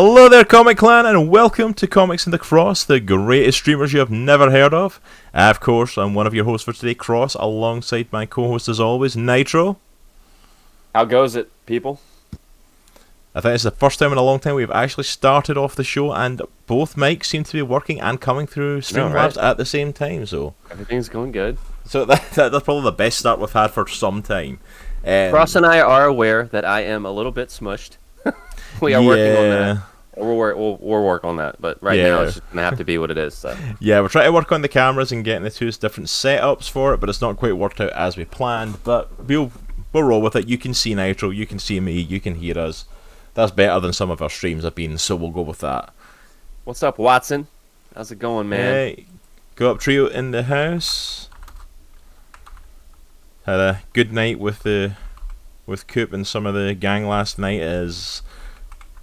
Hello there, Comic Clan, and welcome to Comics in the Cross, the greatest streamers you have never heard of. Of course, I'm one of your hosts for today, Cross, alongside my co-host as always, Nitro. How goes it, people? I think it's the first time in a long time we've actually started off the show, and both mics seem to be working and coming through Streamlabs at the same time. So everything's going good. So that's probably the best start we've had for some time. Cross and I are aware that I am a little bit smushed. We are working on that. We'll work on that, but now it's just gonna have to be what it is. So. Yeah, we're trying to work on the cameras and getting the two different setups for it, but it's not quite worked out as we planned. But we'll roll with it. You can see Nitro, you can see me, you can hear us. That's better than some of our streams have been, so we'll go with that. What's up, Watson? How's it going, man? Hey, go up trio in the house. Had a good night with Coop and some of the gang last night as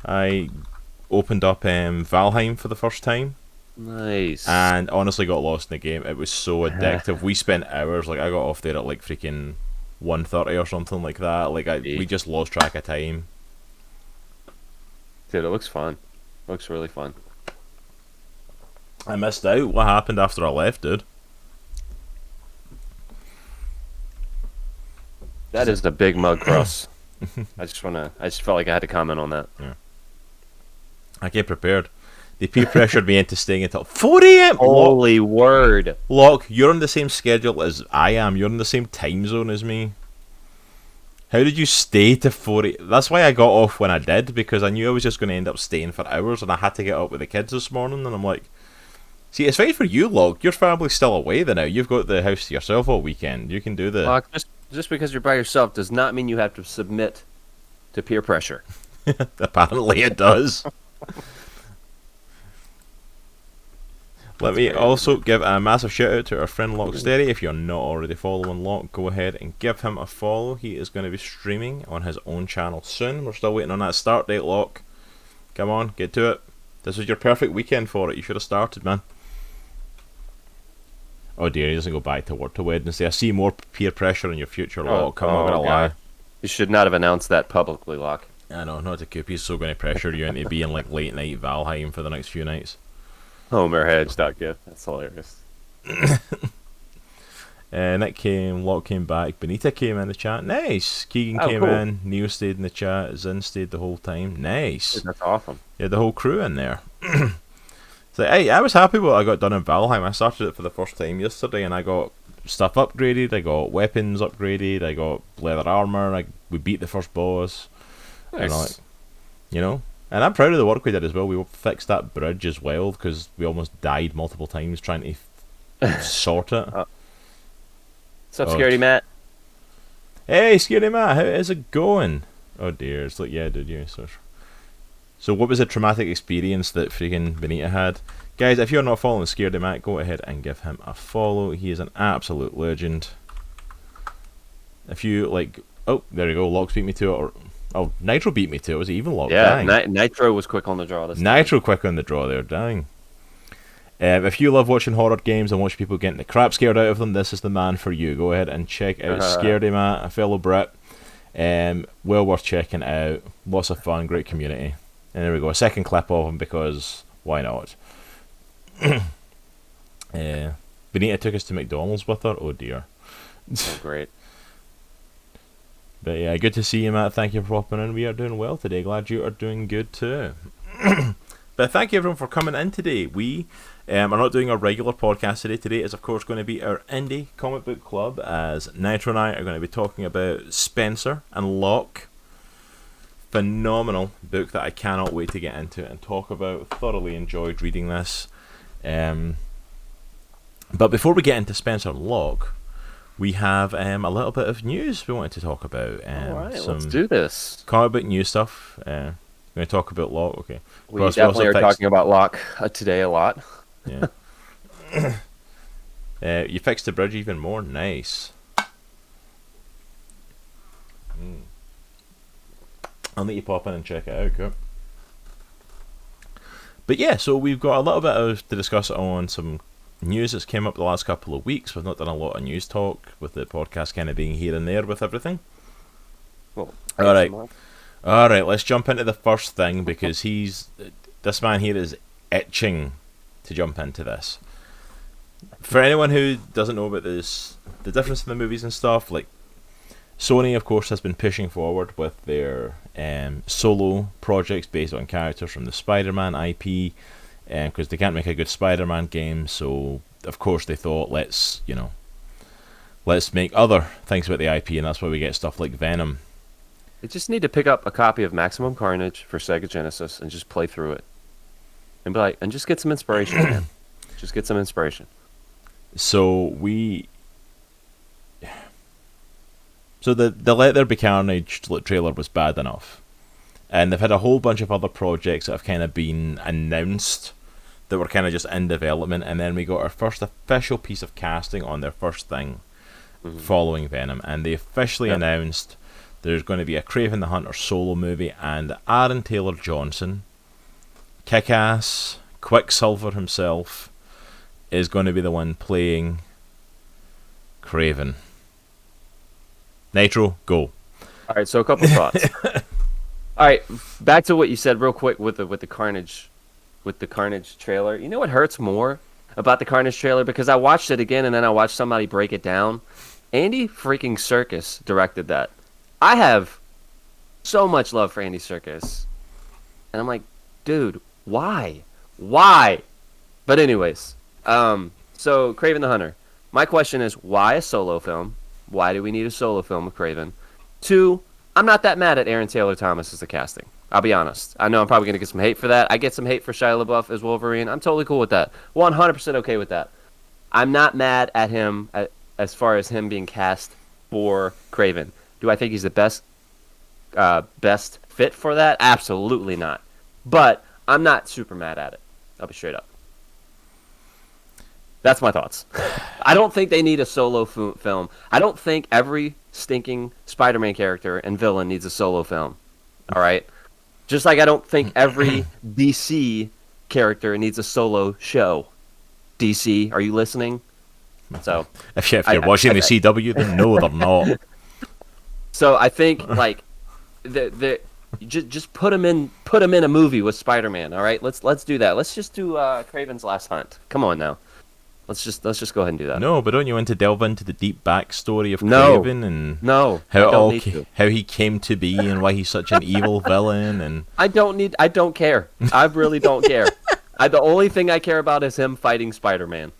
I opened up Valheim for the first time. Nice. And honestly got lost in the game. It was so addictive. We spent hours. Like, I got off there at like freaking 1:30 or something like that. We just lost track of time. Dude, it looks fun. Looks really fun. I missed out. What happened after I left, dude? That is a big mug, Cross. I just felt like I had to comment on that. Yeah. I came prepared. They peer pressured me into staying until 4 a.m. Holy word. Locke, you're on the same schedule as I am. You're in the same time zone as me. How did you stay to 4 a.m.? That's why I got off when I did, because I knew I was just going to end up staying for hours, and I had to get up with the kids this morning, and I'm like, see, it's fine for you, Locke. Your family's still away now. You've got the house to yourself all weekend. You can do the... Locke, just because you're by yourself does not mean you have to submit to peer pressure. Apparently it does. Let me also give a massive shout out to our friend Locksteady. If you're not already following Locke, go ahead and give him a follow. He is going to be streaming on his own channel soon. We're still waiting on that start date, Locke. Come on, get to it. This was your perfect weekend for it. You should have started, man. Oh dear, he doesn't go back to work till Wednesday. I see more peer pressure in your future, Locke. Come on, I'm gonna lie. You should not have announced that publicly, Locke. I know, not to Coop. He's so going to pressure you into being like late night Valheim for the next few nights. Homerhedge.gif. That's hilarious. Locke came back, Benita came in the chat. Nice. Keegan came in, Neil stayed in the chat, Zin stayed the whole time. Nice. Dude, that's awesome. Yeah, the whole crew in there. So, hey, I was happy with what I got done in Valheim. I started it for the first time yesterday, and I got stuff upgraded, I got weapons upgraded, I got leather armor, we beat the first boss. Nice. And I'm proud of the work we did as well. We fixed that bridge as well, because we almost died multiple times trying to sort it. What's up, Scaredy Matt? Hey, Scaredy Matt, how is it going? Oh dear, it's like, yeah, did you? So what was the traumatic experience that freaking Benita had? Guys, if you're not following Scaredy Matt, go ahead and give him a follow. He is an absolute legend. If you, oh, there you go, Locke beat me to it, oh, Nitro beat me to it. Was it even Locke? Yeah, Nitro was quick on the draw this time. Nitro quick on the draw there, dang. If you love watching horror games and watch people getting the crap scared out of them, this is the man for you. Go ahead and check out Scaredy Matt, a fellow Brit. Well worth checking out. Lots of fun, great community. And there we go, a second clip of him, because why not? Benita took us to McDonald's with her. Oh dear. Oh, great. But yeah, good to see you, Matt. Thank you for popping in. We are doing well today. Glad you are doing good too. But thank you everyone for coming in today. We are not doing our regular podcast today. Today is of course going to be our indie comic book club, as Nitro and I are going to be talking about Spencer and Locke. Phenomenal book that I cannot wait to get into and talk about. Thoroughly enjoyed reading this. But before we get into Spencer and Locke, we have a little bit of news we wanted to talk about. Alright, let's do this. Comic book news stuff. We're going to talk about Locke, okay. We definitely are talking about Locke today a lot. Yeah. You fixed the bridge even more. Nice. I'll let you pop in and check it out, cool. But yeah, so we've got a little bit to discuss on some news that's came up the last couple of weeks. We've not done a lot of news talk, with the podcast kind of being here and there with everything. Well, alright. All right, let's jump into the first thing because this man here is itching to jump into this. For anyone who doesn't know about this, the difference in the movies and stuff, like Sony, of course, has been pushing forward with their solo projects based on characters from the Spider-Man IP, because they can't make a good Spider-Man game. So, of course, they thought, let's make other things about the IP, and that's why we get stuff like Venom. They just need to pick up a copy of Maximum Carnage for Sega Genesis and just play through it, and be like, and just get some inspiration, man. Just get some inspiration. So the Let There Be Carnage trailer was bad enough, and they've had a whole bunch of other projects that have kind of been announced that were kind of just in development, and then we got our first official piece of casting on their first thing following Venom, and they officially announced there's going to be a Kraven the Hunter solo movie, and Aaron Taylor Johnson, Kick-Ass, Quicksilver himself, is going to be the one playing Kraven. Nitro, go. All right, so a couple thoughts. All right, back to what you said real quick with the Carnage trailer. You know what hurts more about the Carnage trailer? Because I watched it again and then I watched somebody break it down. Andy freaking Serkis directed that. I have so much love for Andy Serkis, and I'm like, dude, why? But anyways, so Kraven the Hunter. My question is, why a solo film? Why do we need a solo film with Kraven? 2, I'm not that mad at Aaron Taylor Thomas as the casting. I'll be honest. I know I'm probably going to get some hate for that. I get some hate for Shia LaBeouf as Wolverine. I'm totally cool with that. 100% okay with that. I'm not mad at him as far as him being cast for Kraven. Do I think he's the best fit for that? Absolutely not. But I'm not super mad at it. I'll be straight up. That's my thoughts. I don't think they need a solo film. I don't think every stinking Spider-Man character and villain needs a solo film. All right? Just like I don't think every DC character needs a solo show. DC, are you listening? So if you're watching the CW, then no, they're not. So I think like just put him in a movie with Spider-Man. All right, let's do that. Let's just do Kraven's Last Hunt. Come on now, let's just go ahead and do that. No, but don't you want to delve into the deep backstory of Kraven and how he came to be and why he's such an evil villain? And I don't care. I really don't care. The only thing I care about is him fighting Spider-Man.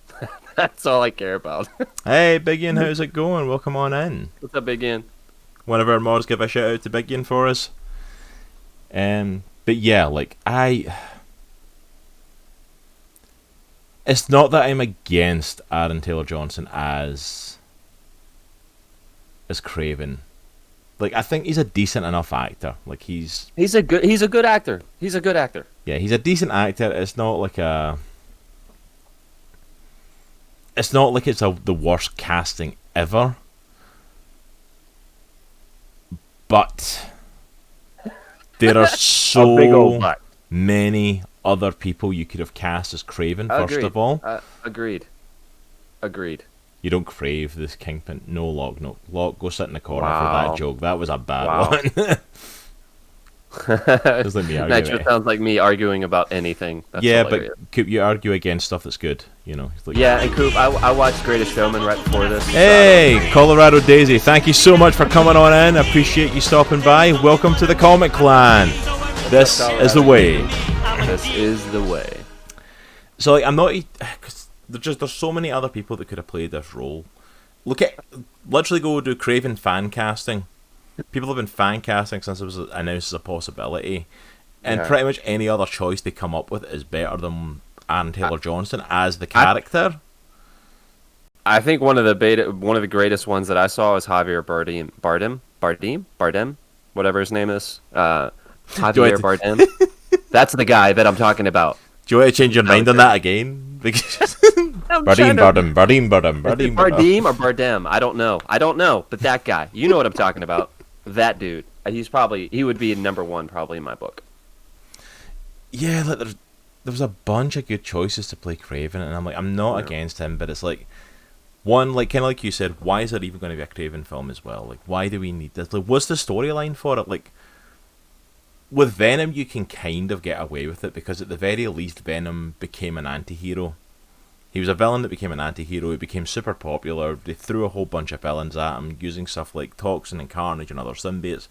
That's all I care about. Hey, Big Ian, how's it going? Welcome on in. What's up, Big Ian? One of our mods, give a shout out to Big Ian for us. But yeah, like it's not that I'm against Aaron Taylor Johnson as Kraven. Like, I think he's a decent enough actor. Like he's a good actor. He's a good actor. Yeah, he's a decent actor. It's not like it's the worst casting ever. But there are so many other people you could have cast as Kraven, first of all. Agreed. You don't crave this Kingpin. No, Locke. Locke, go sit in the corner for that joke. That was a bad one. Just let me argue. That just sounds like me arguing about anything. That's hilarious. But Coop, you argue against stuff that's good, you know. Like, yeah, and Coop, I watched Greatest Showman right before this. Hey, Colorado Daisy, thank you so much for coming on in. I appreciate you stopping by. Welcome to the Comic Clan. This is the way. This is the way. So, like, I'm not... Cause there's so many other people that could have played this role. Literally go do Kraven fan casting. People have been fan casting since it was announced as a possibility, and pretty much any other choice they come up with is better than Aaron Taylor Johnson as the character. I think one of the greatest ones that I saw is Javier Bardem, whatever his name is. Javier Bardem. That's the guy that I'm talking about. Do you want to change your mind on that again? Bardem or Bardem? I don't know, but that guy. You know what I'm talking about. That dude. He would be number one probably in my book. Yeah, like there was a bunch of good choices to play Kraven, and I'm not against him, but it's like one, like kind of like you said, why is there even going to be a Kraven film as well? Like, why do we need this? Like, what's the storyline for it? Like, with Venom, you can kind of get away with it because at the very least, Venom became an anti-hero. He was a villain that became an anti-hero. He became super popular. They threw a whole bunch of villains at him using stuff like Toxin and Carnage and other symbiotes.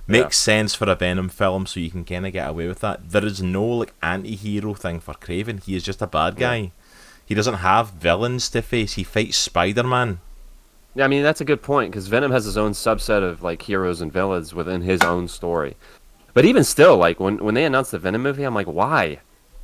Makes sense for a Venom film, so you can kind of get away with that. There is no like anti-hero thing for Kraven. He is just a bad guy. He doesn't have villains to face. He fights Spider-Man. Yeah, I mean, that's a good point, because Venom has his own subset of like heroes and villains within his own story. But even still, like when they announced the Venom movie, I'm like, why?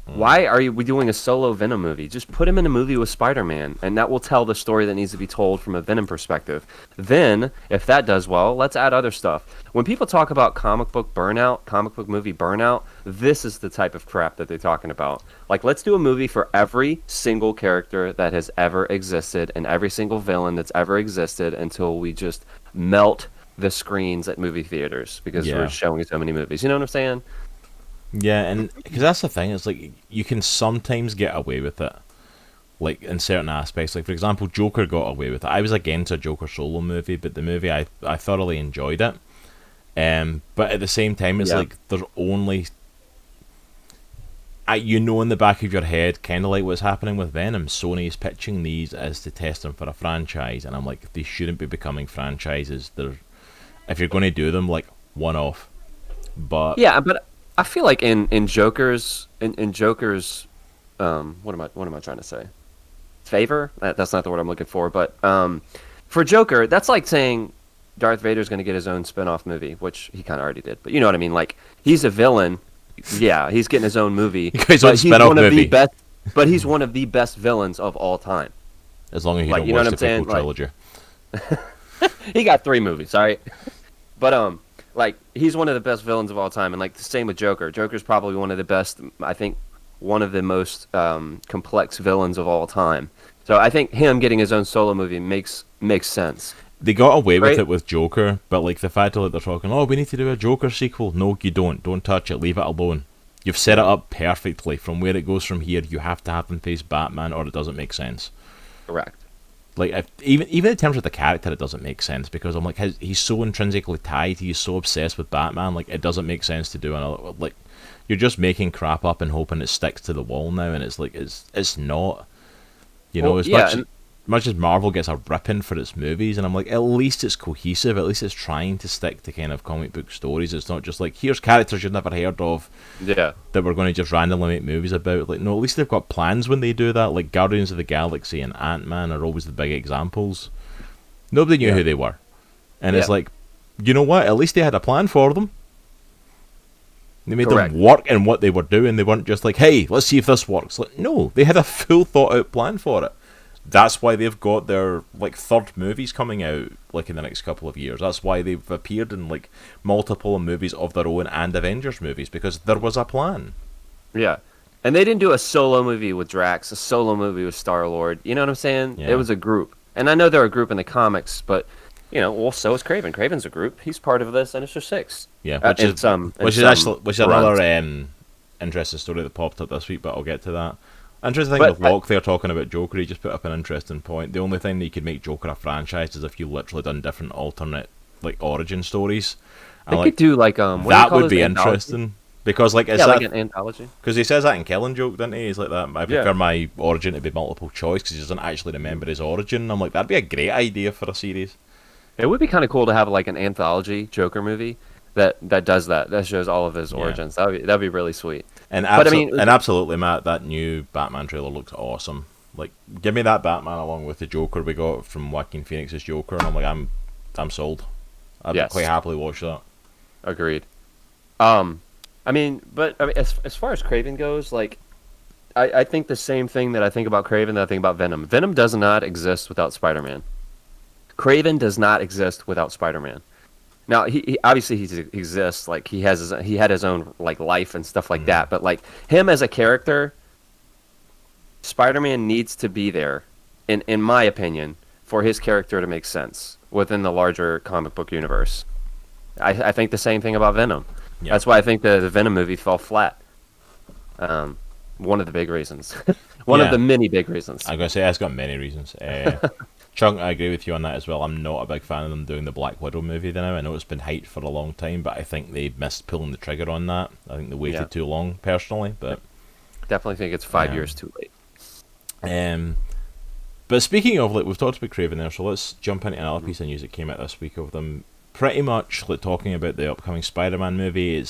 Why are we doing a solo Venom movie? Just put him in a movie with Spider-Man, and that will tell the story that needs to be told from a Venom perspective. Then, if that does well, let's add other stuff. When people talk about comic book movie burnout, this is the type of crap that they're talking about. Like, let's do a movie for every single character that has ever existed and every single villain that's ever existed until we just melt the screens at movie theaters because we're showing so many movies. You know what I'm saying? Yeah, and because that's the thing, it's like you can sometimes get away with it, like in certain aspects. Like for example, Joker got away with it. I was against a Joker solo movie, but the movie I thoroughly enjoyed it. But at the same time, it's like there's only, in the back of your head, kind of like what's happening with Venom. Sony is pitching these as to test them for a franchise, and I'm like, they shouldn't be becoming franchises. If you're going to do them, like one off. But but I feel like in Joker's what am I trying to say? Favor? That's not the word I'm looking for. But for Joker, that's like saying Darth Vader's going to get his own spin-off movie, which he kind of already did. But you know what I mean? Like he's a villain. Yeah, he's getting his own movie. His own spin-off movie. But he's one of the best villains of all time. As long as you don't watch the prequel trilogy. He got 3 movies, all right? But like he's one of the best villains of all time, and like the same with Joker. Joker's probably one of the best, I think, one of the most complex villains of all time. So I think him getting his own solo movie makes sense. They got away with it with Joker, but like the fact that they're talking, we need to do a Joker sequel. No, you don't. Don't touch it. Leave it alone. You've set it up perfectly. From where it goes from here, you have to have them face Batman, or it doesn't make sense. Correct. Like even in terms of the character, it doesn't make sense because I'm like he's so intrinsically tied. He's so obsessed with Batman. Like it doesn't make sense to do another. Like you're just making crap up and hoping it sticks to the wall now, and it's like it's not. Much as Marvel gets a ripping for its movies, and I'm like, at least it's cohesive. At least it's trying to stick to kind of comic book stories. It's not just like here's characters you've never heard of. Yeah. That we're going to just randomly make movies about. Like, no, at least they've got plans when they do that. Like Guardians of the Galaxy and Ant-Man are always the big examples. Nobody knew who they were, and it's like, you know what? At least they had a plan for them. They made them work in what they were doing. They weren't just like, hey, let's see if this works. Like, no, they had a full thought out plan for it. That's why they've got their like third movies coming out like in the next couple of years. That's why they've appeared in like multiple movies of their own and Avengers movies, because there was a plan. Yeah. And they didn't do a solo movie with Drax, a solo movie with Star-Lord. You know what I'm saying? Yeah. It was a group. And I know they're a group in the comics, but so is Kraven. Kraven's a group. He's part of this, and it's just 6. Yeah, which is another interesting story that popped up this week, but I'll get to that. Interesting thing with Locke, they're talking about Joker. He just put up an interesting point. The only thing that you could make Joker a franchise is if you literally done different alternate like origin stories. They could do like that would be interesting because like like an anthology. Because he says that in Killing Joke, didn't he? He's like that. I prefer my origin to be multiple choice because he doesn't actually remember his origin. I'm like, that'd be a great idea for a series. It would be kind of cool to have like an anthology Joker movie that does that. That shows all of his origins. That'd be really sweet. And absolutely, Matt, that new Batman trailer looks awesome. Like, give me that Batman along with the Joker we got from Joaquin Phoenix's Joker, and I'm like, I'm sold. I'd quite happily watch that. Agreed. As far as Kraven goes, like, I think the same thing that I think about Kraven that I think about Venom. Venom does not exist without Spider-Man. Kraven does not exist without Spider-Man. Now, he obviously he exists, like he had his own like life and stuff like that, but like him as a character, Spider-Man needs to be there, in my opinion, for his character to make sense within the larger comic book universe. I think the same thing about Venom. Yeah. That's why I think the Venom movie fell flat. one of the big reasons. One of the many big reasons. I'm gonna say it's got many reasons. Chunk, I agree with you on that as well. I'm not a big fan of them doing the Black Widow movie now. I know it's been hyped for a long time, but I think they missed pulling the trigger on that. I think they waited too long, personally. But definitely think it's 5 years too late. But speaking of, like, we've talked about Craven there, so let's jump into another piece of news that came out this week of them pretty much like talking about the upcoming Spider-Man movie.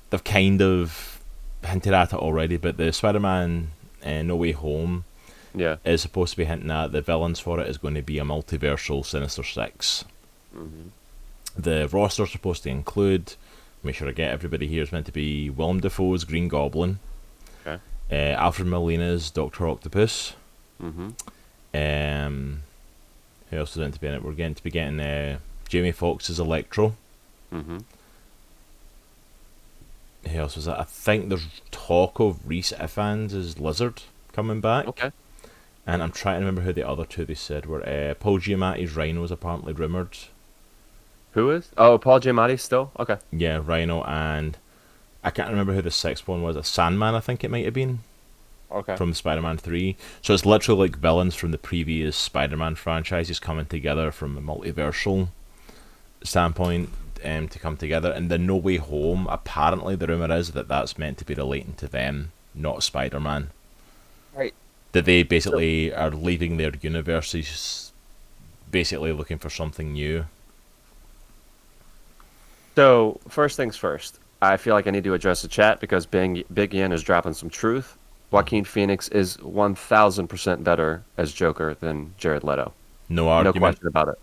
They've kind of hinted at it already, but the Spider-Man No Way Home is supposed to be hinting at the villains for it is going to be a multiversal Sinister Six. The roster's supposed to include, make sure I get everybody here, is meant to be Willem Dafoe's Green Goblin, Alfred Molina's Dr. Octopus. Who else is meant to be in it? We're going to be getting Jamie Foxx's Electro. Who else was that? I think there's talk of Rhys Ifans as Lizard coming back. Okay. And I'm trying to remember who the other two they said were. Paul Giamatti's Rhino is apparently rumoured. Who is? Oh, Paul Giamatti still? Okay. Yeah, Rhino, and I can't remember who the sixth one was. A Sandman, I think it might have been. Okay. From Spider-Man 3. So it's literally like villains from the previous Spider-Man franchises coming together from a multiversal standpoint to come together. And the No Way Home, apparently the rumour is that that's meant to be relating to them, not Spider-Man. Right. That they basically are leaving their universes, basically looking for something new. So, first things first, I feel like I need to address the chat because Big Yen is dropping some truth. Joaquin Phoenix is 1,000% better as Joker than Jared Leto. No argument. No question about it.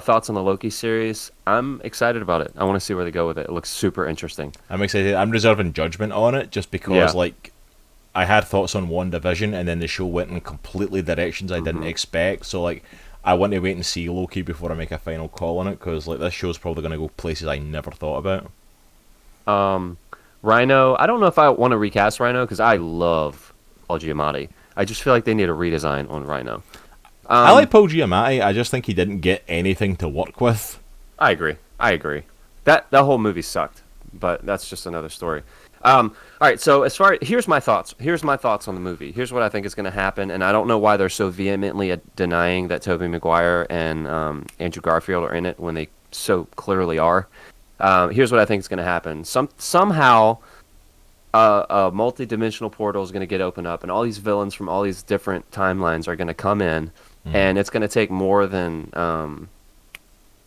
Thoughts on the Loki series? I'm excited about it. I want to see where they go with it. It looks super interesting. I'm excited. I'm reserving judgment on it just because, like, I had thoughts on WandaVision and then the show went in completely directions I didn't expect. So, like, I want to wait and see Loki before I make a final call on it because, like, this show's probably going to go places I never thought about. Rhino, I don't know if I want to recast Rhino because I love Paul Giamatti. I just feel like they need a redesign on Rhino. I like Paul Giamatti. I just think he didn't get anything to work with. I agree. That whole movie sucked, but that's just another story. All right, so here's my thoughts. Here's my thoughts on the movie. Here's what I think is going to happen, and I don't know why they're so vehemently denying that Tobey Maguire and Andrew Garfield are in it when they so clearly are. Here's what I think is going to happen. Somehow, a multi-dimensional portal is going to get opened up, and all these villains from all these different timelines are going to come in, and it's going to take more than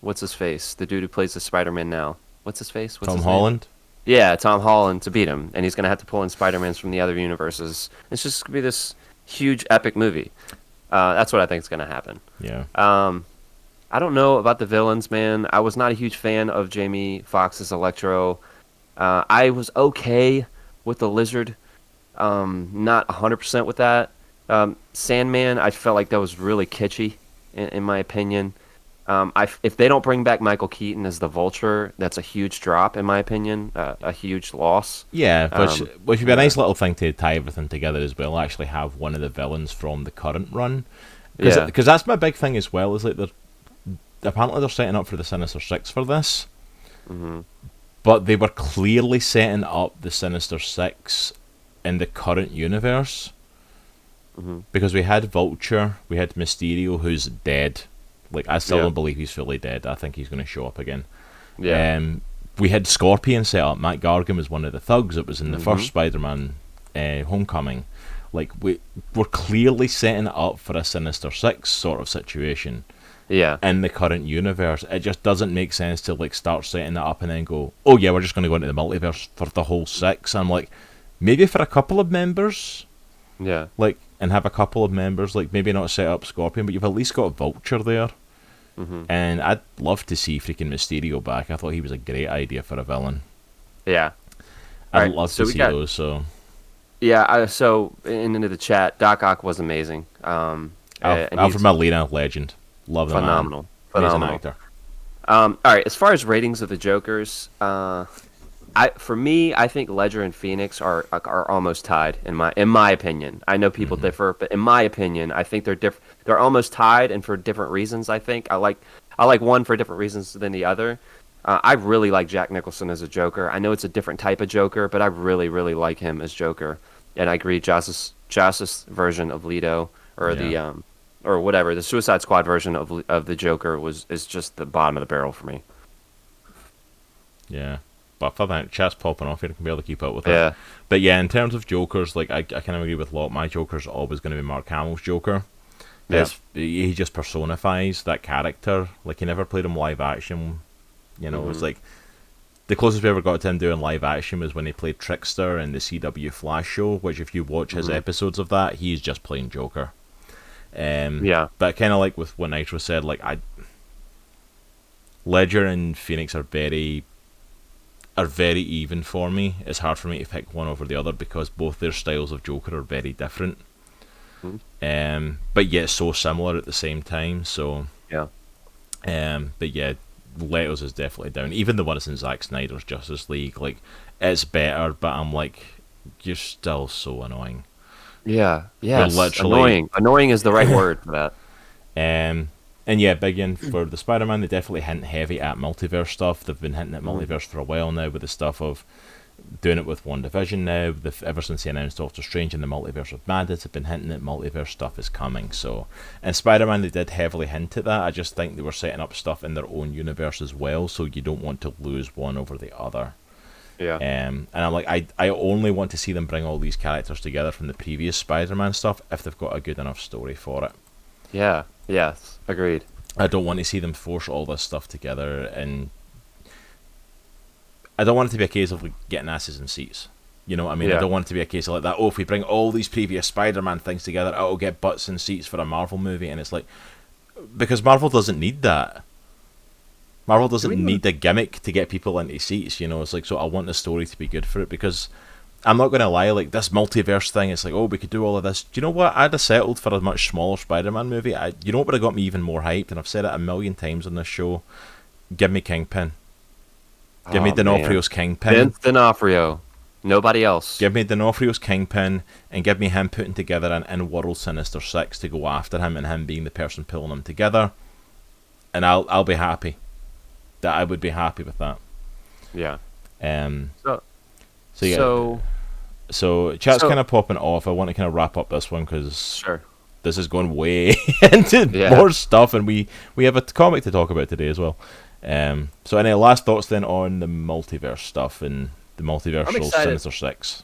what's his face? The dude who plays the Spider-Man now. What's his face? Tom Holland? Yeah, Tom Holland to beat him, and he's going to have to pull in Spider-Mans from the other universes. It's just going to be this huge epic movie. That's what I think is going to happen. Yeah. I don't know about the villains, man. I was not a huge fan of Jamie Foxx's Electro. I was okay with the Lizard. Not 100% with that. Sandman, I felt like that was really kitschy, in my opinion. If they don't bring back Michael Keaton as the Vulture, that's a huge drop, in my opinion. A huge loss. Yeah, which would be a nice little thing to tie everything together as well. Actually have one of the villains from the current run. Because that's my big thing as well, is like apparently they're setting up for the Sinister Six for this. But they were clearly setting up the Sinister Six in the current universe. Because we had Vulture, we had Mysterio, who's dead. Like, I still don't believe he's fully dead. I think he's going to show up again. We had Scorpion set up. Matt Gargan was one of the thugs that was in the first Spider-Man Homecoming. Like, we're clearly setting it up for a Sinister Six sort of situation. In the current universe. It just doesn't make sense to, like, start setting that up and then go, oh yeah, we're just going to go into the multiverse for the whole six. I'm like, maybe for a couple of members. Like, and have a couple of members, like, maybe not set up Scorpion, but you've at least got Vulture there. And I'd love to see freaking Mysterio back. I thought he was a great idea for a villain. I'd love to see those, so... so, into the chat, Doc Ock was amazing. Alfred Molina, legend. Love the phenomenal. man. Phenomenal. He's an actor. All right, as far as ratings of the Jokers, for me, I think Ledger and Phoenix are almost tied in my opinion. I know people differ, but in my opinion, I think they're almost tied, and for different reasons. I think I like one for different reasons than the other. I really like Jack Nicholson as a Joker. I know it's a different type of Joker, but I really, really like him as Joker. and I agree, Joss's version of Leto, or Yeah. or whatever, the Suicide Squad version of the Joker is just the bottom of the barrel for me. Yeah. But for that, chat's popping off here. I can barely keep up with it. Yeah. But yeah, in terms of Jokers, like I kind of agree with Locke. My Joker's always going to be Mark Hamill's Joker. Yeah. He just personifies that character. Like he never played him live action. You know, it's like the closest we ever got to him doing live action was when he played Trickster in the CW Flash show. Which, if you watch his episodes of that, he's just playing Joker. Yeah. But kind of like with what Nitro said, like Ledger and Phoenix are very even for me. It's hard for me to pick one over the other because both their styles of Joker are very different. But yet so similar at the same time. So Yeah. but yeah, Leto's is definitely down. Even the ones in Zack Snyder's Justice League, like it's better, but I'm like, you're still so annoying. Yeah. Yes. literally- Annoying. Annoying is the right word for that. And yeah, big in for the Spider-Man, they definitely hint heavy at multiverse stuff. They've been hinting at multiverse for a while now with the stuff of doing it with WandaVision now. Ever since they announced Doctor Strange and the Multiverse of Madness, have been hinting that multiverse stuff is coming. So, in Spider-Man, they did heavily hint at that. I just think they were setting up stuff in their own universe as well, so you don't want to lose one over the other. Yeah. And I'm like, I only want to see them bring all these characters together from the previous Spider-Man stuff if they've got a good enough story for it. Yeah. Yes. Agreed. I don't want to see them force all this stuff together, and I don't want it to be a case of like getting asses in seats. You know what I mean? Yeah. I don't want it to be a case of like that. Oh, if we bring all these previous Spider-Man things together, it'll get butts in seats for a Marvel movie, and it's like, because Marvel doesn't need that. Marvel doesn't need a gimmick to get people into seats. You know, it's like, so I want the story to be good for it, because I'm not going to lie, like this multiverse thing, it's like, oh, we could do all of this. Do you know what? I'd have settled for a much smaller Spider-Man movie. You know what would have got me even more hyped, and I've said it a million times on this show, give me Kingpin. Give me D'Onofrio's Kingpin. Vince D'Onofrio. Nobody else. Give me D'Onofrio's Kingpin, and give me him putting together an in-world Sinister Six to go after him, and him being the person pulling them together. And I'll be happy. That I would be happy with that. Yeah. So yeah. So chat's kind of popping off. I want to kind of wrap up this one because this is going way into more stuff, and we have a comic to talk about today as well. So any last thoughts then on the multiverse stuff and the multiversal Sinister Six?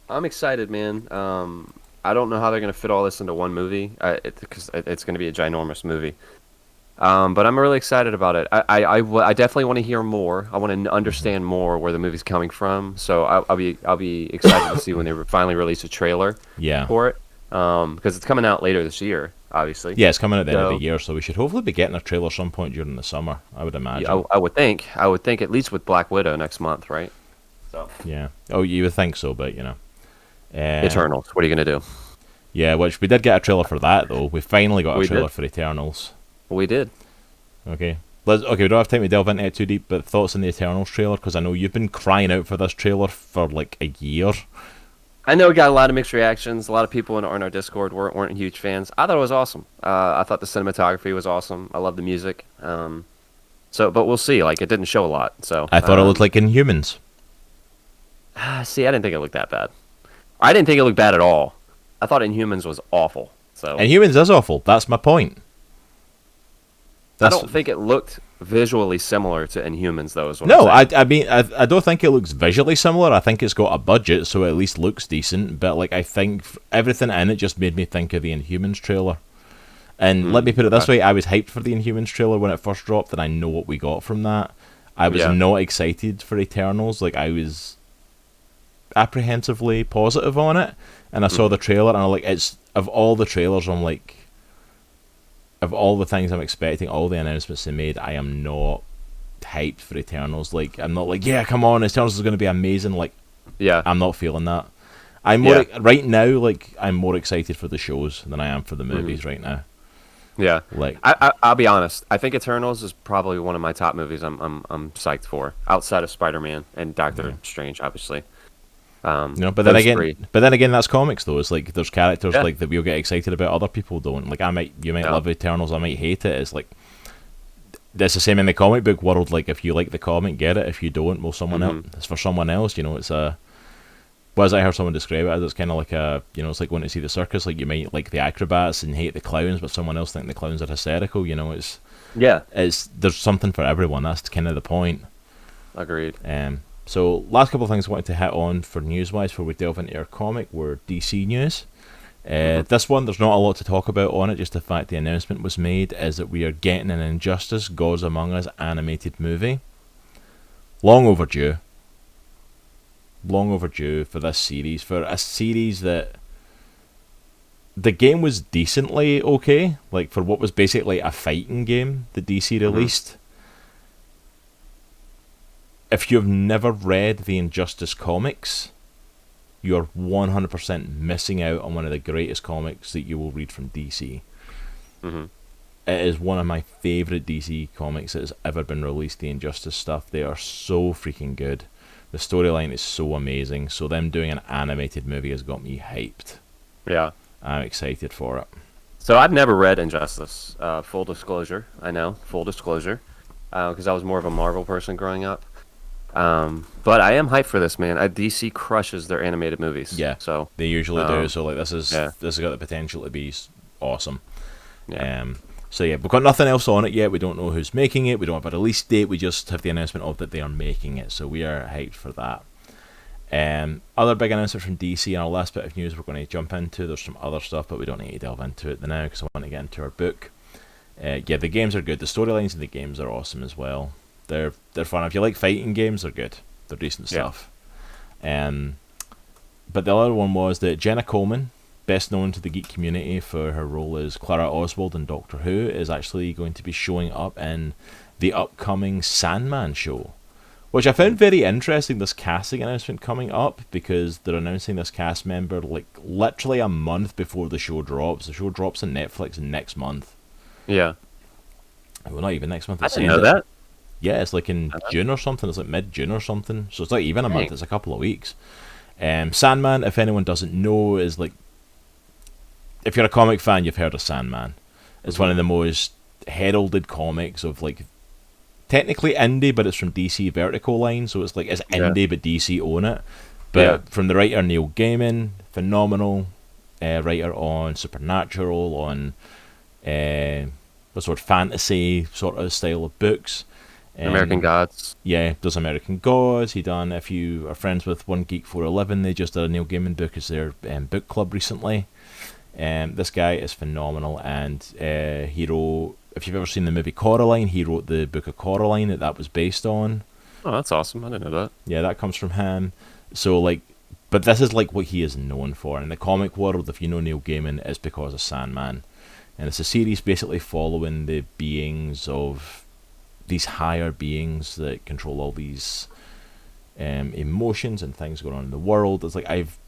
I'm excited, man. I don't know how they're going to fit all this into one movie because it's going to be a ginormous movie. But I'm really excited about it. I definitely want to hear more. I want to understand more where the movie's coming from. So I'll be excited to see when they finally release a trailer for it. Because it's coming out later this year, obviously. Yeah, it's coming at the end of the year, so we should hopefully be getting a trailer some point during the summer, I would imagine. Yeah, I would think at least with Black Widow next month, right? So. Yeah. Oh, you would think so, but you know. Eternals. What are you gonna do? Yeah, which we did get a trailer for that though. We finally got a trailer for Eternals. We did. Okay. We don't have time to delve into it too deep, but thoughts on the Eternals trailer, because I know you've been crying out for this trailer for like a year. I know we got a lot of mixed reactions. A lot of people in our Discord weren't huge fans. I thought it was awesome. I thought the cinematography was awesome. I love the music. But we'll see. Like, it didn't show a lot. So I thought it looked like Inhumans. See, I didn't think it looked that bad. I didn't think it looked bad at all. I thought Inhumans was awful. So Inhumans is awful. That's my point. I don't think it looked visually similar to Inhumans, though. I mean, I don't think it looks visually similar. I think it's got a budget, so it at least looks decent. But like, I think everything in it just made me think of the Inhumans trailer. And let me put it this way: I was hyped for the Inhumans trailer when it first dropped, and I know what we got from that. I was not excited for Eternals. Like, I was apprehensively positive on it, and I saw the trailer, and I'm like, it's of all the trailers, I'm like, of all the things I'm expecting, all the announcements they made, I am not hyped for Eternals. Like, I'm not like, yeah, come on, Eternals is going to be amazing. Like, I'm not feeling that. I'm more right now. Like, I'm more excited for the shows than I am for the movies right now. Yeah, like I'll be honest. I think Eternals is probably one of my top movies. I'm psyched for, outside of Spider-Man and Doctor Strange, obviously. But then again, that's comics though. It's like there's characters like that we'll get excited about, other people don't. Like you might love Eternals, I might hate it. It's like that's the same in the comic book world. Like, if you like the comic, get it. If you don't, well, someone else. It's for someone else. You know, it's a. But as I heard someone describe it, it's kind of like it's like going to see the circus. Like you might like the acrobats and hate the clowns, but someone else think the clowns are hysterical. It's there's something for everyone. That's kind of the point. Agreed. So last couple of things I wanted to hit on for news-wise before we delve into our comic were DC news. This one, there's not a lot to talk about on it, just the fact the announcement was made is that we are getting an Injustice Gods Among Us animated movie. Long overdue for this series, for a series that the game was decently okay, like for what was basically a fighting game that DC released. If you've never read the Injustice comics, you're 100% missing out on one of the greatest comics that you will read from DC. It is one of my favourite DC comics that has ever been released, the Injustice stuff. They are so freaking good. The storyline is so amazing. So them doing an animated movie has got me hyped. Yeah. I'm excited for it. So I've never read Injustice. Full disclosure. I know. Full disclosure. Because I was more of a Marvel person growing up. But I am hyped for this, man. DC crushes their animated movies. Yeah, so they usually do. So like this has got the potential to be awesome. Yeah. So yeah, we've got nothing else on it yet. We don't know who's making it. We don't have a release date. We just have the announcement of that they are making it. So we are hyped for that. Other big announcement from DC, and our last bit of news we're going to jump into. There's some other stuff, but we don't need to delve into it now because I want to get into our book. The games are good. The storylines in the games are awesome as well. They're fun. If you like fighting games, they're good. They're decent stuff. But the other one was that Jenna Coleman, best known to the geek community for her role as Clara Oswald in Doctor Who, is actually going to be showing up in the upcoming Sandman show, which I found very interesting, this casting announcement coming up, because they're announcing this cast member like literally a month before the show drops. The show drops on Netflix next month. Yeah. Well, not even next month. I didn't know that. Yeah, it's like in June or something. It's like mid-June or something. So it's not even a month. It's a couple of weeks. Sandman, if anyone doesn't know, is like... If you're a comic fan, you've heard of Sandman. It's one of the most heralded comics of like... Technically indie, but it's from DC Vertical line. So it's like it's indie, but DC own it. But from the writer Neil Gaiman, phenomenal writer on Supernatural, on... the sort of fantasy sort of style of books. American Gods. Yeah, does American Gods. He done, if you are friends with One Geek 411, they just did a Neil Gaiman book as their book club recently. This guy is phenomenal, and he wrote, if you've ever seen the movie Coraline, he wrote the book of Coraline that was based on. Oh, that's awesome. I didn't know that. Yeah, that comes from him. So like, but this is like what he is known for. In the comic world, if you know Neil Gaiman, it's because of Sandman. And it's a series basically following the beings of these higher beings that control all these emotions and things going on in the world. It's like I've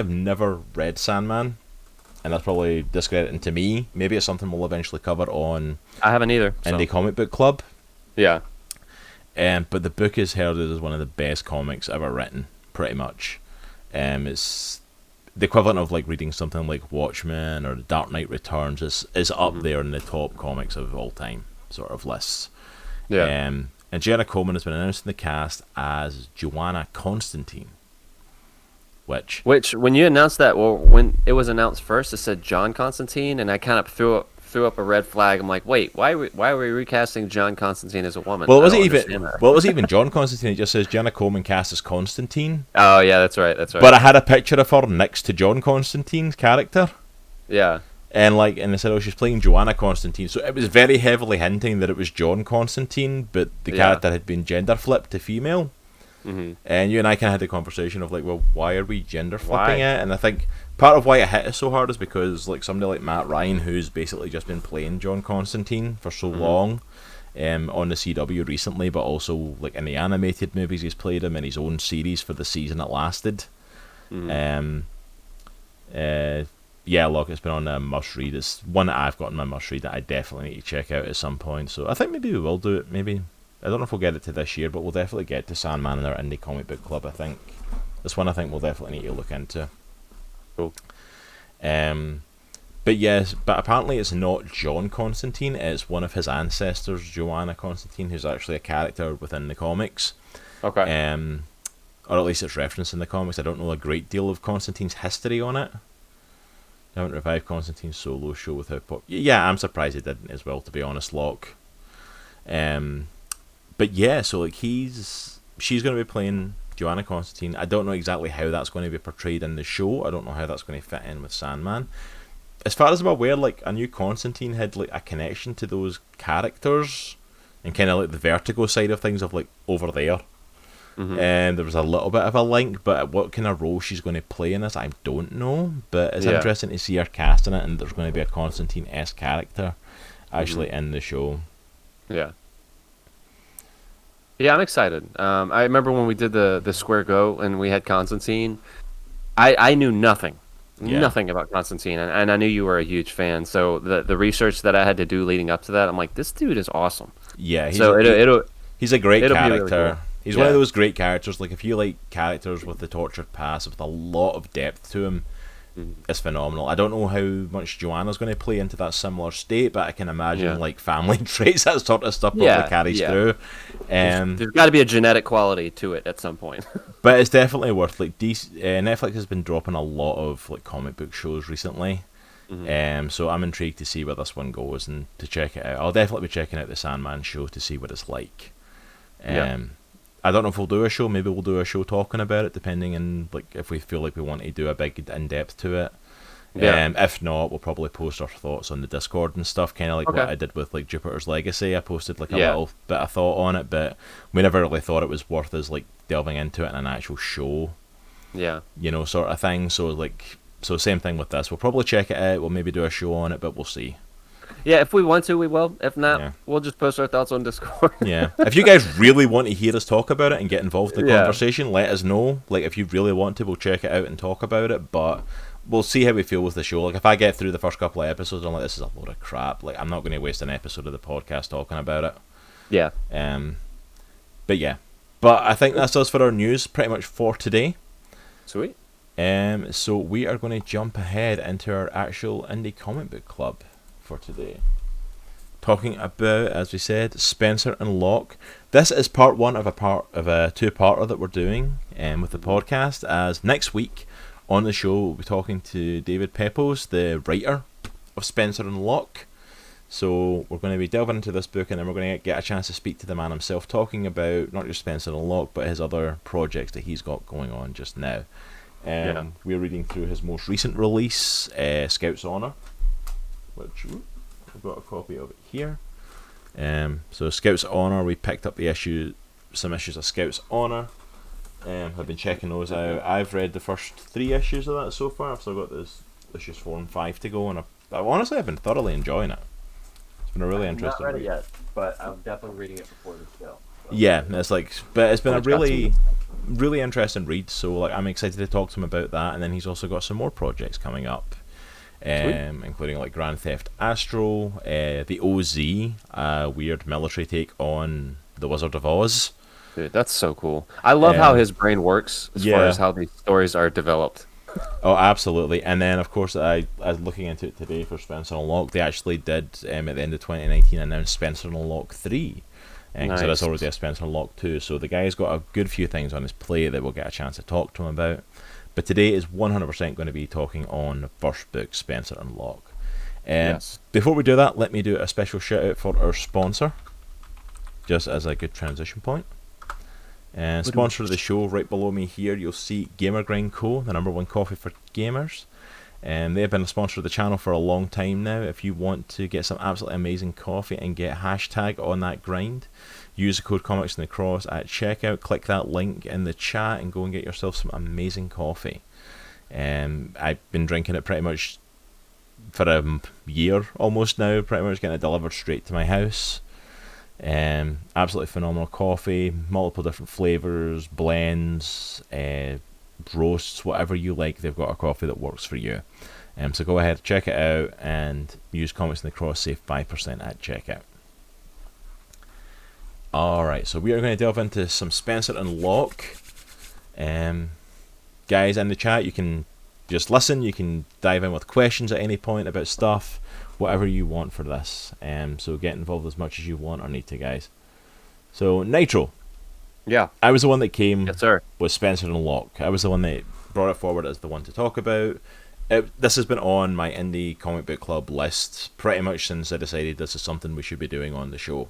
never read Sandman, and that's probably discrediting to me. Maybe it's something we'll eventually cover on I haven't either. Indie Comic Book Club. Yeah. But the book is heralded as one of the best comics ever written, pretty much. It's the equivalent of like reading something like Watchmen or Dark Knight Returns is up there in the top comics of all time sort of lists. Yeah. And Jenna Coleman has been announced in the cast as Joanna Constantine. Which when you announced that, well, when it was announced first, it said John Constantine, and I kind of threw up a red flag. I'm like, wait, why are we recasting John Constantine as a woman? Well, it wasn't even John Constantine. It just says Jenna Coleman cast as Constantine. Oh yeah, that's right. But I had a picture of her next to John Constantine's character. Yeah. And they said, oh, she's playing Joanna Constantine. So it was very heavily hinting that it was John Constantine, but the character had been gender flipped to female. Mm-hmm. And you and I kind of had the conversation of like, well, why are we gender flipping it? And I think part of why it hit us so hard is because like somebody like Matt Ryan, who's basically just been playing John Constantine for so long, on the CW recently, but also like in the animated movies he's played him in his own series for the season it lasted. Yeah, look, it's been on a must read. It's one that I've got in my must read that I definitely need to check out at some point. So I think maybe we will do it. Maybe, I don't know if we'll get it to this year, but we'll definitely get to Sandman in our Indie Comic Book Club. I think this one we'll definitely need to look into. Cool. But yes, but apparently it's not John Constantine. It's one of his ancestors, Joanna Constantine, who's actually a character within the comics. Okay. or at least it's referenced in the comics. I don't know a great deal of Constantine's history on it. They haven't revived Constantine's solo show with how yeah, I'm surprised they didn't as well, to be honest, Locke. But yeah, so like she's going to be playing Joanna Constantine. I don't know exactly how that's going to be portrayed in the show. I don't know how that's going to fit in with Sandman. As far as I'm aware, like I knew Constantine had like a connection to those characters and kind of like the Vertigo side of things of like over there. And there was a little bit of a link, but what kind of role she's going to play in this, I don't know. But it's interesting to see her cast in it, and there's going to be a Constantine-esque character actually in the show. Yeah. Yeah, I'm excited. I remember when we did the Square Go and we had Constantine. I knew nothing about Constantine, and I knew you were a huge fan. So the research that I had to do leading up to that, I'm like, this dude is awesome. Yeah, he's a great character. Really cool. He's one of those great characters. Like if you like characters with the tortured past with a lot of depth to him, it's phenomenal. I don't know how much Joanna's going to play into that similar state, but I can imagine like family traits, that sort of stuff probably carries through. There's got to be a genetic quality to it at some point. But it's definitely worth like Netflix has been dropping a lot of like comic book shows recently. So I'm intrigued to see where this one goes and to check it out. I'll definitely be checking out the Sandman show to see what it's like. I don't know if we'll do a show. Maybe we'll do a show talking about it, depending on like if we feel like we want to do a big in depth to it. If not, we'll probably post our thoughts on the Discord and stuff, kind of like what I did with like Jupiter's Legacy. I posted like a little bit of thought on it, but we never really thought it was worth us like delving into it in an actual show. Yeah, you know, sort of thing. So same thing with this. We'll probably check it out. We'll maybe do a show on it, but we'll see. Yeah, if we want to, we will. If not, we'll just post our thoughts on Discord. If you guys really want to hear us talk about it and get involved in the conversation, let us know. Like, if you really want to, we'll check it out and talk about it, but we'll see how we feel with the show. Like, if I get through the first couple of episodes, I'm like, this is a load of crap. Like, I'm not going to waste an episode of the podcast talking about it. Yeah. But I think that's us for our news, pretty much for today. Sweet. So we are going to jump ahead into our actual indie comic book club for today, talking about, as we said, Spencer and Locke. This is part one of a two-parter that we're doing with the podcast, as next week on the show we'll be talking to David Pepos, the writer of Spencer and Locke. So we're going to be delving into this book, and then we're going to get a chance to speak to the man himself, talking about not just Spencer and Locke, but his other projects that he's got going on just now. We're reading through his most recent release, Scout's Honor, which I've got a copy of it here. So Scout's Honor, we picked up some issues of Scout's Honor. I've been checking those out. I've read the first 3 issues of that so far. I've still got this issues 4 and 5 to go, and honestly I've been thoroughly enjoying it. It's been a really interesting read. Not read it yet, but I'm definitely reading it before the show. So. Yeah, but it's been a really interesting read. So like I'm excited to talk to him about that, and then he's also got some more projects coming up. Including like Grand Theft Astro, the OZ, weird military take on the Wizard of Oz. Dude, that's so cool. I love how his brain works as far as how these stories are developed. Oh, absolutely. And then, of course, I was looking into it today for Spencer and Locke. They actually did, at the end of 2019, announce Spencer and Locke 3. Nice. So there's already a Spencer and Locke 2. So the guy's got a good few things on his plate that we'll get a chance to talk to him about. But today is 100% going to be talking on the first book, Spencer and Locke. Before we do that, let me do a special shout out for our sponsor, just as a good transition point. Sponsor of the show, right below me here, you'll see Gamer Grind Co., the #1 coffee for gamers. They've been a sponsor of the channel for a long time now. If you want to get some absolutely amazing coffee and get hashtag on that grind, use the code Comics in the Cross at checkout. Click that link in the chat and go and get yourself some amazing coffee. I've been drinking it pretty much for a year almost now, pretty much getting it delivered straight to my house. Absolutely phenomenal coffee, multiple different flavors, blends, roasts, whatever you like. They've got a coffee that works for you. So go ahead, check it out, and use Comics in the Cross, save 5% at checkout. Alright, so we are going to delve into some Spencer and Locke. Guys in the chat, you can just listen, you can dive in with questions at any point about stuff, whatever you want for this. So get involved as much as you want or need to, guys. So, Nitro, Yeah. I was the one that came Yes, sir. with Spencer and Locke. I was the one that brought it forward as the one to talk about. This has been on my indie comic book club list pretty much since I decided this is something we should be doing on the show.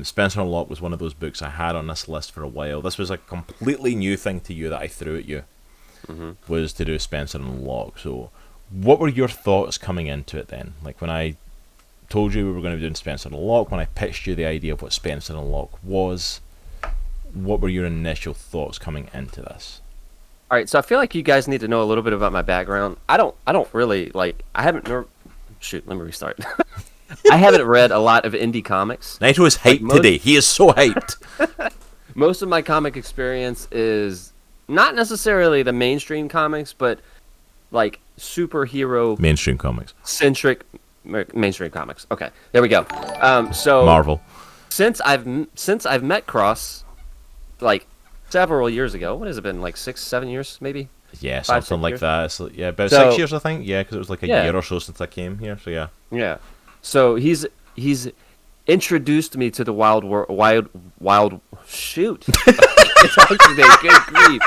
Spencer and Locke was one of those books I had on this list for a while. This was a completely new thing to you that I threw at you, was to do Spencer and Locke. So, what were your thoughts coming into it then? Like when I told you we were going to be doing Spencer and Locke, when I pitched you the idea of what Spencer and Locke was, what were your initial thoughts coming into this? All right, so I feel like you guys need to know a little bit about my background. I don't really like. I haven't. Shoot, let me restart. I haven't read a lot of indie comics. Nitro is hyped today. He is so hyped. Most of my comic experience is not necessarily the mainstream comics, but like superhero Mainstream comics. centric mainstream comics. Okay, there we go. So Marvel. since I've met Cross, like several years ago. What has it been? Like 6-7 years, maybe. Yeah, 5, something 6 like years? that. It's like, yeah, about So- 6 years, I think. Yeah, because it was like a Yeah. year or so since I came here. So yeah. Yeah. So he's introduced me to the wild shoot. It's actually good grief.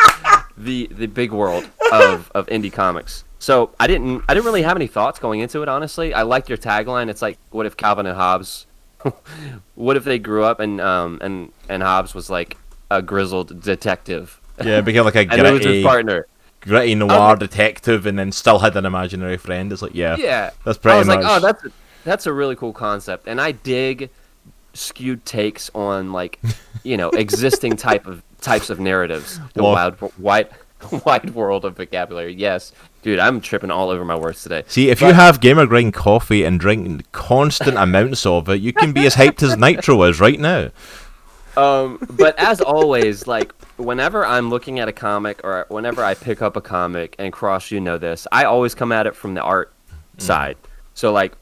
The big world of indie comics. So I didn't really have any thoughts going into it, honestly. I liked your tagline. It's like, what if Calvin and Hobbes what if they grew up and Hobbes was like a grizzled detective? Yeah, it became like a And it was his partner. gritty noir detective, and then still had an imaginary friend. It's like, yeah, Yeah. that's pretty I was much. like, oh, that's a really cool concept, and I dig skewed takes on like, existing types of narratives. The Well- wide world of vocabulary. Yes, dude, I'm tripping all over my words today. See, if you have Gamer Grind coffee and drink constant amounts of it, you can be as hyped as Nitro is right now. But as always, like whenever I'm looking at a comic or whenever I pick up a comic, and Cross, you know this, I always come at it from the art side. So like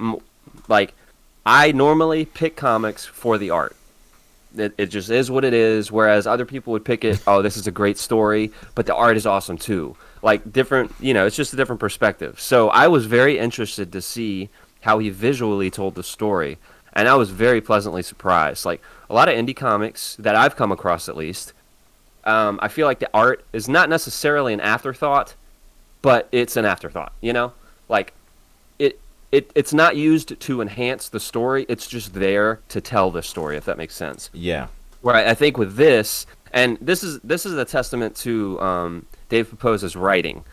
I normally pick comics for the art. It just is what it is. Whereas other people would pick it, oh, this is a great story, but the art is awesome too. Like different, it's just a different perspective. So I was very interested to see how he visually told the story, and I was very pleasantly surprised. Like a lot of indie comics that I've come across, at least, I feel like the art is not necessarily an afterthought, but it's an afterthought. Like it's not used to enhance the story. It's just there to tell the story, if that makes sense. Yeah. Where I think with this, and this is a testament to Dave Propose's writing,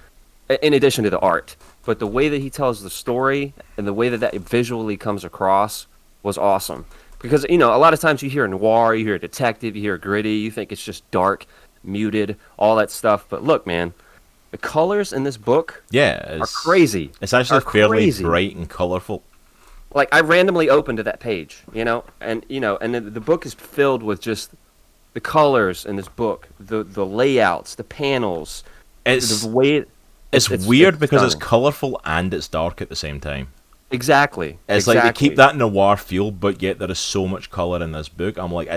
in addition to the art. But the way that he tells the story and the way that visually comes across was awesome. Because, a lot of times you hear noir, you hear detective, you hear gritty, you think it's just dark, muted, all that stuff. But look, man, the colors in this book Yeah. are crazy. It's actually Are fairly crazy. bright and colourful. Like, I randomly opened to that page, and the book is filled with just the colors in this book, the layouts, the panels, It's the way it's weird because it's stunning. colourful and it's dark at the same time. Exactly. It's like they keep that noir feel, but yet there is so much colour in this book. I'm like,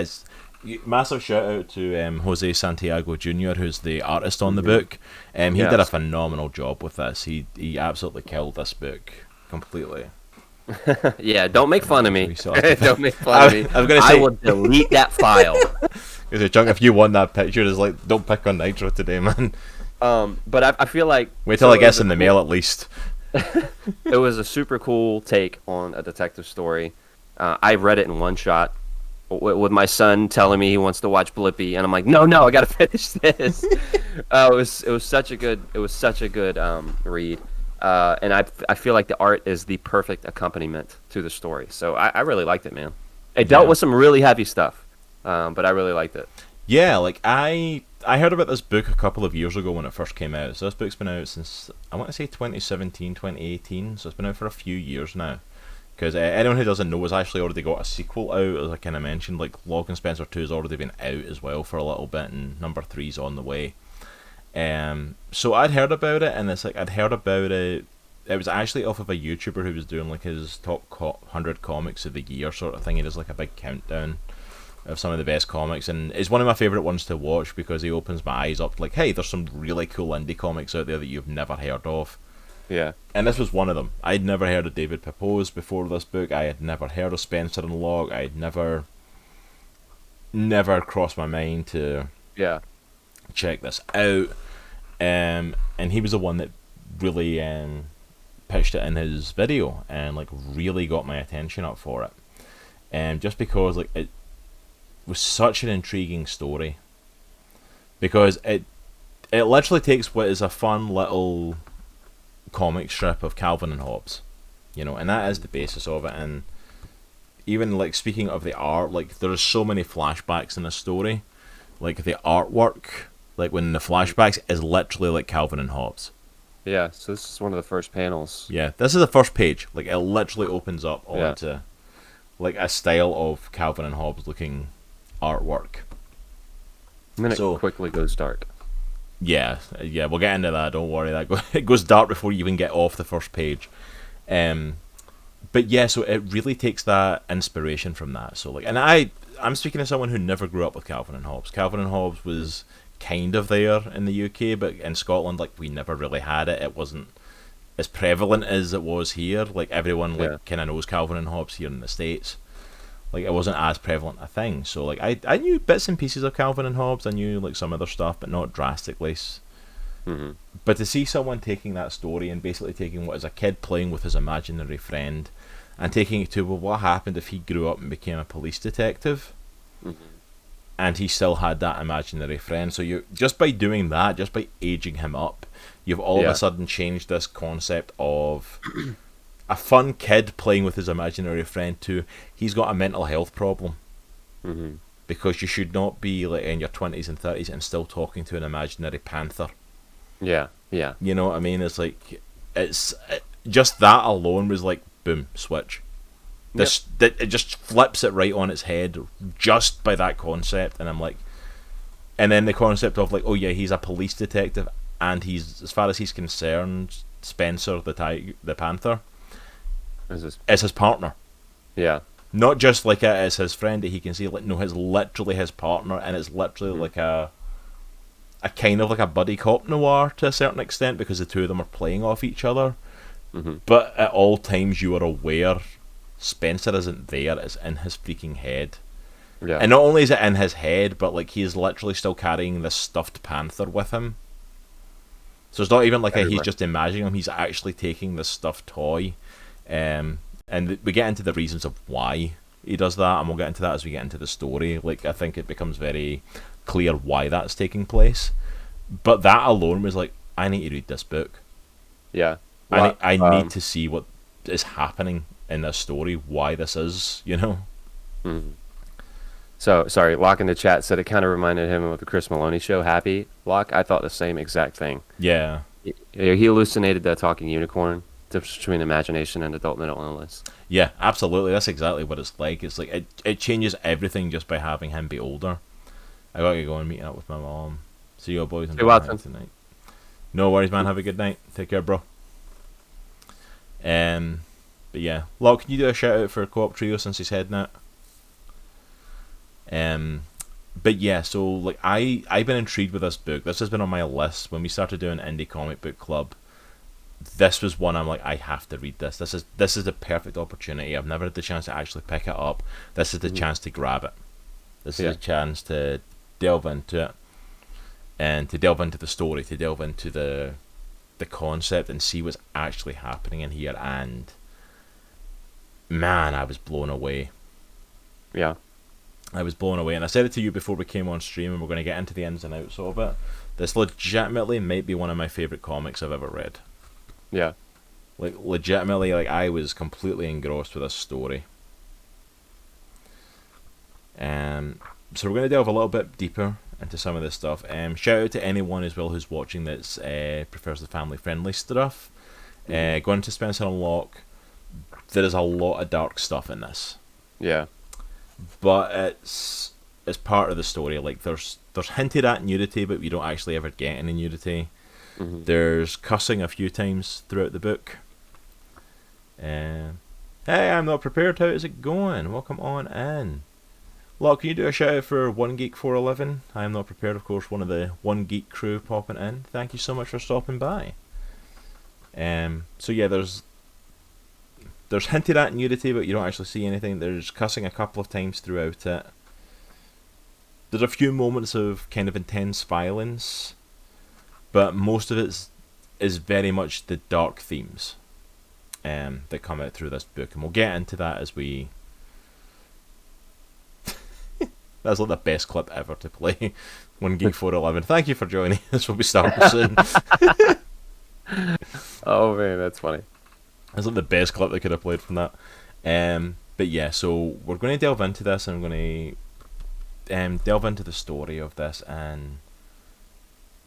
massive shout out to Jose Santiago Jr., who's the artist on the book. He did a Yes. phenomenal job with this. He absolutely killed this book completely. Yeah, don't make fun of me. We saw it. Don't make fun of me. I was gonna say- I will delete that file. Because Chunk, if you want that picture, it's like, don't pick on Nitro today, man. But I feel like Wait till so I guess it in was the mail at least. It was a super cool take on a detective story. I read it in one shot with my son telling me he wants to watch Blippi, and I'm like, no, I got to finish this. It was such a good read, and I feel like the art is the perfect accompaniment to the story. So I really liked it, man. It dealt with some really heavy stuff, but I really liked it. Yeah, like I heard about this book a couple of years ago when it first came out. So this book's been out since, I want to say 2017, 2018. So it's been out for a few years now. Because anyone who doesn't know has actually already got a sequel out, as I kind of mentioned. Like Locke and Spencer 2 has already been out as well for a little bit, and number 3's on the way. So I'd heard about it, and it's like I'd heard about it. It was actually off of a YouTuber who was doing like his top 100 comics of the year sort of thing. He does like a big countdown of some of the best comics, and it's one of my favourite ones to watch because he opens my eyes up like, hey, there's some really cool indie comics out there that you've never heard of. Yeah. And this was one of them. I'd never heard of David Pepose before this book. I had never heard of Spencer and Locke. I'd never never crossed my mind to Yeah. check this out. And he was the one that really pitched it in his video and like really got my attention up for it. And just because like it was such an intriguing story, because it literally takes what is a fun little comic strip of Calvin and Hobbes, you know, and that is the basis of it. And even like speaking of the art, like there's so many flashbacks in this story, like the artwork, like when the flashbacks is literally like Calvin and Hobbes. Yeah, so this is one of the first panels. Yeah, this is the first page. Like it literally opens up Yeah. onto like a style of Calvin and Hobbes looking artwork. And then it So- quickly goes dark. Yeah, we'll get into that. Don't worry, it goes dark before you even get off the first page. But yeah, so it really takes that inspiration from that. So like, and I'm speaking to someone who never grew up with Calvin and Hobbes. Calvin and Hobbes was kind of there in the UK, but in Scotland, like we never really had it. It wasn't as prevalent as it was here. Like everyone like Yeah. kind of knows Calvin and Hobbes here in the States. Like it wasn't as prevalent a thing. So like I knew bits and pieces of Calvin and Hobbes. I knew like some other stuff, but not drastically. Hmm. But to see someone taking that story and basically taking what is a kid playing with his imaginary friend and taking it to, well, what happened if he grew up and became a police detective and he still had that imaginary friend? So you just by doing that, just by aging him up, you've all of Yeah. a sudden changed this concept of a fun kid playing with his imaginary friend to he's got a mental health problem. Hmm. Because you should not be like in your 20s and 30s and still talking to an imaginary panther. Yeah, yeah. You know what I mean? It's like just that alone was like boom, switch. It just flips it right on its head just by that concept, and I'm like, and then the concept of like, oh yeah, he's a police detective, and he's, as far as he's concerned, Spencer the Panther is his partner. Yeah. Not just like as his friend that he can see, like no, it's literally his partner, and it's literally like a kind of like a buddy cop noir to a certain extent because the two of them are playing off each other. Hmm. But at all times you are aware Spencer isn't there, it's in his freaking head. Yeah. And not only is it in his head, but like he is literally still carrying this stuffed panther with him. So it's not even like he's just imagining him, he's actually taking this stuffed toy. And we get into the reasons of why he does that, and we'll get into that as we get into the story. Like I think it becomes very clear why that's taking place. But that alone was like, I need to read this book. Yeah. I need to see what is happening in this story, why this is, you know? Mhm. So, sorry, Locke in the chat said it kind of reminded him of the Chris Maloney show, Happy. Locke, I thought the same exact thing. Yeah. He hallucinated the talking unicorn, difference between imagination and adult mental illness. Yeah, absolutely. That's exactly what it's like. It's like it changes everything just by having him be older. I gotta get going, meeting up with my mom. See you boys Hey, Watson. tonight. No worries, man. Have a good night. Take care, bro. But yeah, Locke, can you do a shout out for Co-op Trio since he's heading out? But yeah, so like I've been intrigued with this book. This has been on my list when we started doing Indie Comic Book Club. This was one I'm like, I have to read this. This is the perfect opportunity. I've never had the chance to actually pick it up. This is the chance to grab it. This is a chance to delve into it, and to delve into the story, to delve into the concept and see what's actually happening in here. And man, I was blown away. Yeah. I was blown away, and I said it to you before we came on stream, and we're going to get into the ins and outs of it. This legitimately might be one of my favourite comics I've ever read. Yeah. Like, legitimately, like, I was completely engrossed with this story. So we're going to delve a little bit deeper into some of this stuff. Shout out to anyone as well who's watching that prefers the family-friendly stuff. Going to Spencer Locke, there is a lot of dark stuff in this. Yeah. But it's part of the story. Like there's hinted at nudity, but we don't actually ever get any nudity. Mm-hmm. There's cussing a few times throughout the book. Hey, I'm not prepared. How is it going? Welcome on in. Locke, can you do a shout out for One Geek 411? I am not prepared, of course. One of the One Geek crew popping in. Thank you so much for stopping by. So yeah, there's hinted at nudity, but you don't actually see anything. There's cussing a couple of times throughout it. there's a few moments of kind of intense violence, but most of it is very much the dark themes that come out through this book, and we'll get into that as we. That's like the best clip ever to play. 1Geek411. Thank you for joining us. We'll be starting soon. Oh man, that's funny. That's like the best clip they could have played from that. But yeah, so we're going to delve into this, and I'm going to delve into the story of this, and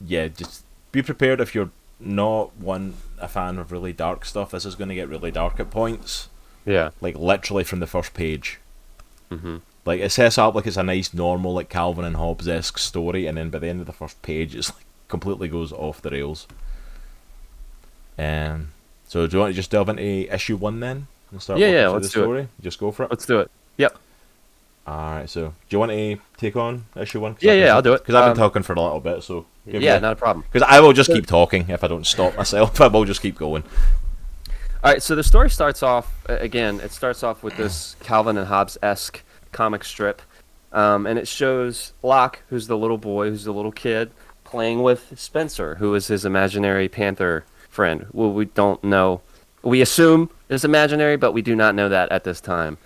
yeah, just be prepared if you're not a fan of really dark stuff. This is going to get really dark at points. Yeah. Like literally from the first page. Mm-hmm. Like it sets up like it's a nice normal like Calvin and Hobbes-esque story, and then by the end of the first page it's like completely goes off the rails. So do you want to just delve into issue 1 then? And start Yeah, through let's the do story? it. Just go for it. Let's do it. Yep. Alright, so do you want to take on issue 1? Yeah, I'll do it. Because I've been talking for a little bit, so... Yeah, not a problem. Because I will just keep talking if I don't stop myself. I will just keep going. Alright, so the story starts off, again, it starts off with this Calvin and Hobbes-esque comic strip. And it shows Locke, who's the little boy, who's the little kid, playing with Spencer, who is his imaginary panther friend. Well, we don't know. We assume it's imaginary, but we do not know that at this time.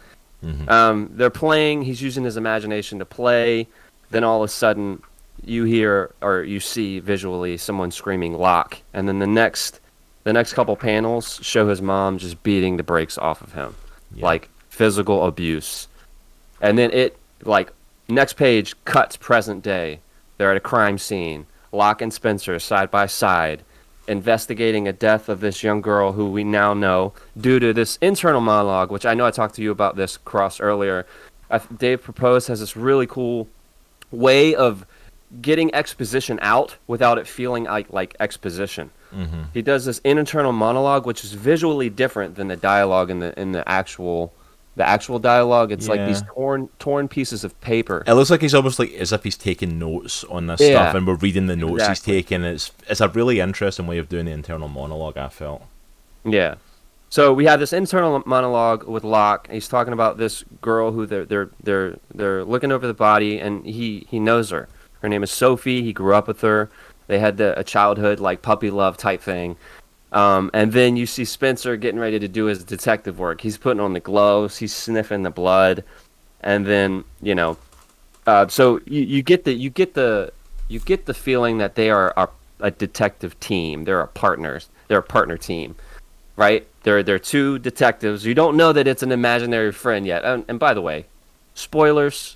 Mm-hmm. They're playing. He's using his imagination to play. Then all of a sudden, you hear or you see visually someone screaming "Locke," and then the next couple panels show his mom just beating the brakes off of him, like physical abuse. And then next page cuts present day. They're at a crime scene. Locke and Spencer side by side, investigating a death of this young girl who we now know, due to this internal monologue, which I know I talked to you about this, Cross, earlier. Dave Proposed has this really cool way of getting exposition out without it feeling like exposition. Mm-hmm. He does this internal monologue, which is visually different than the dialogue in the actual dialogue. It's like these torn pieces of paper. It looks like he's almost like as if he's taking notes on this stuff, and we're reading the notes he's taking. It's a really interesting way of doing the internal monologue, I felt. Yeah. So we have this internal monologue with Locke. He's talking about this girl who they're looking over the body, and he knows her. Her name is Sophie. He grew up with her. They had a childhood like puppy love type thing. And then you see Spencer getting ready to do his detective work. He's putting on the gloves. He's sniffing the blood, and then so you get the feeling that they are a detective team. They're partners. They're a partner team, right? They're two detectives. You don't know that it's an imaginary friend yet. And by the way, spoilers.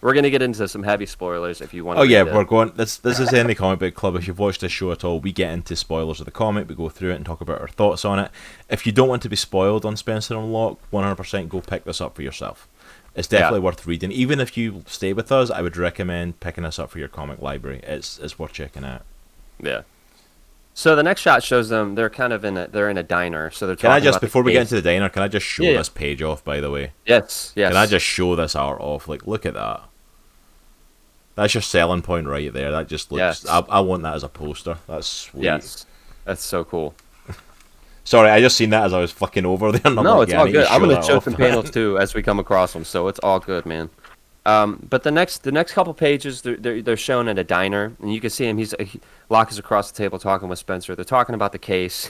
We're gonna get into some heavy spoilers if you want. Oh yeah, we're going. This is any comic book club. If you've watched this show at all, we get into spoilers of the comic. We go through it and talk about our thoughts on it. If you don't want to be spoiled on Spencer and Locke, 100% go pick this up for yourself. It's definitely worth reading. Even if you stay with us, I would recommend picking this up for your comic library. It's worth checking out. Yeah. So the next shot shows them. They're kind of in a diner. So they're. Can I just before we get into the diner? Can I just show this page off? By the way. Yes. Can I just show this art off? Like, look at that. That's your selling point right there. That just looks... Yes. I want that as a poster. That's sweet. Yes. That's so cool. Sorry, I just seen that as I was flicking over there. No, it's all good. I'm going to show some panels too as we come across them, so it's all good, man. But the next couple pages, they're shown at a diner, and you can see him. Locke is across the table talking with Spencer. They're talking about the case.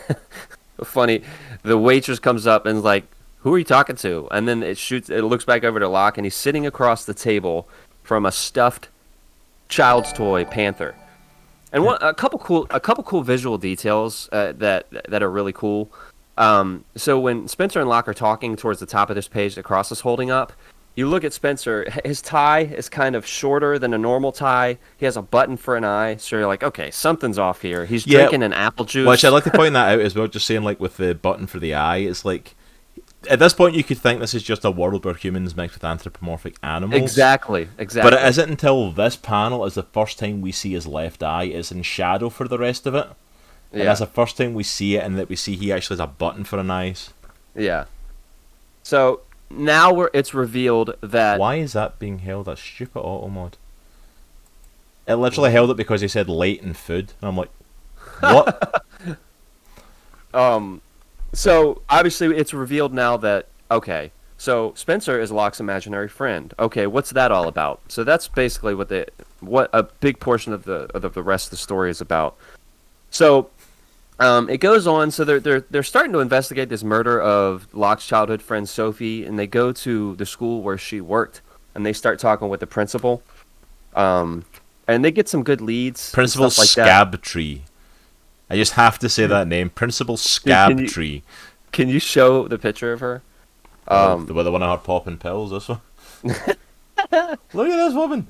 Funny, the waitress comes up and is like, "Who are you talking to?" And then it looks back over to Locke, and he's sitting across the table from a stuffed child's toy panther, and a couple cool visual details that are really cool. So when Spencer and Locke are talking towards the top of this page that Cross is holding up, you look at Spencer. His tie is kind of shorter than a normal tie. He has a button for an eye, so you're like, okay, something's off here. He's drinking an apple juice. Which I'd like to point that out as well. Just saying, like with the button for the eye, it's like. At this point, you could think this is just a world where humans mix with anthropomorphic animals. Exactly. But it isn't until this panel is the first time we see his left eye. It's in shadow for the rest of it. And that's the first time we see it, and that we see he actually has a button for an eye. Yeah. So now it's revealed that... Why is that being held? That stupid auto mod. It literally held it because he said late in food. And I'm like, what? So, obviously, it's revealed now that, okay, So Spencer is Locke's imaginary friend. Okay, what's that all about? So that's basically what a big portion of the rest of the story is about. So it goes on. So they're starting to investigate this murder of Locke's childhood friend Sophie, and they go to the school where she worked, and they start talking with the principal. And they get some good leads. Principal and stuff like that. Scabtree. I just have to say that name, Principal Scabtree. Can you show the picture of her? The one I had popping pills. This one. Look at this woman.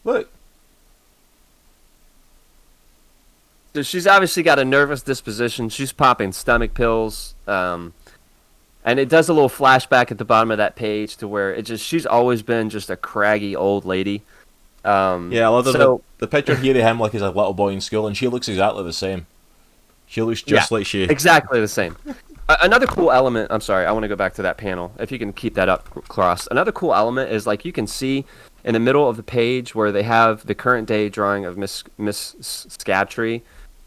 Look. So she's obviously got a nervous disposition. She's popping stomach pills. And it does a little flashback at the bottom of that page to where she's always been just a craggy old lady. Yeah, I love the picture here of him like he's a little boy in school, and she looks exactly the same. She looks just like she... Exactly the same. Another cool element... I'm sorry, I want to go back to that panel. If you can keep that up, Cross. Another cool element is, like, you can see in the middle of the page where they have the current day drawing of Miss Scabtree.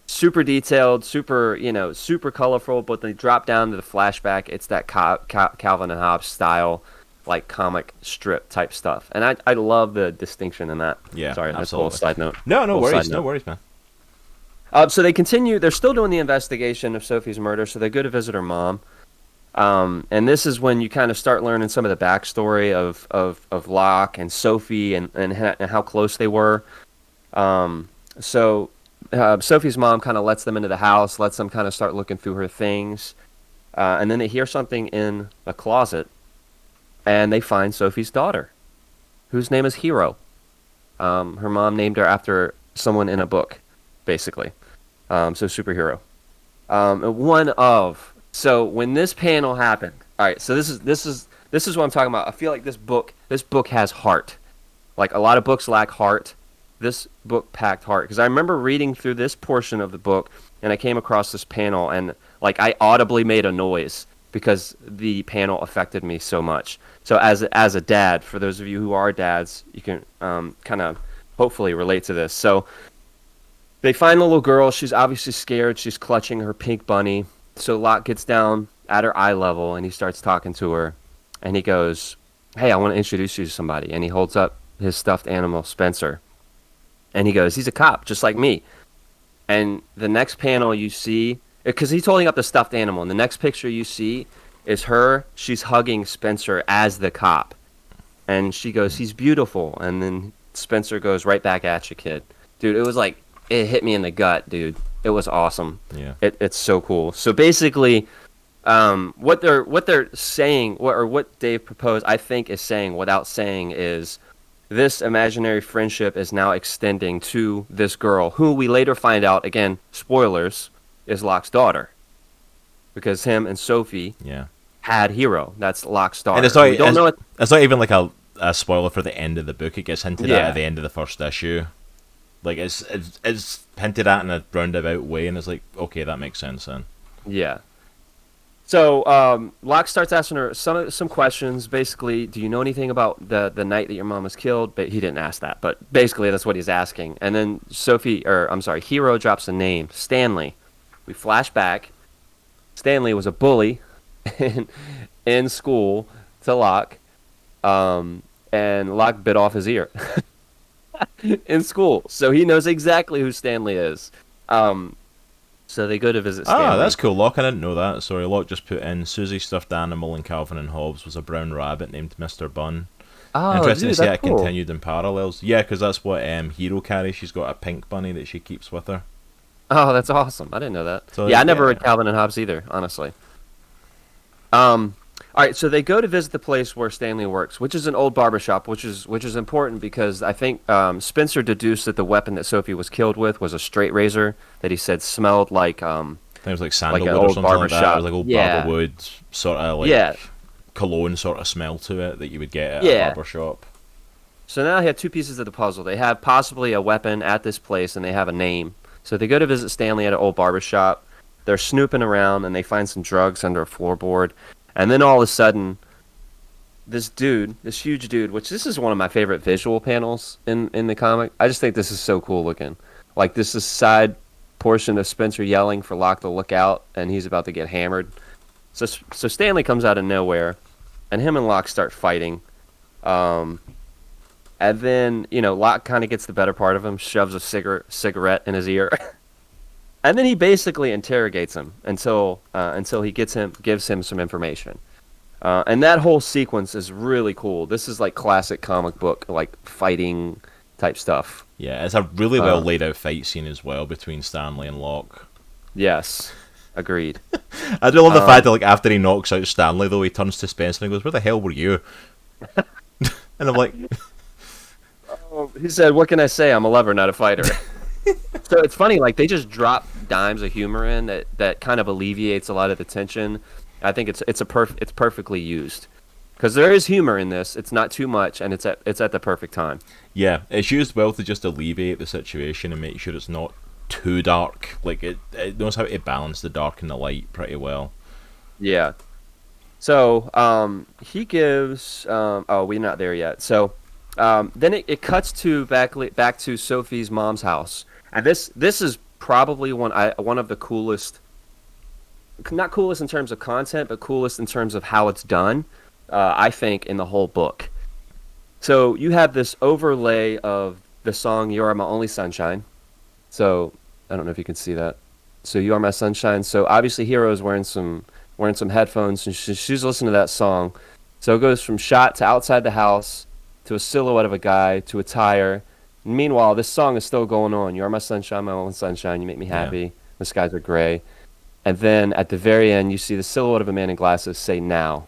Super detailed, super colorful, but they drop down to the flashback. It's that Calvin and Hobbes style, like comic strip type stuff. And I love the distinction in that. Yeah, sorry, that's absolutely. a little side note. No worries, man. So they continue. They're still doing the investigation of Sophie's murder. So they go to visit her mom, and this is when you kind of start learning some of the backstory of Locke and Sophie and how close they were. Sophie's mom kind of lets them into the house, lets them kind of start looking through her things, and then they hear something in a closet, and they find Sophie's daughter, whose name is Hero. Her mom named her after someone in a book, basically. So superhero. So when this panel happened, all right. So this is what I'm talking about. I feel like this book has heart. Like a lot of books lack heart. This book packed heart, because I remember reading through this portion of the book, and I came across this panel, and like I audibly made a noise because the panel affected me so much. So as a dad, for those of you who are dads, you can kind of hopefully relate to this. So they find the little girl. She's obviously scared. She's clutching her pink bunny. So Locke gets down at her eye level, and he starts talking to her, and he goes, "Hey, I want to introduce you to somebody." And he holds up his stuffed animal, Spencer. And he goes, "He's a cop, just like me." And the next panel you see, because he's holding up the stuffed animal, and the next picture you see is her. She's hugging Spencer as the cop. And she goes, "He's beautiful." And then Spencer goes, "Right back at you, kid." Dude, it was like, it hit me in the gut, dude. It was awesome. Yeah. It's so cool. So basically, what they're saying, or what Dave proposed, I think is saying, without saying, is this imaginary friendship is now extending to this girl, who we later find out, again, spoilers, is Locke's daughter. Because him and Sophie had Hero. That's Locke's daughter. And it's not even like a spoiler for the end of the book. It gets hinted at the end of the first issue. Like, it's hinted at in a roundabout way, and it's like, okay, that makes sense then. Yeah. So Locke starts asking her some questions. Basically, do you know anything about the night that your mom was killed? But he didn't ask that. But basically, that's what he's asking. And then Hero drops a name, Stanley. We flash back. Stanley was a bully in school to Locke, and Locke bit off his ear in school. So he knows exactly who Stanley is. So they go to visit Stanley. Ah, that's cool. Locke, I didn't know that. Sorry, Locke just put in Susie's stuffed animal in Calvin and Hobbes was a brown rabbit named Mr. Bun. Oh, interesting to see it cool. continued in parallels. Yeah, because that's what Hero carries. She's got a pink bunny that she keeps with her. Oh, that's awesome. I didn't know that. So, I never read Calvin and Hobbes either, honestly. All right, so they go to visit the place where Stanley works, which is an old barbershop, which is important because I think Spencer deduced that the weapon that Sophie was killed with was a straight razor that he said smelled like I think it was like sandalwood like or something like that. It was like old Yeah. barberwood sort of like cologne sort of smell to it that you would get at a barbershop. So now they have two pieces of the puzzle. They have possibly a weapon at this place, and they have a name. So they go to visit Stanley at an old barbershop. They're snooping around, and they find some drugs under a floorboard. And then all of a sudden, this huge dude, which this is one of my favorite visual panels in the comic. I just think this is so cool looking. Like, this is side portion of Spencer yelling for Locke to look out, and he's about to get hammered. So Stanley comes out of nowhere, and him and Locke start fighting. And then, Locke kind of gets the better part of him, shoves a cigarette in his ear. And then he basically interrogates him until he gives him some information. And that whole sequence is really cool. This is like classic comic book, like fighting type stuff. Yeah, it's a really well laid out fight scene as well between Stanley and Locke. Yes, agreed. I do love the fact that like after he knocks out Stanley, though, he turns to Spencer and goes, "Where the hell were you?" And I'm like, he said, "What can I say? I'm a lover, not a fighter." So it's funny, like they just drop dimes of humor in that kind of alleviates a lot of the tension. I think it's perfectly used because there is humor in this. It's not too much, and it's at the perfect time. yeah, it's used well to just alleviate the situation and make sure it's not too dark. Like it knows how to balance the dark and the light pretty well. Yeah. So he gives. We're not there yet. So then it cuts to back to Sophie's mom's house, and this is probably one of the coolest. Not coolest in terms of content, but coolest in terms of how it's done, I think, in the whole book. So you have this overlay of the song "You Are My Only Sunshine." So I don't know if you can see that. So "You Are My Sunshine." So obviously Hero's wearing some headphones, and she's listening to that song. So it goes from shot to outside the house, to a silhouette of a guy, to a tire. Meanwhile, this song is still going on. "You are my sunshine, my only sunshine. You make me happy. Yeah. The skies are gray." And then at the very end, you see the silhouette of a man in glasses say "now."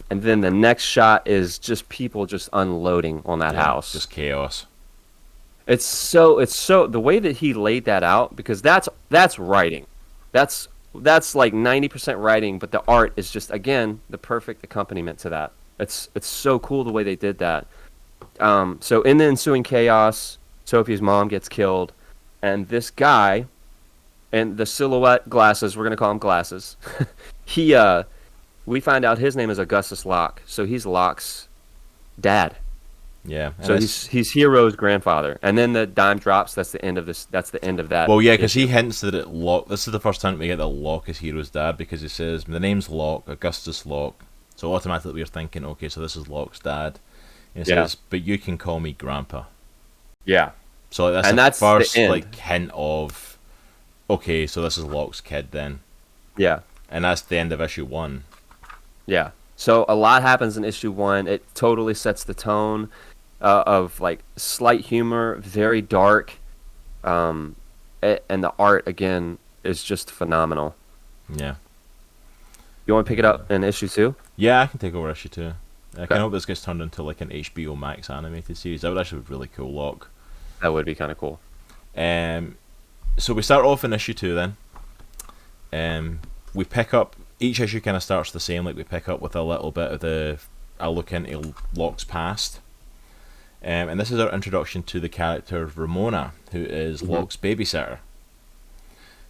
And then the next shot is just people just unloading on that house. Just chaos. It's so the way that he laid that out, because that's writing. That's like 90% writing, but the art is just, again, the perfect accompaniment to that. It's so cool the way they did that. So in the ensuing chaos, Sophie's mom gets killed, and this guy and the silhouette glasses, we're going to call him Glasses. We find out his name is Augustus Locke, so he's Locke's dad. Yeah. So he's Hero's grandfather, and then the dime drops. That's the end of this. That's the end of that. Well, yeah, because he hints that Locke. This is the first time we get that Locke is Hero's dad, because he says the name's Locke, Augustus Locke. So automatically we're thinking, okay, so this is Locke's dad. And he says, "But you can call me Grandpa." Yeah. So that's and the that's first the end. like hint of, okay, so this is Locke's kid then. Yeah. And that's the end of issue 1. Yeah. So a lot happens in issue 1. It totally sets the tone of like slight humor, very dark, and the art again is just phenomenal. Yeah. You want to pick it up in issue 2? Yeah, I can take over issue 2. I Okay. can hope this gets turned into like an HBO Max animated series. That would actually be really cool, Locke. That would be kind of cool. So we start off in issue 2 then. We pick up, each issue kind of starts the same, like we pick up with a little bit of a look into Locke's past. And this is our introduction to the character Ramona, who is Locke's babysitter.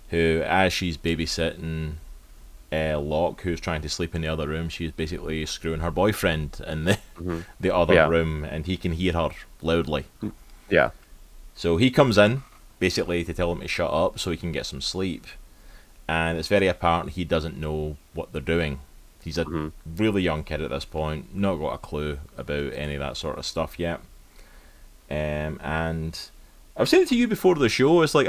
Who, as she's babysitting Locke, who's trying to sleep in the other room, she's basically screwing her boyfriend in the other room, and he can hear her loudly. Yeah. So he comes in, basically to tell him to shut up so he can get some sleep. And it's very apparent he doesn't know what they're doing. He's a really young kid at this point, not got a clue about any of that sort of stuff yet. And I've said it to you before the show, it's like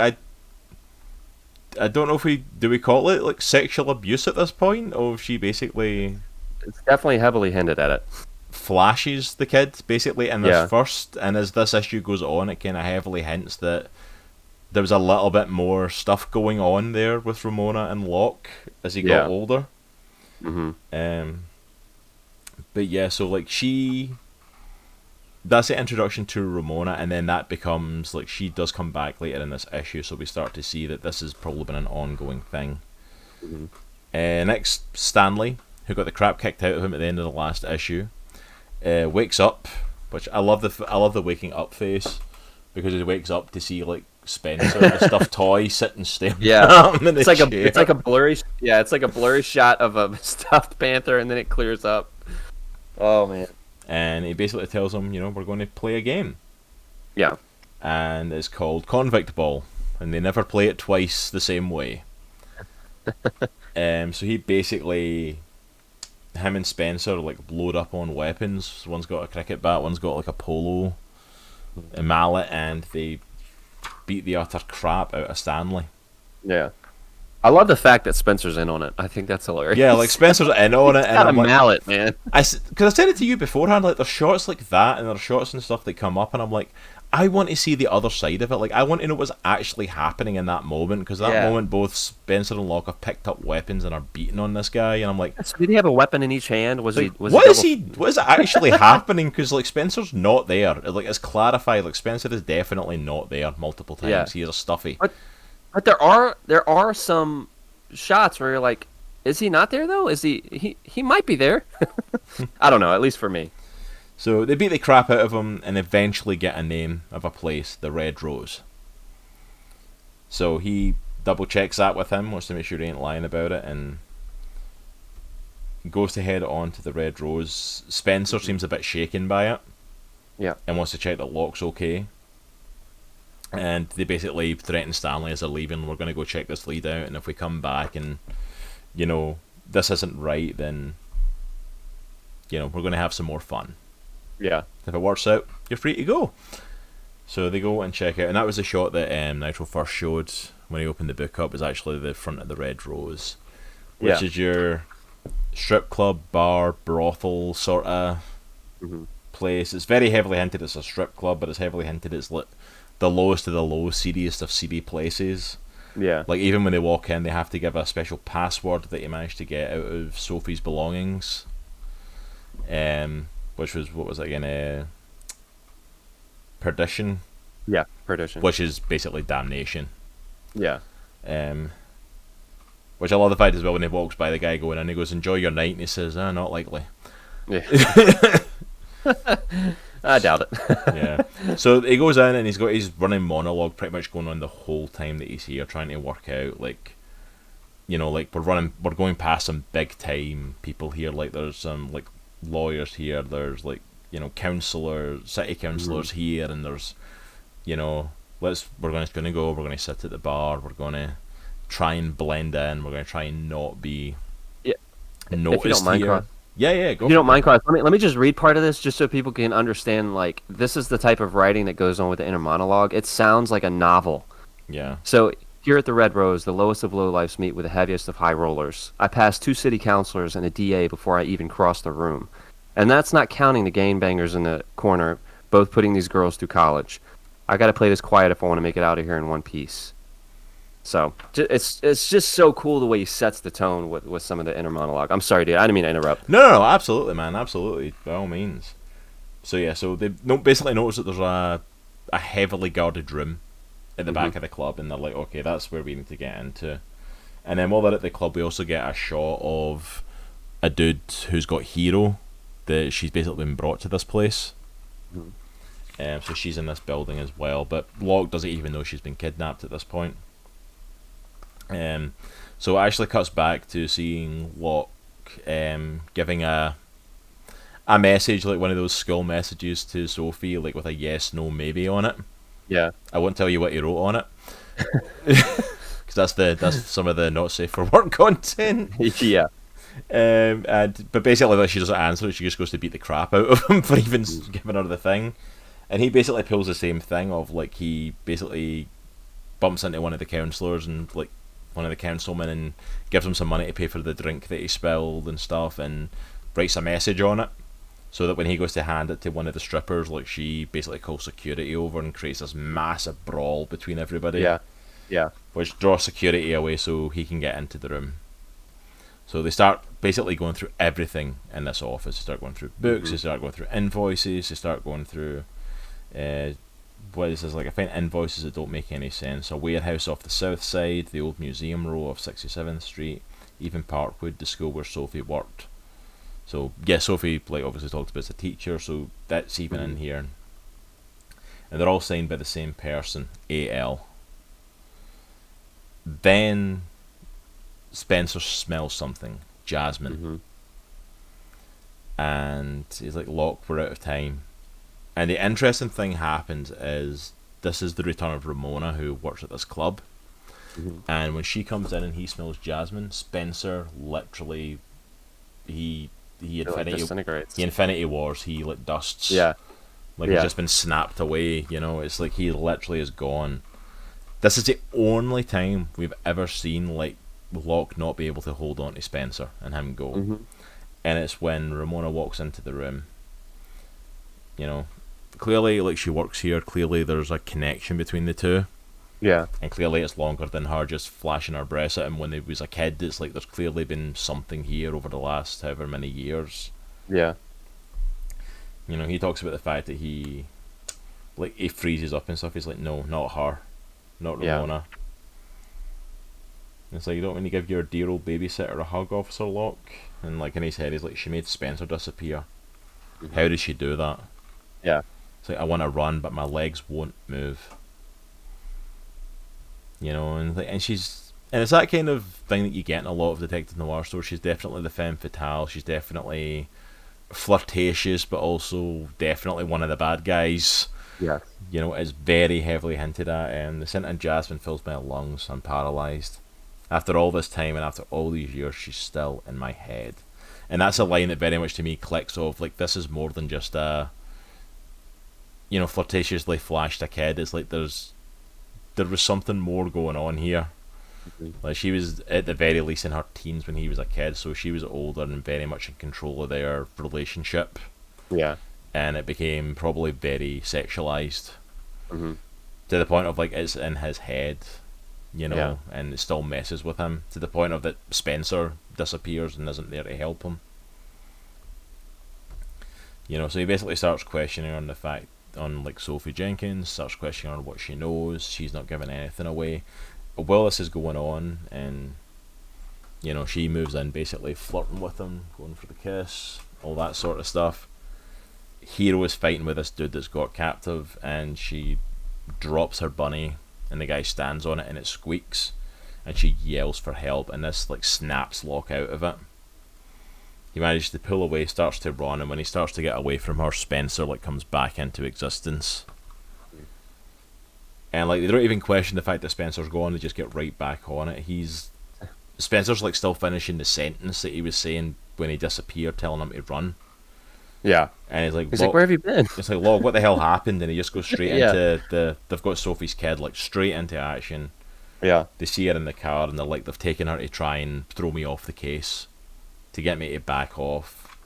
I don't know if we call it like sexual abuse at this point, or if she basically... It's definitely heavily hinted at it. Flashes the kid, basically, in this first, and as this issue goes on, it kind of heavily hints that there was a little bit more stuff going on there with Ramona and Locke as he got older. But yeah, so like that's the introduction to Ramona, and then that becomes like she does come back later in this issue, so we start to see that this has probably been an ongoing thing. Next, Stanley, who got the crap kicked out of him at the end of the last issue, wakes up, which I love the waking up face, because he wakes up to see like Spencer, the stuffed toy, sitting staring at him in the chair. It's like a blurry shot of a stuffed panther, and then it clears up. Oh man. And he basically tells him, we're going to play a game. Yeah. And it's called Convict Ball, and they never play it twice the same way. So he basically him and Spencer like load up on weapons. One's got a cricket bat, one's got like a polo, a mallet, and they beat the utter crap out of Stanley. Yeah. I love the fact that Spencer's in on it. I think that's hilarious. Yeah, like Spencer's in on it, He's and got I'm a like, mallet, man. because I said it to you beforehand. Like there's shots like that, and there's shots and stuff that come up, and I'm like, I want to see the other side of it. Like I want to know what's actually happening in that moment, because that moment both Spencer and Locke have picked up weapons and are beating on this guy, and I'm like, So did he have a weapon in each hand? Was like, he? Was what is double- he? What is actually happening? Because like Spencer's not there. Like it's clarified. Like Spencer is definitely not there multiple times. Yeah. He is a stuffy. But there are some shots where you're like, is he not there though? Is he might be there. I don't know. At least for me. So they beat the crap out of him and eventually get a name of a place, the Red Rose. So he double checks that with him, wants to make sure he ain't lying about it, and goes to head on to the Red Rose. Spencer seems a bit shaken by it. Yeah. And wants to check that Locke's okay. And they basically threaten Stanley as they're leaving, we're going to go check this lead out, and if we come back and, you know, this isn't right, then, you know, we're going to have some more fun. Yeah. If it works out, you're free to go. So they go and check out, and that was the shot that Nitro first showed when he opened the book up, was actually the front of the Red Rose, which is your strip club, bar, brothel sort of place. It's very heavily hinted it's a strip club, but it's heavily hinted it's the lowest of the low, seediest of seedy places. Yeah. Like even when they walk in, they have to give a special password that you managed to get out of Sophie's belongings. Which was, what was it again? Perdition. Yeah, perdition. Which is basically damnation. Yeah. Which I love the fact as well when he walks by the guy going in, he goes, enjoy your night, and he says, not likely. Yeah. I doubt it. Yeah. So he goes in and he's got his running monologue pretty much going on the whole time that he's here, trying to work out, like, you know, like we're going past some big time people here, like there's some like lawyers here, there's like, you know, city councillors here, and there's, you know, we're going to sit at the bar, we're going to try and blend in, we're going to try and not be noticed if you don't mind, here. Cross. Yeah, go. If you don't mind, Cross, let me just read part of this just so people can understand, like, this is the type of writing that goes on with the inner monologue. It sounds like a novel. Yeah. So, here at the Red Rose, the lowest of lowlifes meet with the heaviest of high rollers. I passed 2 city councilors and a DA before I even crossed the room. And that's not counting the gangbangers in the corner, both putting these girls through college. I gotta play this quiet if I want to make it out of here in one piece. So, it's just so cool the way he sets the tone with some of the inner monologue. I'm sorry, dude. I didn't mean to interrupt. No, absolutely, man. Absolutely. By all means. So, yeah, so they basically notice that there's a heavily guarded room at the back of the club, and they're like, okay, that's where we need to get into. And then while they're at the club, we also get a shot of a dude who's got Hero, that she's basically been brought to this place. So she's in this building as well, but Locke doesn't even know she's been kidnapped at this point. So it actually cuts back to seeing Locke giving a message, like one of those school messages to Sophie, like with a yes, no, maybe on it. Yeah. I won't tell you what he wrote on it, because that's some of the not safe for work content. Yeah. But basically, like, she doesn't answer it. She just goes to beat the crap out of him for even giving her the thing. And he basically pulls the same thing of, like, he basically bumps into one of the councillors and, like, one of the councilmen, and gives him some money to pay for the drink that he spilled and stuff, and writes a message on it, so that when he goes to hand it to one of the strippers, like, she basically calls security over and creates this massive brawl between everybody. Yeah. Which draws security away so he can get into the room. So they start basically going through everything in this office. They start going through books, they start going through invoices, they start going through what is this, like, I find invoices that don't make any sense. A warehouse off the south side, the old museum row of 67th Street, even Parkwood, the school where Sophie worked. So yeah, Sophie, like, obviously talked about as a teacher, so that's even in here. And they're all signed by the same person, A.L. Then Spencer smells something, jasmine. And he's like, Locke, we're out of time. And the interesting thing happens is, this is the return of Ramona, who works at this club. And when she comes in and he smells jasmine, Spencer literally, he It like disintegrates. he Infinity Wars, he like dusts. Yeah. Like he's just been snapped away, you know, it's like he literally is gone. This is the only time we've ever seen like Locke not be able to hold on to Spencer and him go. Mm-hmm. And it's when Ramona walks into the room. You know, clearly like she works here, clearly there's a connection between the two. Yeah. And clearly it's longer than her just flashing her breasts at him when he was a kid. It's like there's clearly been something here over the last however many years. Yeah. You know, he talks about the fact that he freezes up and stuff. He's like, no, not her. Not Ramona. Yeah. It's like, you don't want to give your dear old babysitter a hug, Officer Locke? And like in his head, he's like, she made Spencer disappear. Mm-hmm. How did she do that? Yeah. It's like, I want to run, but my legs won't move. You know, and it's that kind of thing that you get in a lot of detective noir stories. She's definitely the femme fatale. She's definitely flirtatious, but also definitely one of the bad guys. Yeah. You know, it's very heavily hinted at. The scent of jasmine fills my lungs. I'm paralyzed. After all this time and after all these years, she's still in my head. And that's a line that very much to me clicks of, like, this is more than just a, you know, flirtatiously flashed a kid. It's like there was something more going on here. Mm-hmm. Like, she was at the very least in her teens when he was a kid, so she was older and very much in control of their relationship. Yeah. And it became probably very sexualized. Mm-hmm. To the point of, like, it's in his head, you know, and it still messes with him, to the point of that Spencer disappears and isn't there to help him. You know, so he basically starts questioning her on the fact, on like Sophie Jenkins, starts questioning her on what she knows. She's not giving anything away. But while this is going on, and you know, she moves in basically flirting with him, going for the kiss, all that sort of stuff. Hero is fighting with this dude that's got captive, and she drops her bunny, and the guy stands on it, and it squeaks, and she yells for help, and this like snaps Locke out of it. He manages to pull away, starts to run, and when he starts to get away from her, Spencer like comes back into existence. And like they don't even question the fact that Spencer's gone; they just get right back on it. Spencer's like still finishing the sentence that he was saying when he disappeared, telling him to run. Yeah. And he's like, where have you been? It's like, Locke, what the hell happened? And he just goes straight into they've got Sophie's kid, like straight into action. Yeah. They see her in the car, and they're like, they've taken her to try and throw me off the case, to get me to back off.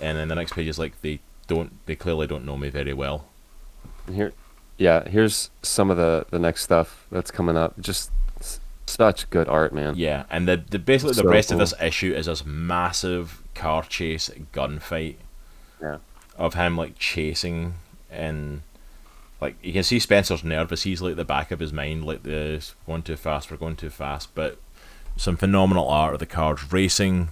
And then the next page is like, they clearly don't know me very well. Here's some of the next stuff that's coming up. Just such good art, man. Yeah, and basically the rest of this issue is this massive car chase gunfight. Yeah. Of him like chasing, and like you can see Spencer's nervous. He's like the back of his mind, like we're going too fast. But some phenomenal art of the cars racing,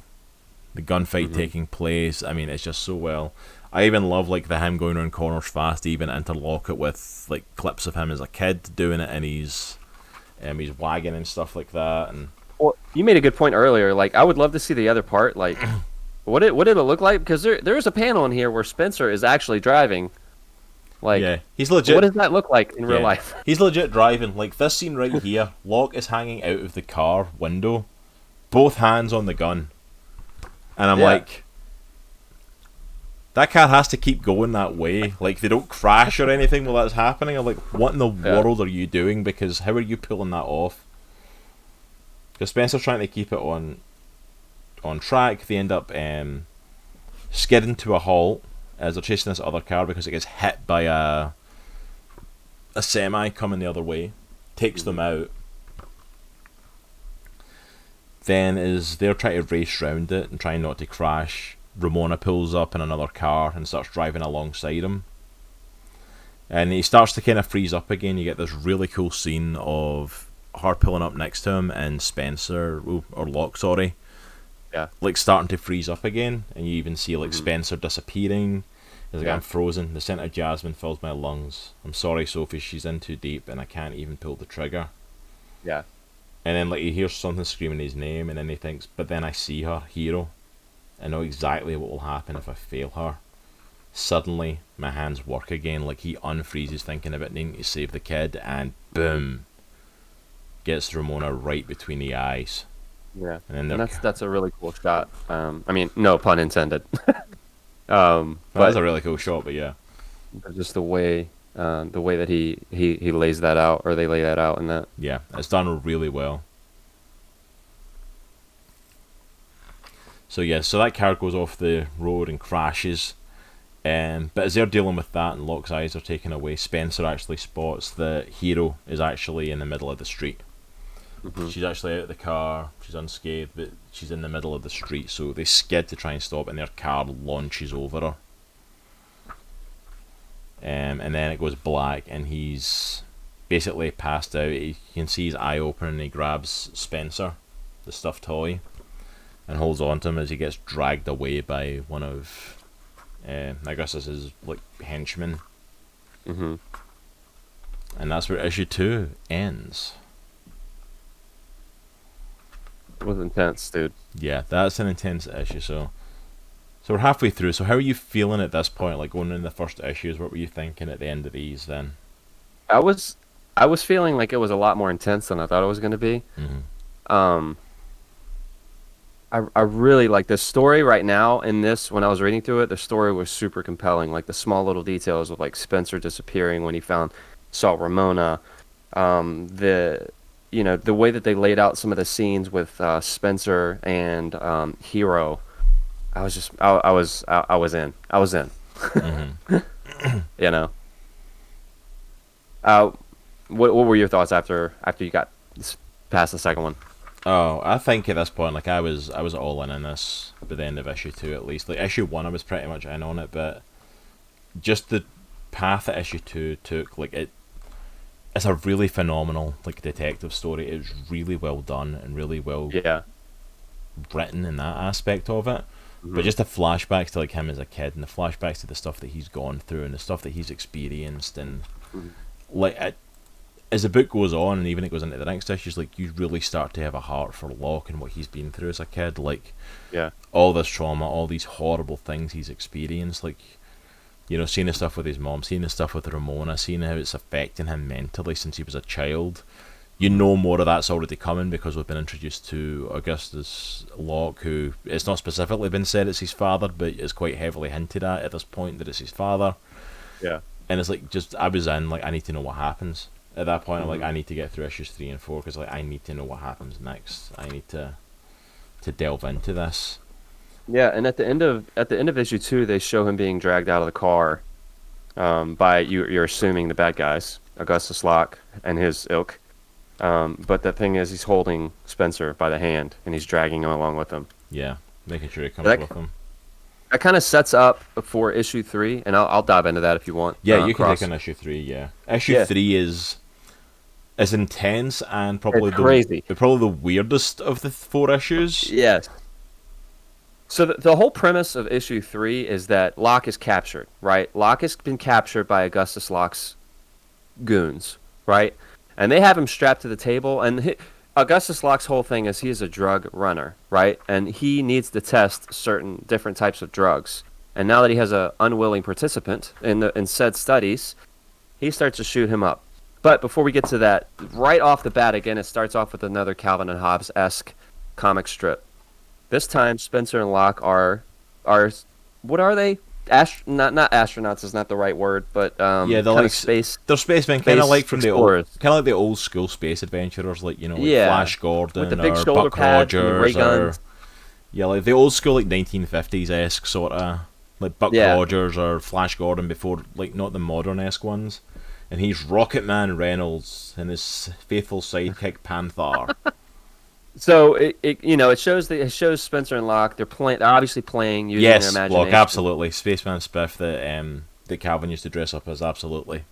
the gunfight taking place. I mean, it's just so well. I even love like the him going around corners fast. Even interlock it with like clips of him as a kid doing it in his wagon and stuff like that. And well, you made a good point earlier. Like, I would love to see the other part. Like, what did it look like? Because there's a panel in here where Spencer is actually driving. Like, yeah, he's legit. What does that look like in real life? He's legit driving. Like this scene right here, Locke is hanging out of the car window, both hands on the gun, and I'm like, that car has to keep going that way. Like they don't crash or anything while that's happening. I'm like, what in the world are you doing? Because how are you pulling that off? Because Spencer's trying to keep it on track. They end up skidding to a halt as they're chasing this other car because it gets hit by a semi coming the other way, takes them out. Then as they're trying to race round it and trying not to crash, Ramona pulls up in another car and starts driving alongside him. And he starts to kind of freeze up again. You get this really cool scene of her pulling up next to him and Spencer, or Locke, sorry, like starting to freeze up again, and you even see like Spencer disappearing. He's like, I'm frozen. The scent of jasmine fills my lungs. I'm sorry, Sophie. She's in too deep, and I can't even pull the trigger. Yeah. And then like he hears something screaming his name, and then he thinks, but then I see her, Hero. I know exactly what will happen if I fail her. Suddenly, my hands work again. Like he unfreezes, thinking about needing to save the kid, and boom, gets Ramona right between the eyes. Yeah, And then and that's a really cool shot. I mean, no pun intended. well, that's But a really cool shot. But yeah, just the way that he lays that out, or they lay that out, and that. yeah, it's done really well. So yeah, so that car goes off the road and crashes. But as they're dealing with that and Locke's eyes are taken away, Spencer actually spots that Hero is actually in the middle of the street. Hmm. She's actually out of the car, she's unscathed, but she's in the middle of the street, so they skid to try and stop, and their car launches over her. And then it goes black, and he's basically passed out. You can see his eye open, and he grabs Spencer, the stuffed toy, and holds on to him as he gets dragged away by one of, I guess this is like henchmen, Hmm. and that's where issue 2 ends. It was intense, dude. Yeah, that's an intense issue. So we're halfway through. So how are you feeling at this point? Like going in the first issues, what were you thinking at the end of these then? I was I was feeling like it was a lot more intense than I thought it was going to be. Mm-hmm. Um, I really like the story right now in this. When I was reading through it, the story was super compelling. Like the small little details of like Spencer disappearing when he saw Ramona. The the way that they laid out some of the scenes with Spencer and Hero. I was in. Mm-hmm. You know. Uh, what were your thoughts after you got past the second one? Oh, I think at this point, like I was all in this by the end of issue 2 at least. Like issue 1, I was pretty much in on it, but just the path that issue 2 took, like it's a really phenomenal like detective story. It's really well done and really well Yeah. written in that aspect of it. But Hmm. just the flashbacks to like him as a kid and the flashbacks to the stuff that he's gone through and the stuff that he's experienced and Hmm. like as the book goes on and even it goes into the next issues, like you really start to have a heart for Locke and what he's been through as a kid. Like Yeah. all this trauma, all these horrible things he's experienced. Like seeing the stuff with his mom, seeing the stuff with Ramona, seeing how it's affecting him mentally since he was a child. More of that's already coming because we've been introduced to Augustus Locke, who it's not specifically been said it's his father, but it's quite heavily hinted at this point that it's his father. Yeah. And it's like just I was in like I need to know what happens at that point. I'm like Hmm. I need to get through issues 3 and 4 because like I need to know what happens next. I need to delve into this. Yeah, and at the end of issue 2, they show him being dragged out of the car by you're assuming the bad guys, Augustus Locke and his ilk. But the thing is, he's holding Spencer by the hand and he's dragging him along with him. Yeah, making sure he comes That with him. that kind of sets up for issue 3, and I'll dive into that if you want. Yeah, you can Cross. take on issue 3. Yeah, issue Yeah. 3 is intense and It's crazy. probably the weirdest of the 4 issues. Yes. So the whole premise of issue 3 is that Locke is captured, right? Locke has been captured by Augustus Locke's goons, right? And they have him strapped to the table. And Augustus Locke's whole thing is he is a drug runner, right? And he needs to test certain different types of drugs. And now that he has a unwilling participant in said studies, he starts to shoot him up. But before we get to that, right off the bat, again, it starts off with another Calvin and Hobbes-esque comic strip. This time, Spencer and Locke are what are they? Not astronauts is not the right word, but Yeah, they're kind like of space. they're spacemen, kind of space like from the old, explorers. kind of like the old school space adventurers, like like Yeah, Flash Gordon with the big or shoulder Buck pads and the ray Rogers, or guns. yeah, like the old school like 1950s esque sort of like Buck Yeah. Rogers or Flash Gordon before like not the modern esque ones. And he's Rocket Man Reynolds and his faithful sidekick Panther. So it shows Spencer and Locke. They're obviously playing using their Yes, imagination. look, absolutely. Spaceman Spiff that Calvin used to dress up as, absolutely.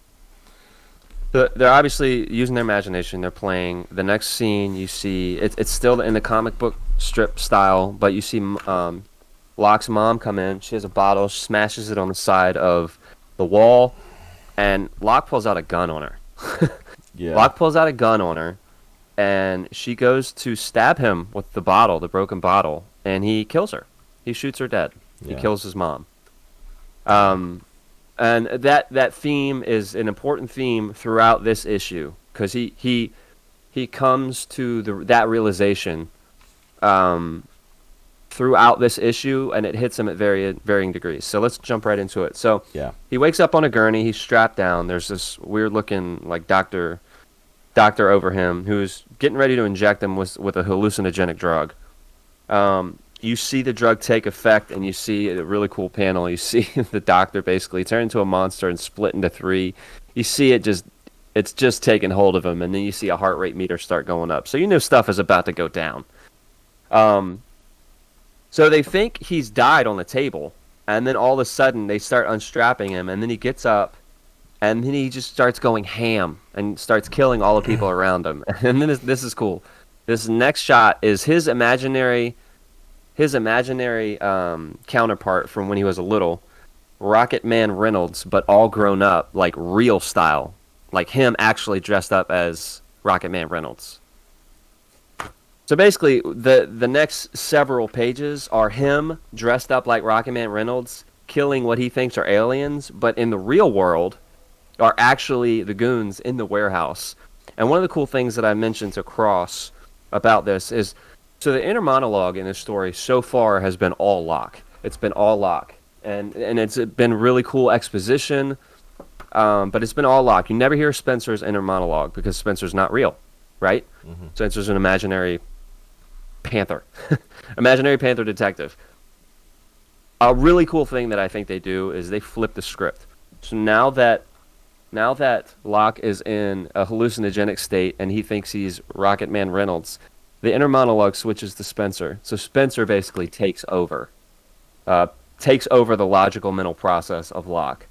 They're obviously using their imagination. They're playing. The next scene you see, it's still in the comic book strip style, but you see Locke's mom come in. She has a bottle, smashes it on the side of the wall, and Locke pulls out a gun on her. Yeah. Locke pulls out a gun on her, and she goes to stab him with the bottle, the broken bottle, and he kills her. He shoots her dead. He Yeah. kills his mom. And that theme is an important theme throughout this issue because he comes to that realization throughout this issue, and it hits him at varying degrees. So let's jump right into it. So Yeah. he wakes up on a gurney. He's strapped down. There's this weird looking like doctor over him who's getting ready to inject him with a hallucinogenic drug. You see the drug take effect, and you see a really cool panel. You see the doctor basically turn into a monster and split into three. You see it's just taking hold of him, and then you see a heart rate meter start going up. So you know stuff is about to go down. So they think he's died on the table, and then all of a sudden they start unstrapping him, and then he gets up, and then he just starts going ham and starts killing all the people around him. And then this is cool. This next shot is his imaginary counterpart from when he was a little, Rocket Man Reynolds, but all grown up, like real style, like him actually dressed up as Rocket Man Reynolds. So basically, the next several pages are him dressed up like Rocket Man Reynolds, killing what he thinks are aliens, but in the real world are actually the goons in the warehouse. And one of the cool things that I mentioned to Cross about this is, so the inner monologue in this story so far has been all Locke. It's been all Locke. And it's been really cool exposition, but it's been all Locke. You never hear Spencer's inner monologue because Spencer's not real, right? Mm-hmm. Spencer's an imaginary panther. Imaginary panther detective. A really cool thing that I think they do is they flip the script. So now that Locke is in a hallucinogenic state and he thinks he's Rocket Man Reynolds, the inner monologue switches to Spencer. So Spencer basically takes over the logical mental process of Locke.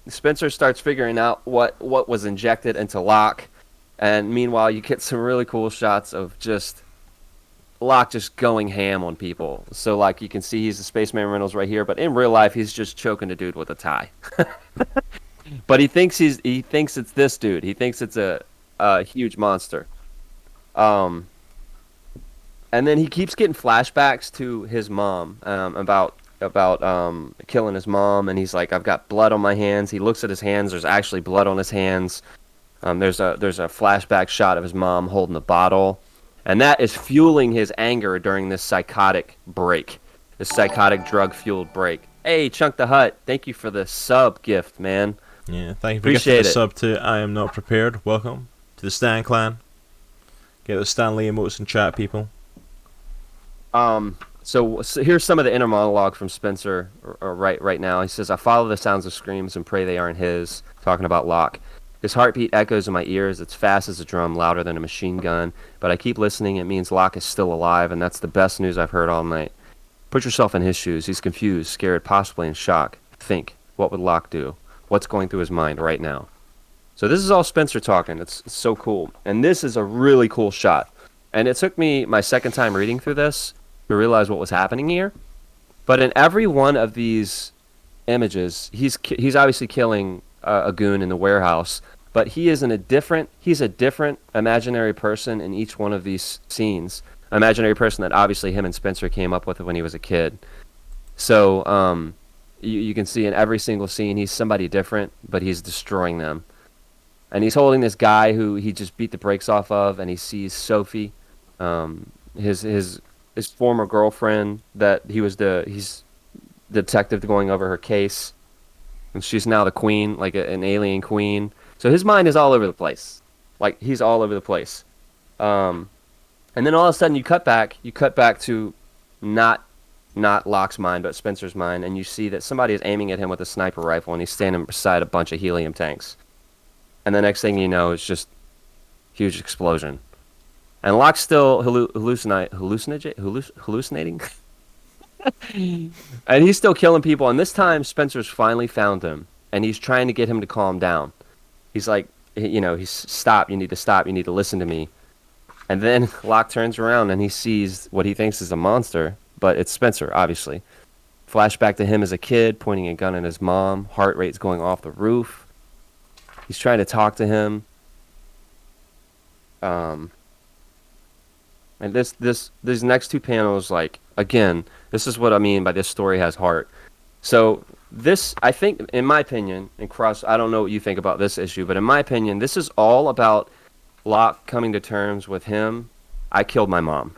Spencer starts figuring out what was injected into Locke. And meanwhile, you get some really cool shots of just Locke just going ham on people. So, like, you can see he's the Spaceman Reynolds right here, but in real life, he's just choking a dude with a tie. But he thinks it's this dude. He thinks it's a huge monster. And then he keeps getting flashbacks to his mom about killing his mom, and he's like, I've got blood on my hands. He looks at his hands. There's actually blood on his hands. There's a flashback shot of his mom holding the bottle, and that is fueling his anger during this psychotic break, this psychotic drug-fueled break. Hey, Chunk the Hut, thank you for the sub gift, man. Yeah, thank you for Appreciate gifting the it. sub to I Am Not Prepared. Welcome to the Stan Clan. Get the Stanley emotes in chat, people. So here's some of the inner monologue from Spencer right now. He says, I follow the sounds of screams and pray they aren't his, talking about Locke. His heartbeat echoes in my ears. It's fast as a drum, louder than a machine gun. But I keep listening. It means Locke is still alive, and that's the best news I've heard all night. Put yourself in his shoes. He's confused, scared, possibly in shock. Think, what would Locke do? What's going through his mind right now? So this is all Spencer talking. It's so cool. And this is a really cool shot. And it took me my second time reading through this to realize what was happening here. But in every one of these images, he's obviously killing a goon in the warehouse, but he's a different imaginary person in each one of these scenes. Imaginary person that obviously him and Spencer came up with when he was a kid. So you can see in every single scene he's somebody different, but he's destroying them. And he's holding this guy who he just beat the brakes off of, and he sees Sophie, his former girlfriend that he's detective going over her case. And she's now the queen, like an alien queen. So his mind is all over the place. Like, he's all over the place. And then all of a sudden you cut back to not Locke's mind, but Spencer's mind, and you see that somebody is aiming at him with a sniper rifle, and he's standing beside a bunch of helium tanks. And the next thing you know, it's just huge explosion. And Locke's still hallucinating? And he's still killing people, and this time Spencer's finally found him, and he's trying to get him to calm down. He's like, he's stop, you need to listen to me. And then Locke turns around and he sees what he thinks is a monster, but it's Spencer, obviously. Flashback to him as a kid, pointing a gun at his mom, heart rate's going off the roof. He's trying to talk to him. And these next two panels, like, again, this is what I mean by this story has heart. So this, I think, in my opinion, and Cross, I don't know what you think about this issue, but in my opinion, this is all about Locke coming to terms with him I killed my mom.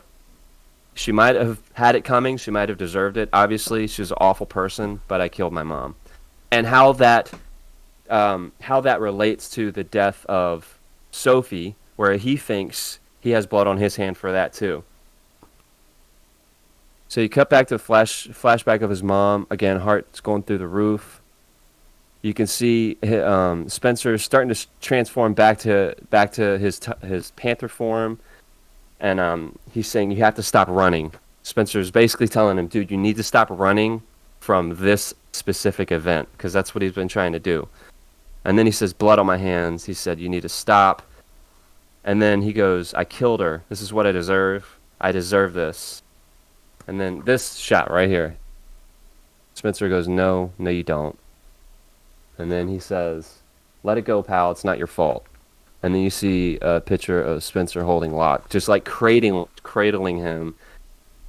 She might have had it coming. She might have deserved it. Obviously, she was an awful person, but I killed my mom. And how that relates to the death of Sophie, where he thinks he has blood on his hand for that too. So you cut back to the flashback of his mom. Again, heart's going through the roof. You can see Spencer starting to transform back to his panther form, and he's saying you have to stop running. Spencer's basically telling him, dude, you need to stop running from this specific event because that's what he's been trying to do. And then he says, blood on my hands. He said, you need to stop. And then he goes, I killed her. This is what I deserve. I deserve this. And then this shot right here. Spencer goes, no, you don't. And then he says, let it go, pal. It's not your fault. And then you see a picture of Spencer holding Locke, just like cradling him,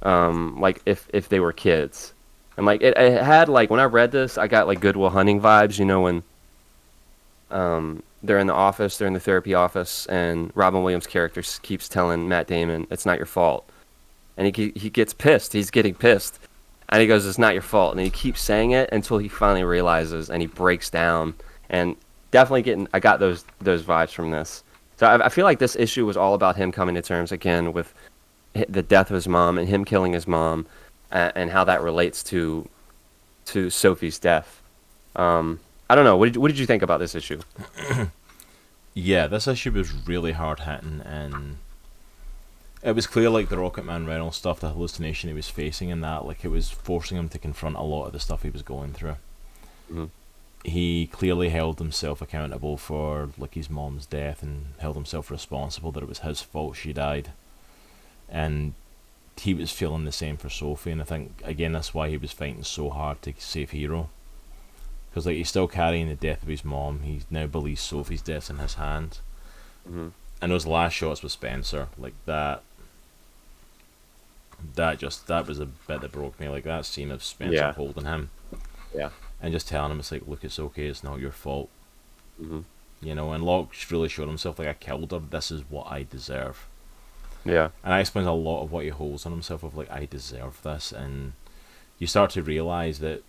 like if they were kids. And like it had like, when I read this, I got like Good Will Hunting vibes, you know, when they're in the office, they're in the therapy office, and Robin Williams' character keeps telling Matt Damon, it's not your fault. And he gets pissed. He's getting pissed. And he goes, it's not your fault. And he keeps saying it until he finally realizes, and he breaks down. And definitely I got those vibes from this. So I feel like this issue was all about him coming to terms again with the death of his mom and him killing his mom, and how that relates to Sophie's death. I don't know. What did you think about this issue? Yeah, this issue was really hard hitting, and it was clear, like, the Rocket Man Reynolds stuff, the hallucination he was facing in that, like, it was forcing him to confront a lot of the stuff he was going through. Mm-hmm. He clearly held himself accountable for, like, his mom's death, and held himself responsible that it was his fault she died. And he was feeling the same for Sophie, and I think, again, that's why he was fighting so hard to save Hero. Because, like, he's still carrying the death of his mom. He now believes Sophie's death's in his hand. Mm-hmm. And those last shots with Spencer, like, that was a bit that broke me. Like, that scene of Spencer holding him. Yeah. And just telling him, it's like, look, it's okay, it's not your fault. Mm-hmm. You know, and Locke really showed himself, like, I killed her, this is what I deserve. Yeah. And that explains a lot of what he holds on himself of, like, I deserve this. And you start to realise that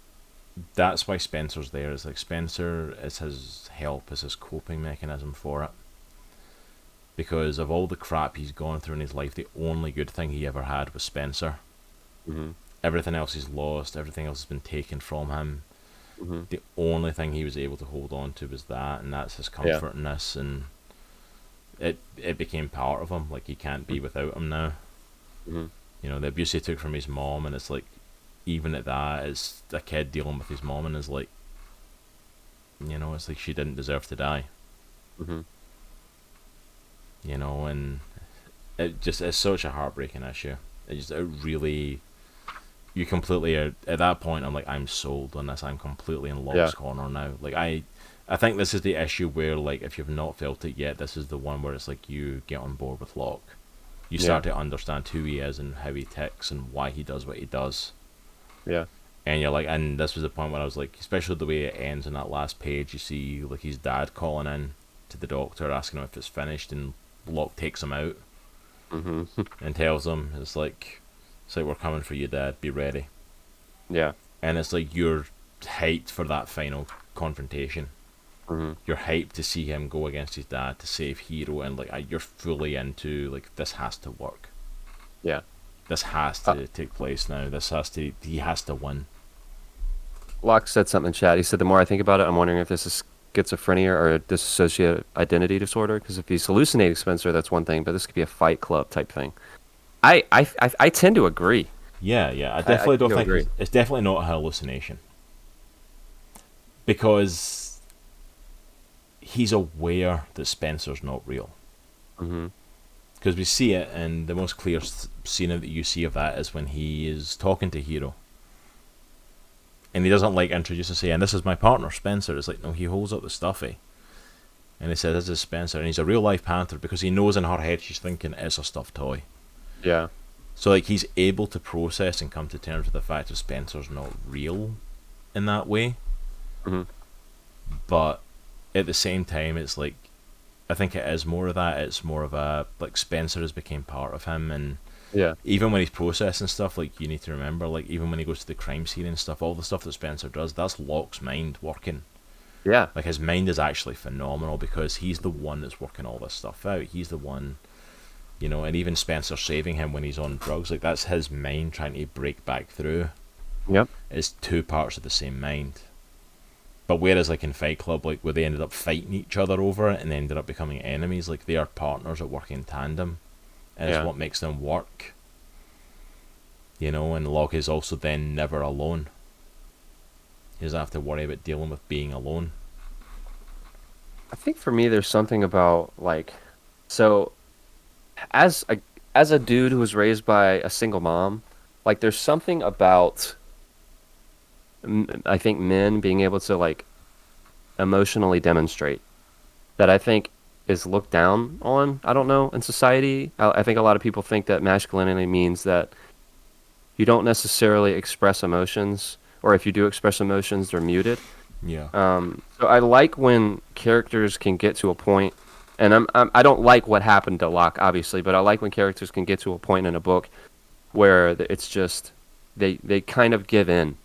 that's why Spencer's there. It's like, Spencer is his help, is his coping mechanism for it. Because of all the crap he's gone through in his life, the only good thing he ever had was Spencer. Mm-hmm. Everything else he's lost, everything else has been taken from him. Mm-hmm. The only thing he was able to hold on to was that, and that's his comfort in this, and it became part of him. Like, he can't be without him now. Mm-hmm. You know, the abuse he took from his mom, and it's like, even at that, it's a kid dealing with his mom, and is like, you know, it's like she didn't deserve to die. Mm-hmm. You know, and it's such a heartbreaking issue. It really, you completely are, at that point, I'm like, I'm sold on this. I'm completely in Locke's corner now. Like, I think this is the issue where, like, if you've not felt it yet, this is the one where it's like, you get on board with Locke. You start to understand who he is and how he ticks and why he does what he does. Yeah. And you're like, and this was the point where I was like, especially the way it ends on that last page, you see, like, his dad calling in to the doctor, asking him if it's finished, and Locke takes him out. Mm-hmm. And tells him, it's like, we're coming for you, Dad, be ready. Yeah. And it's like, you're hyped for that final confrontation. Mm-hmm. You're hyped to see him go against his dad to save Hero, and like, you're fully into, like, this has to work. Yeah. This has to take place now. He has to win. Locke said something in chat. He said, the more I think about it, I'm wondering if this is schizophrenia or a dissociative identity disorder, because if he's hallucinating Spencer, that's one thing, but this could be a Fight Club type thing. I tend to agree. Yeah, I definitely don't think it's definitely not a hallucination, because he's aware that Spencer's not real. Mm-hmm. Because we see it, and the most clear scene that you see of that is when he is talking to Hero. And he doesn't, like, introduce and say, and this is my partner, Spencer. It's like, no, he holds up the stuffy. And he says, this is Spencer. And he's a real-life panther, because he knows in her head she's thinking it's a stuffed toy. Yeah. So, like, he's able to process and come to terms with the fact that Spencer's not real in that way. Mm-hmm. But at the same time, it's like, I think it is more of that. It's more of a, like, Spencer has became part of him, and Yeah. even when he's processing stuff, like, you need to remember, like, even when he goes to the crime scene and stuff, all the stuff that Spencer does, that's Locke's mind working. Yeah. Like, his mind is actually phenomenal because he's the one that's working all this stuff out. He's the one, you know, and even Spencer saving him when he's on drugs, like, that's his mind trying to break back through. Yep. It's two parts of the same mind. But whereas, like, in Fight Club, like, where they ended up fighting each other over it and they ended up becoming enemies, like, they are partners that work in tandem, and Yeah. it's what makes them work. You know, and Locke is also then never alone. He doesn't have to worry about dealing with being alone. I think for me, there's something about like, so as a dude who was raised by a single mom, like there's something about I think men being able to like emotionally demonstrate that I think is looked down on. I don't know in society. I think a lot of people think that masculinity means that you don't necessarily express emotions, or if you do express emotions, they're muted. Yeah. So I like when characters can get to a point, and I don't like what happened to Locke, obviously, but I like when characters can get to a point in a book where it's just they kind of give in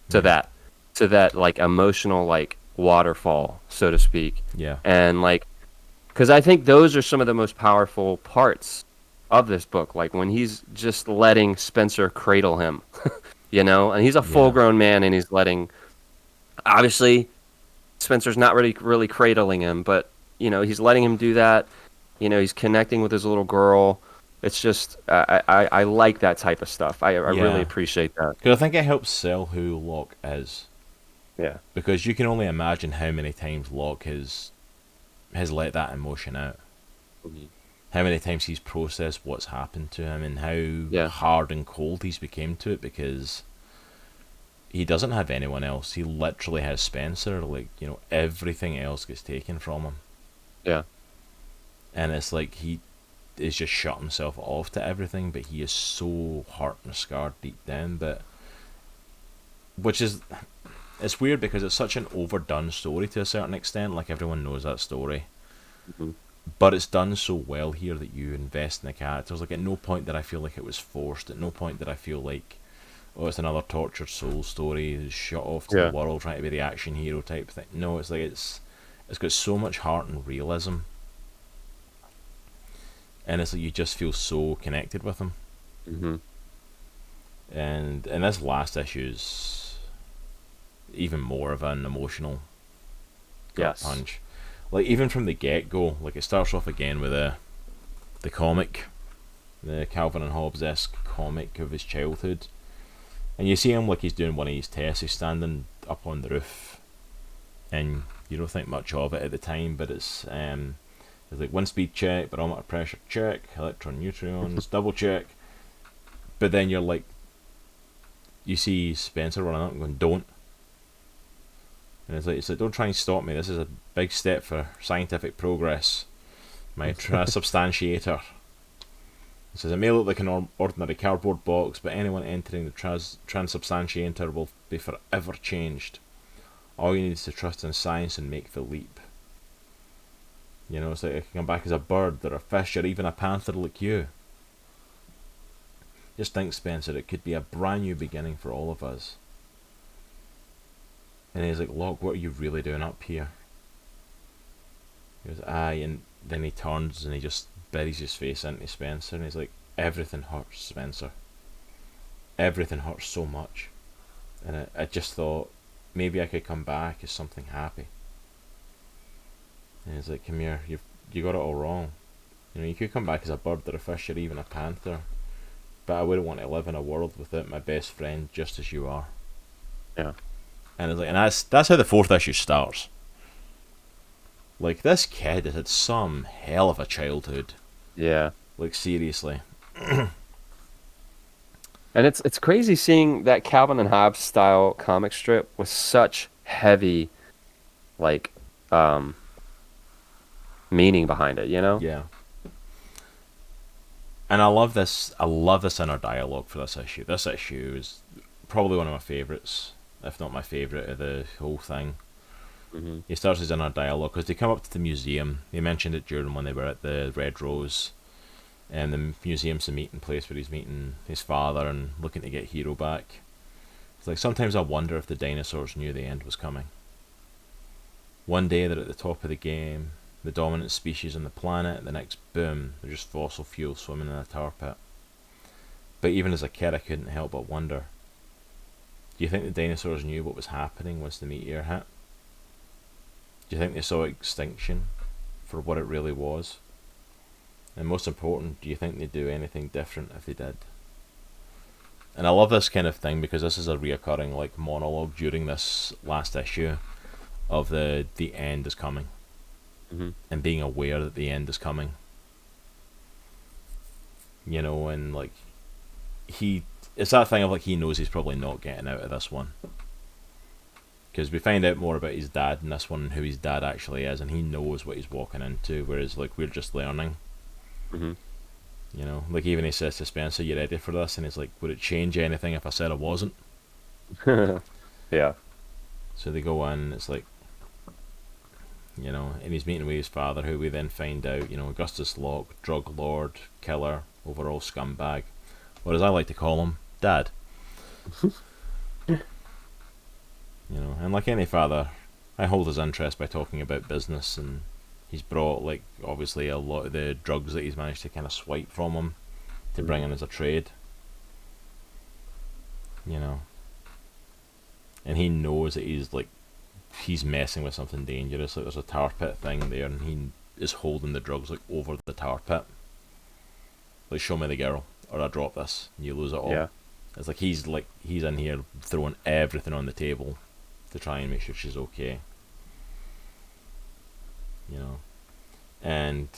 to Yeah. that like emotional like waterfall, so to speak, Yeah. and like because I think those are some of the most powerful parts of this book, like when he's just letting Spencer cradle him, you know, and he's a full Yeah. grown man and he's letting obviously Spencer's not really cradling him, but you know he's letting him do that. You know he's connecting with his little girl. It's just I like that type of stuff. I really Yeah. appreciate that. Because I think it helps sell who Locke is. Yeah. Because you can only imagine how many times Locke has let that emotion out. Mhm. How many times he's processed what's happened to him and how Yeah. hard and cold he's became to it, because he doesn't have anyone else. He literally has Spencer. Like, you know, everything else gets taken from him. Yeah. And it's like he is just shut himself off to everything, but he is so hurt and scarred deep down. But which is, it's weird because it's such an overdone story to a certain extent. Like, everyone knows that story, hmm but it's done so well here that you invest in the characters. Like, at no point did I feel like it was forced. At no point did I feel like, oh, it's another tortured soul story who's shut off to Yeah. the world trying to be the action hero type thing. No, it's like it's got so much heart and realism, and it's like you just feel so connected with him. hmm And this last issue's even more of an emotional gut Yes. punch. Like, even from the get go, like, it starts off again with the comic, the Calvin and Hobbes-esque comic of his childhood. And you see him like he's doing one of his tests. He's standing up on the roof, and you don't think much of it at the time, but it's like wind speed check, barometer pressure check, electron neutrons double check. But then you're like, you see Spencer running up and going, "Don't!" And it's like, "Don't try and stop me. This is a big step for scientific progress. My transubstantiator." It says, "It may look like an ordinary cardboard box, but anyone entering the transubstantiator will be forever changed. All you need is to trust in science and make the leap." You know, it's like, I can come back as a bird or a fish or even a panther like you. Just think, Spencer, it could be a brand new beginning for all of us. And he's like, "Locke, what are you really doing up here?" He goes, "Aye," and then he turns and he just buries his face into Spencer, and he's like, "Everything hurts, Spencer. Everything hurts so much." And I just thought, maybe I could come back as something happy. And he's like, "Come here, you got it all wrong. You know, you could come back as a bird or a fish or even a panther, but I wouldn't want to live in a world without my best friend just as you are." Yeah. And it's like, and that's how the fourth issue starts. Like, this kid has had some hell of a childhood. Yeah. Like, seriously. And it's crazy seeing that Calvin and Hobbes style comic strip with such heavy, like, meaning behind it. You know? Yeah. And I love this inner dialogue for this issue. This issue is probably one of my favourites, if not my favourite of the whole thing. Mm-hmm. He starts his inner dialogue because they come up to the museum. He mentioned it during when they were at the Red Rose. And the museum's the meeting place where he's meeting his father and looking to get Hero back. It's like, sometimes I wonder if the dinosaurs knew the end was coming. One day they're at the top of the game, the dominant species on the planet, the next, boom, they're just fossil fuel swimming in a tar pit. But even as a kid I couldn't help but wonder, do you think the dinosaurs knew what was happening once the meteor hit? Do you think they saw extinction for what it really was? And most important, do you think they'd do anything different if they did? And I love this kind of thing because this is a reoccurring like monologue during this last issue of the end is coming. Mm-hmm. And being aware that the end is coming. You know, and like it's that thing of like he knows he's probably not getting out of this one. Because we find out more about his dad in this one and who his dad actually is, and he knows what he's walking into, whereas like we're just learning. Mm-hmm. You know, like even he says to Spencer, "You ready for this?" And he's like, "Would it change anything if I said I wasn't?" Yeah. So they go in, it's like, you know, and he's meeting with his father, who we then find out, you know, Augustus Locke, drug lord, killer, overall scumbag, or as I like to call him, Dad. You know, and like any father, I hold his interest by talking about business, and he's brought, like, obviously a lot of the drugs that he's managed to kind of swipe from him to bring in as a trade. You know. And he knows that he's messing with something dangerous. Like, there's a tar pit thing there, and he is holding the drugs, like, over the tar pit. Like, show me the girl, or I drop this, and you lose it all. Yeah. It's like he's in here throwing everything on the table to try and make sure she's okay. You know. And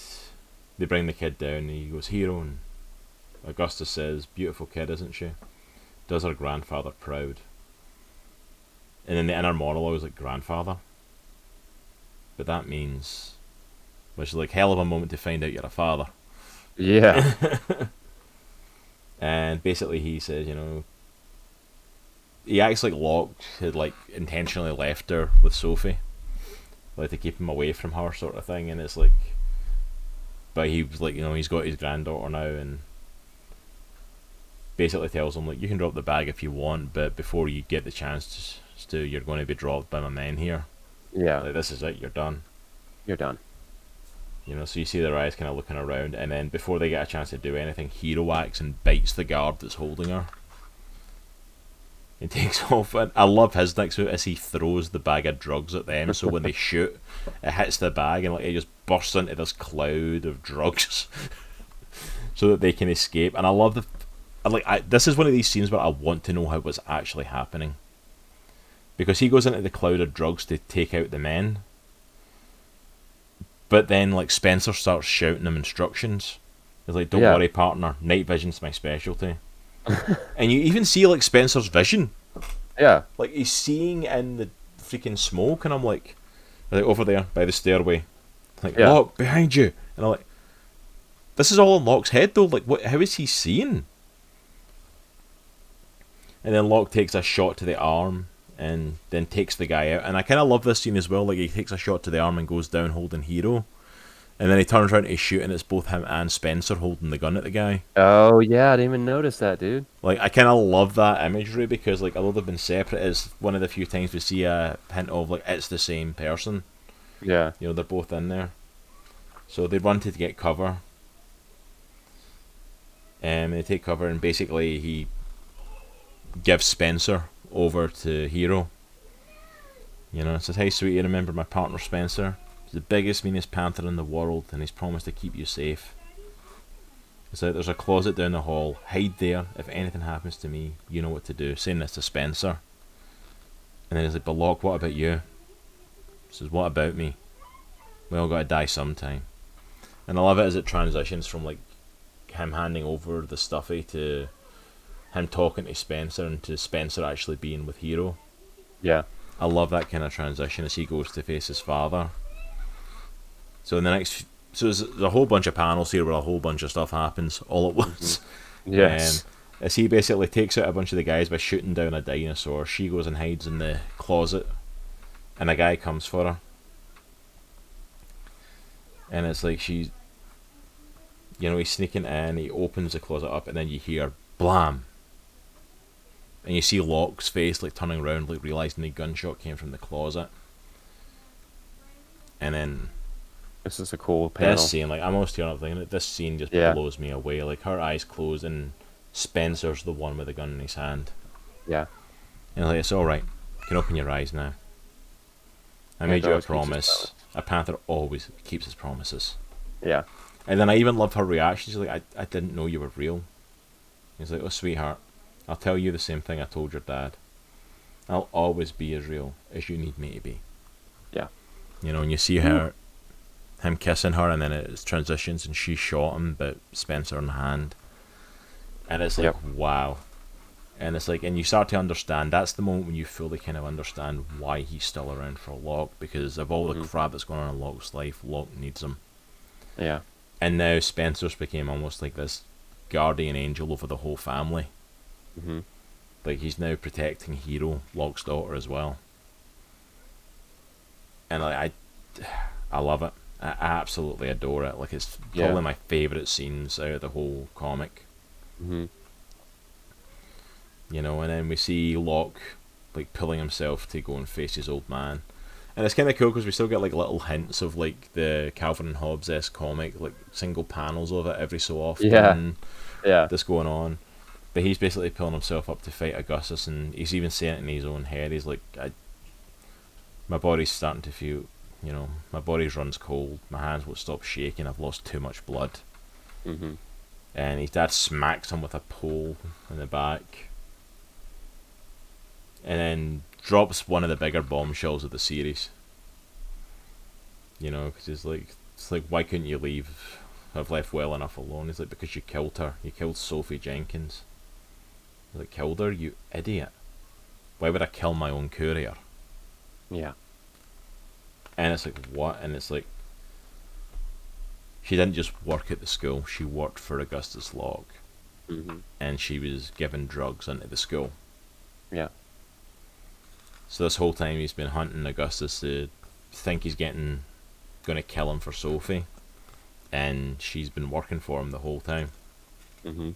they bring the kid down, and he goes, "Hero," and Augustus says, "Beautiful kid, isn't she? Does her grandfather proud." And then the inner monologue is like, "Grandfather?" But that means, which is like hell of a moment to find out you're a father. Yeah. And basically he says, you know, he acts like Locke had like intentionally left her with Sophie, like to keep him away from her sort of thing, and it's like, but he was like, you know, he's got his granddaughter now, and basically tells him, like, you can drop the bag if you want, but before you get the chance to you're going to be dropped by my men here. Yeah. Like, this is it, you're done. You're done. You know, so you see their eyes kind of looking around, and then before they get a chance to do anything, Hero acts and bites the guard that's holding her. He takes off, and I love his next move as he throws the bag of drugs at them, so when they shoot, it hits the bag, and like it just bursts into this cloud of drugs, so that they can escape. And I love this is one of these scenes where I want to know how what's actually happening, because he goes into the cloud of drugs to take out the men. But then, like, Spencer starts shouting him instructions. He's like, "Don't worry, partner. Night vision's my specialty." And you even see, like, Spencer's vision. Yeah. Like, he's seeing in the freaking smoke, and I'm like over there by the stairway. Like, Locke, behind you. And I'm like, this is all in Locke's head, though. Like, what? How is he seeing? And then Locke takes a shot to the arm, and then takes the guy out. And I kind of love this scene as well. Like, he takes a shot to the arm and goes down holding Hero, and then he turns around to shoot, and it's both him and Spencer holding the gun at the guy. Oh yeah, I didn't even notice that, dude. Like, I kind of love that imagery, because like, although they've been separate, it's one of the few times we see a hint of like it's the same person. Yeah. You know, they're both in there. So they run to get cover, and they take cover, and basically he gives Spencer over to Hero. You know, it says, "Hey sweetie, remember my partner Spencer? He's the biggest, meanest panther in the world, and he's promised to keep you safe. It's like, there's a closet down the hall. Hide there. If anything happens to me, you know what to do." Saying this to Spencer. And then he's like, "But Locke, what about you?" He says, "What about me? We all gotta die sometime." And I love it as it transitions from like him handing over the stuffy to him talking to Spencer, and to Spencer actually being with Hero. Yeah. I love that kind of transition as he goes to face his father. So in the next, there's a whole bunch of panels here where a whole bunch of stuff happens all at once. Yes. As he basically takes out a bunch of the guys by shooting down a dinosaur, she goes and hides in the closet, and a guy comes for her, and it's like she's, he's sneaking in, he opens the closet up, and then you hear blam, and you see Locke's face like turning around, like realizing the gunshot came from the closet. And then This is a cool panel. this scene, like I'm almost tearing up thinking that this scene just blows me away. Like her eyes close, and Spencer's the one with the gun in his hand. Yeah. And like, it's all right. You can open your eyes now. I made you a promise. A panther always keeps his promises. Yeah. And then I even love her reaction. She's like, I didn't know you were real. He's like, oh, sweetheart, I'll tell you the same thing I told your dad. I'll always be as real as you need me to be. Yeah. And you see him kissing her, and then it transitions, and she shot him, but Spencer in the hand. And it's like, wow. And it's like, and you start to understand, that's the moment when you fully kind of understand why he's still around for Locke, because of all the crap that's going on in Locke's life, Locke needs him. Yeah. And now Spencer's became almost like this guardian angel over the whole family. Mm-hmm. Like, he's now protecting Hero, Locke's daughter, as well. And like, I love it. I absolutely adore it. Like, it's probably my favourite scenes out of the whole comic. Mm-hmm. And then we see Locke like pulling himself to go and face his old man. And it's kind of cool because we still get like little hints of like the Calvin and Hobbes-esque comic, like single panels of it every so often. Yeah. That's going on. But he's basically pulling himself up to fight Augustus, and he's even saying it in his own head. He's like, my body's starting to feel, my body runs cold. My hands won't stop shaking. I've lost too much blood. Mm-hmm. And his dad smacks him with a pole in the back. And then drops one of the bigger bombshells of the series. Because it's like, why couldn't you have left well enough alone? He's like, because you killed her. You killed Sophie Jenkins. He's like, killed her? You idiot. Why would I kill my own courier? Yeah. And it's like, what? And it's like, she didn't just work at the school. She worked for Augustus Locke. Mm-hmm. And she was giving drugs into the school. Yeah. So this whole time he's been hunting Augustus to think he's going to kill him for Sophie, and she's been working for him the whole time. Mm-hmm.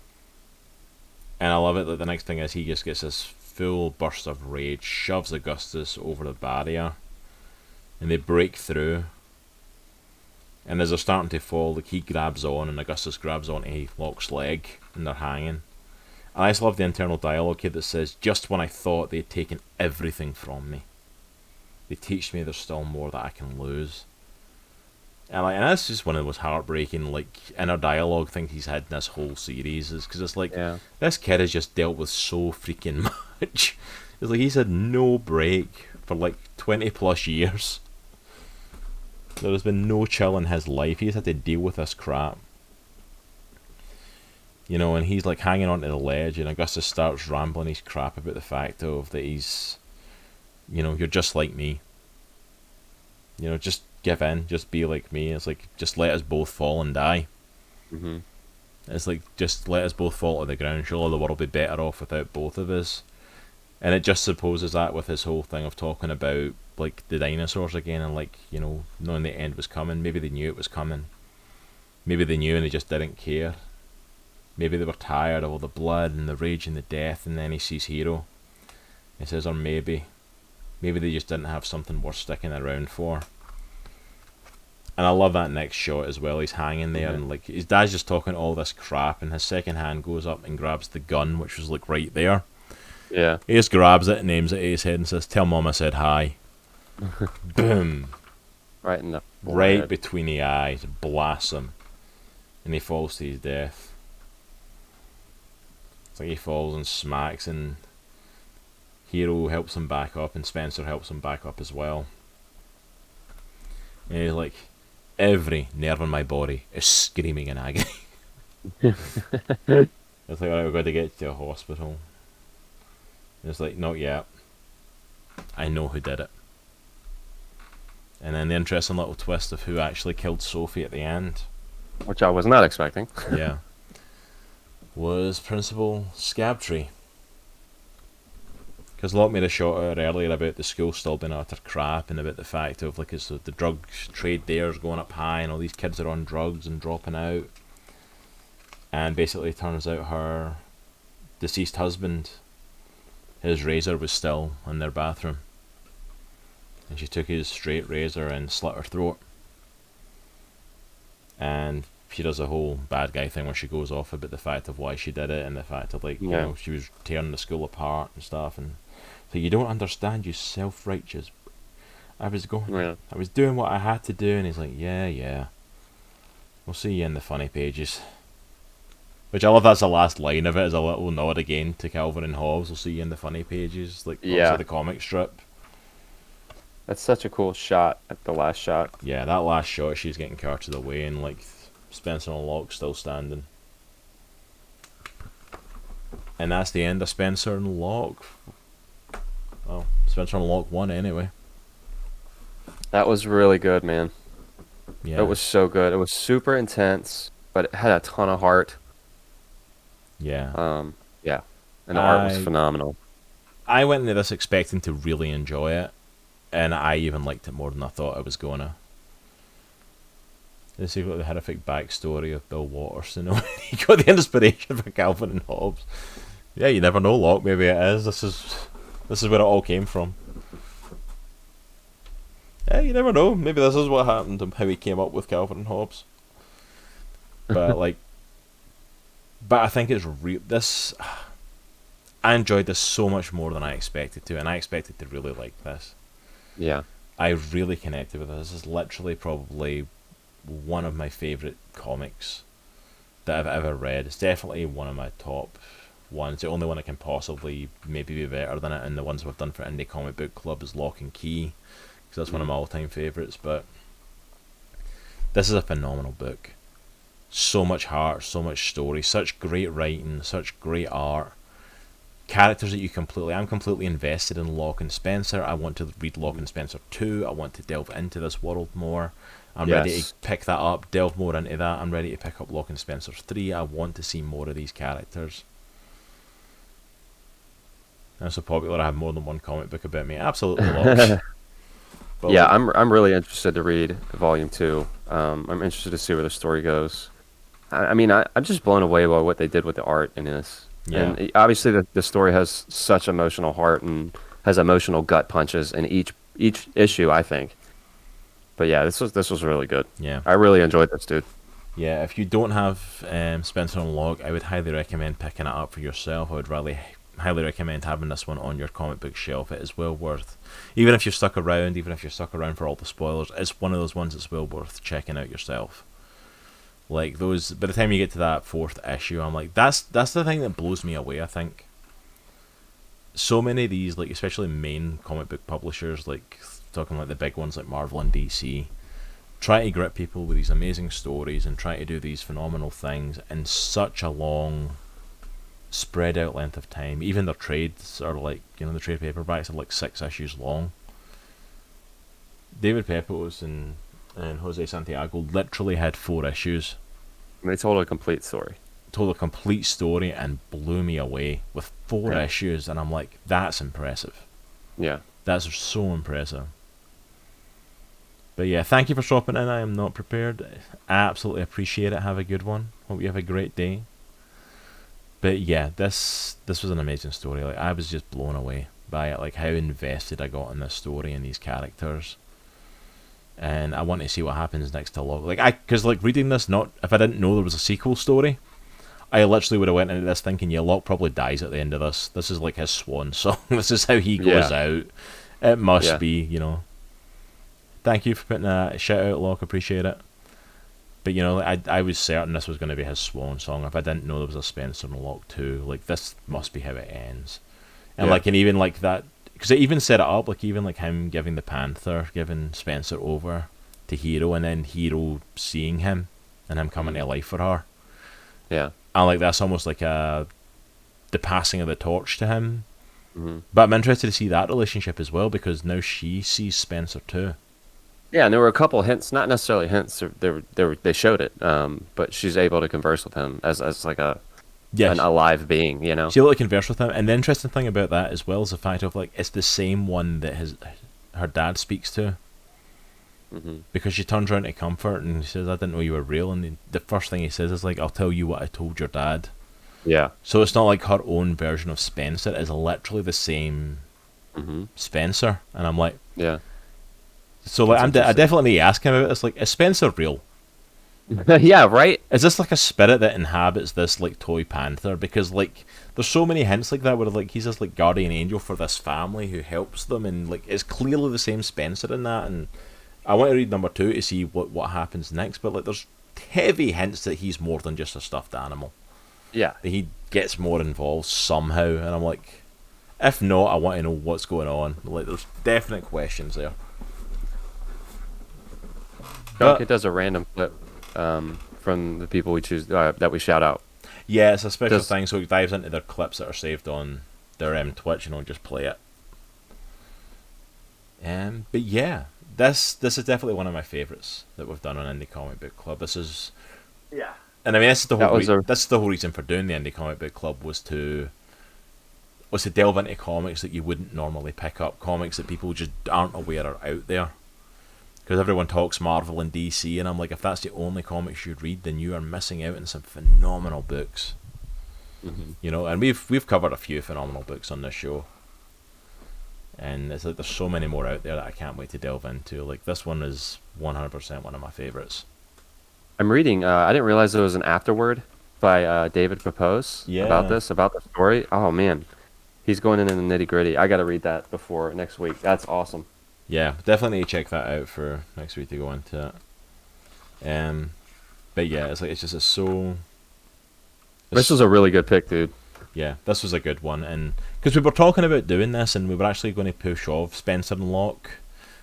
And I love it that the next thing is he just gets this full burst of rage, shoves Augustus over the barrier, and they break through. And as they're starting to fall, like he grabs on, and Augustus grabs onto Locke's leg, and they're hanging. And I just love the internal dialogue here that says, just when I thought they'd taken everything from me, they teach me there's still more that I can lose. And that's just one of the most heartbreaking, like, inner dialogue things he's had in this whole series, is because it's like, this kid has just dealt with so freaking much. It's like he's had no break for like 20 plus years. There has been no chill in his life. He's had to deal with this crap. And he's like hanging onto the ledge, and Augustus starts rambling his crap about the fact of that he's, you're just like me. Just give in, just be like me. It's like, just let us both fall and die. Mm-hmm. It's like, just let us both fall to the ground. Surely the world will be better off without both of us. And it just supposes that with his whole thing of talking about like the dinosaurs again, and like, knowing the end was coming. Maybe they knew it was coming. Maybe they knew and they just didn't care. Maybe they were tired of all the blood and the rage and the death, and then he sees Hero. He says, or maybe they just didn't have something worth sticking around for. And I love that next shot as well. He's hanging there, and like his dad's just talking all this crap, and his second hand goes up and grabs the gun, which was like right there. Yeah. He just grabs it and aims it at his head and says, "Tell Mom I said hi." Boom. Right in the right forehead. between the eyes, blasts him, and he falls to his death. It's like he falls and smacks, and Hero helps him back up, and Spencer helps him back up as well. And he's like, every nerve in my body is screaming in agony. It's like, alright, we've got to get you to a hospital. And it's like, not yet. I know who did it. And then the interesting little twist of who actually killed Sophie at the end. Which I was not expecting. Yeah. Was Principal Scabtree. Because Locke made a shot out earlier about the school still being utter crap, and about the fact of like it's the drugs trade there's going up high, and all these kids are on drugs and dropping out. And basically, it turns out her deceased husband, his razor was still in their bathroom, and she took his straight razor and slit her throat. And she does a whole bad guy thing where she goes off about the fact of why she did it, and the fact of like you know she was tearing the school apart and stuff, and so you don't understand, you self-righteous. I was doing what I had to do, and he's like, yeah, we'll see you in the funny pages. Which I love. That's the last line of it, is a little nod again to Calvin and Hobbes. We'll see you in the funny pages, like the comic strip. That's such a cool shot at the last shot. Yeah, that last shot, she's getting carted away, and like Spencer and Locke still standing. And that's the end of Spencer and Locke. Well, Spencer and Locke won anyway. That was really good, man. Yeah. It was so good. It was super intense, but it had a ton of heart. Yeah. Yeah. And the art was phenomenal. I went into this expecting to really enjoy it, and I even liked it more than I thought I was gonna. They say the horrific backstory of Bill Watterson. He got the inspiration for Calvin and Hobbes. Yeah, you never know, Locke. Maybe it is. This is where it all came from. Yeah, you never know. Maybe this is what happened and how he came up with Calvin and Hobbes. But I think it's this. I enjoyed this so much more than I expected to, and I expected to really like this. Yeah. I really connected with this. This is literally probably one of my favourite comics that I've ever read. It's definitely one of my top ones. The only one that can possibly maybe be better than it, and the ones we've done for Indie Comic Book Club, is Lock and Key, because that's one of my all-time favourites. But this is a phenomenal book. So much heart, so much story, such great writing, such great art. Characters that I'm completely invested in Locke and Spencer. I want to read Locke and Spencer 2. I want to delve into this world more. I'm ready to pick that up, delve more into that. I'm ready to pick up Locke and Spencer 3. I want to see more of these characters. I'm so popular, I have more than one comic book about me. Absolutely lost. Yeah, I'm really interested to read Volume 2. I'm interested to see where the story goes. I mean, I'm just blown away by what they did with the art in this. Yeah. And obviously the story has such emotional heart and has emotional gut punches in each issue, I think. But yeah, this was really good. Yeah, I really enjoyed this, dude. Yeah, if you don't have Spencer and Locke, I would highly recommend picking it up for yourself. I would really highly recommend having this one on your comic book shelf. It is well worth, even if you're stuck around for all the spoilers, it's one of those ones that's well worth checking out yourself. Like those, by the time you get to that 4th issue, I'm like, that's the thing that blows me away. I think so many of these, like especially main comic book publishers, like talking like the big ones like Marvel and DC, try to grip people with these amazing stories and try to do these phenomenal things in such a long, spread out length of time. Even their trades are like, the trade paperbacks are like 6 issues long. David Pepos and Jose Santiago literally had 4 issues. And they told a complete story. And blew me away with 4 issues, and I'm like, that's impressive. Yeah. That's so impressive. But yeah, thank you for stopping in. I am not prepared. I absolutely appreciate it. Have a good one. Hope you have a great day. But yeah, this was an amazing story. Like, I was just blown away by it, like how invested I got in this story and these characters. And I want to see what happens next to Locke. Because reading this, if I didn't know there was a sequel story, I literally would have went into this thinking, yeah, Locke probably dies at the end of this. This is like his swan song. This is how he goes out. It must be, Thank you for putting a shout out, Locke. Appreciate it. But I was certain this was going to be his swan song. If I didn't know there was a Spencer and Locke 2, like this must be how it ends. And and even like that. Because it even set it up, even him giving the Panther, giving Spencer over to Hero, and then Hero seeing him, and him coming to life for her. Yeah. And that's almost like the passing of the torch to him. Mm-hmm. But I'm interested to see that relationship as well, because now she sees Spencer too. Yeah, and there were a couple hints, not necessarily hints. They showed it, but she's able to converse with him as like a Yes. an alive being, you know. She like converse with him, and the interesting thing about that as well is the fact of like it's the same one that her dad speaks to, because she turns around to Comfort and he says, "I didn't know you were real," and the first thing he says is like, "I'll tell you what I told your dad." Yeah. So it's not like her own version of Spencer; it's literally the same Spencer, and I'm like, Yeah. so like I definitely need to ask him about this. Like, is Spencer real? Yeah, right? Is this like a spirit that inhabits this like toy panther? Because like there's so many hints like that where like he's this like guardian angel for this family who helps them, and like it's clearly the same Spencer in that. And I want to read number 2 to see what happens next, but like there's heavy hints that he's more than just a stuffed animal. Yeah. That he gets more involved somehow, and I'm like, if not, I want to know what's going on. Like there's definite questions there. It does a random clip from the people we choose that we shout out. Yeah, it's a special thing, so it dives into their clips that are saved on their Twitch, and just play it. But yeah, this is definitely one of my favourites that we've done on Indie Comic Book Club. This is, and I mean this is the whole reason for doing the Indie Comic Book Club was to delve into comics that you wouldn't normally pick up, comics that people just aren't aware are out there. Because everyone talks Marvel and DC, and I'm like, if that's the only comics you read, then you are missing out on some phenomenal books. You know, and we've covered a few phenomenal books on this show, and it's like there's so many more out there that I can't wait to delve into. Like this one is 100% one of my favorites. I'm reading. I didn't realize there was an afterword by David Propose about the story. Oh man, he's going into the nitty gritty. I got to read that before next week. That's awesome. Yeah, definitely need to check that out for next week to go into it. But yeah, it's so. This was a really good pick, dude. Yeah, this was a good one, and because we were talking about doing this, and we were actually going to push off Spencer and Locke.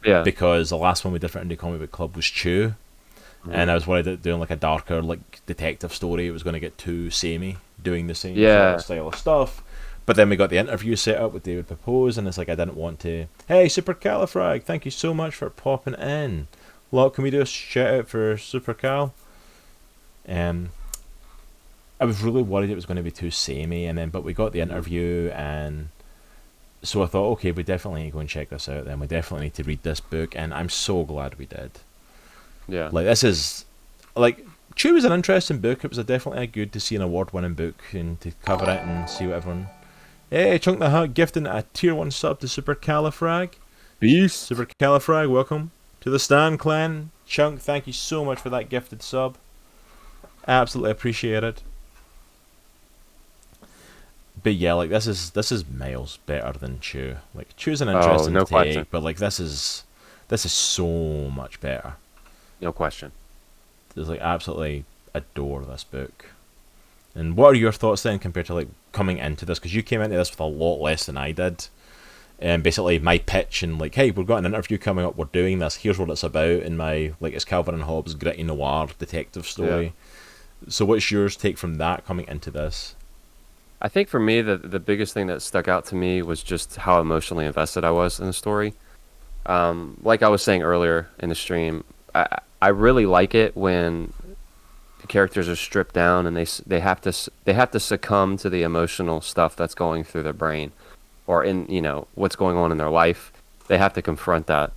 Yeah. Because the last one we did for Indie Comic Book Club was Chew, and I was worried that doing like a darker like detective story, it was going to get too samey, doing the same sort of style of stuff. But then we got the interview set up with David Propose, and it's like I didn't want to. Hey, Supercalifrag, thank you so much for popping in. Locke, can we do a shout out for Supercal? I was really worried it was going to be too samey, but we got the interview, and so I thought, okay, we definitely need to go and check this out. Then we definitely need to read this book, and I'm so glad we did. Yeah, like this is like. Chew was an interesting book. It was definitely good to see an award-winning book and to cover it and see what everyone. Hey, Chunk the Hut gifting a tier 1 sub to Supercalifrag. Peace. Supercalifrag, welcome to the Stan Clan. Chunk, thank you so much for that gifted sub. Absolutely appreciate it. But yeah, like this is miles better than Chew. Like Chew's an interesting take, question. But like this is so much better. No question. Just like absolutely adore this book. And what are your thoughts then compared to like coming into this? Because you came into this with a lot less than I did. And basically my pitch and like, hey, we've got an interview coming up, we're doing this, here's what it's about, and my like it's Calvin and Hobbes gritty noir detective story. Yeah. So what's yours take from that coming into this? I think for me the biggest thing that stuck out to me was just how emotionally invested I was in the story. Like I was saying earlier in the stream, I really like it when the characters are stripped down and they have to succumb to the emotional stuff that's going through their brain, or in what's going on in their life. They have to confront that,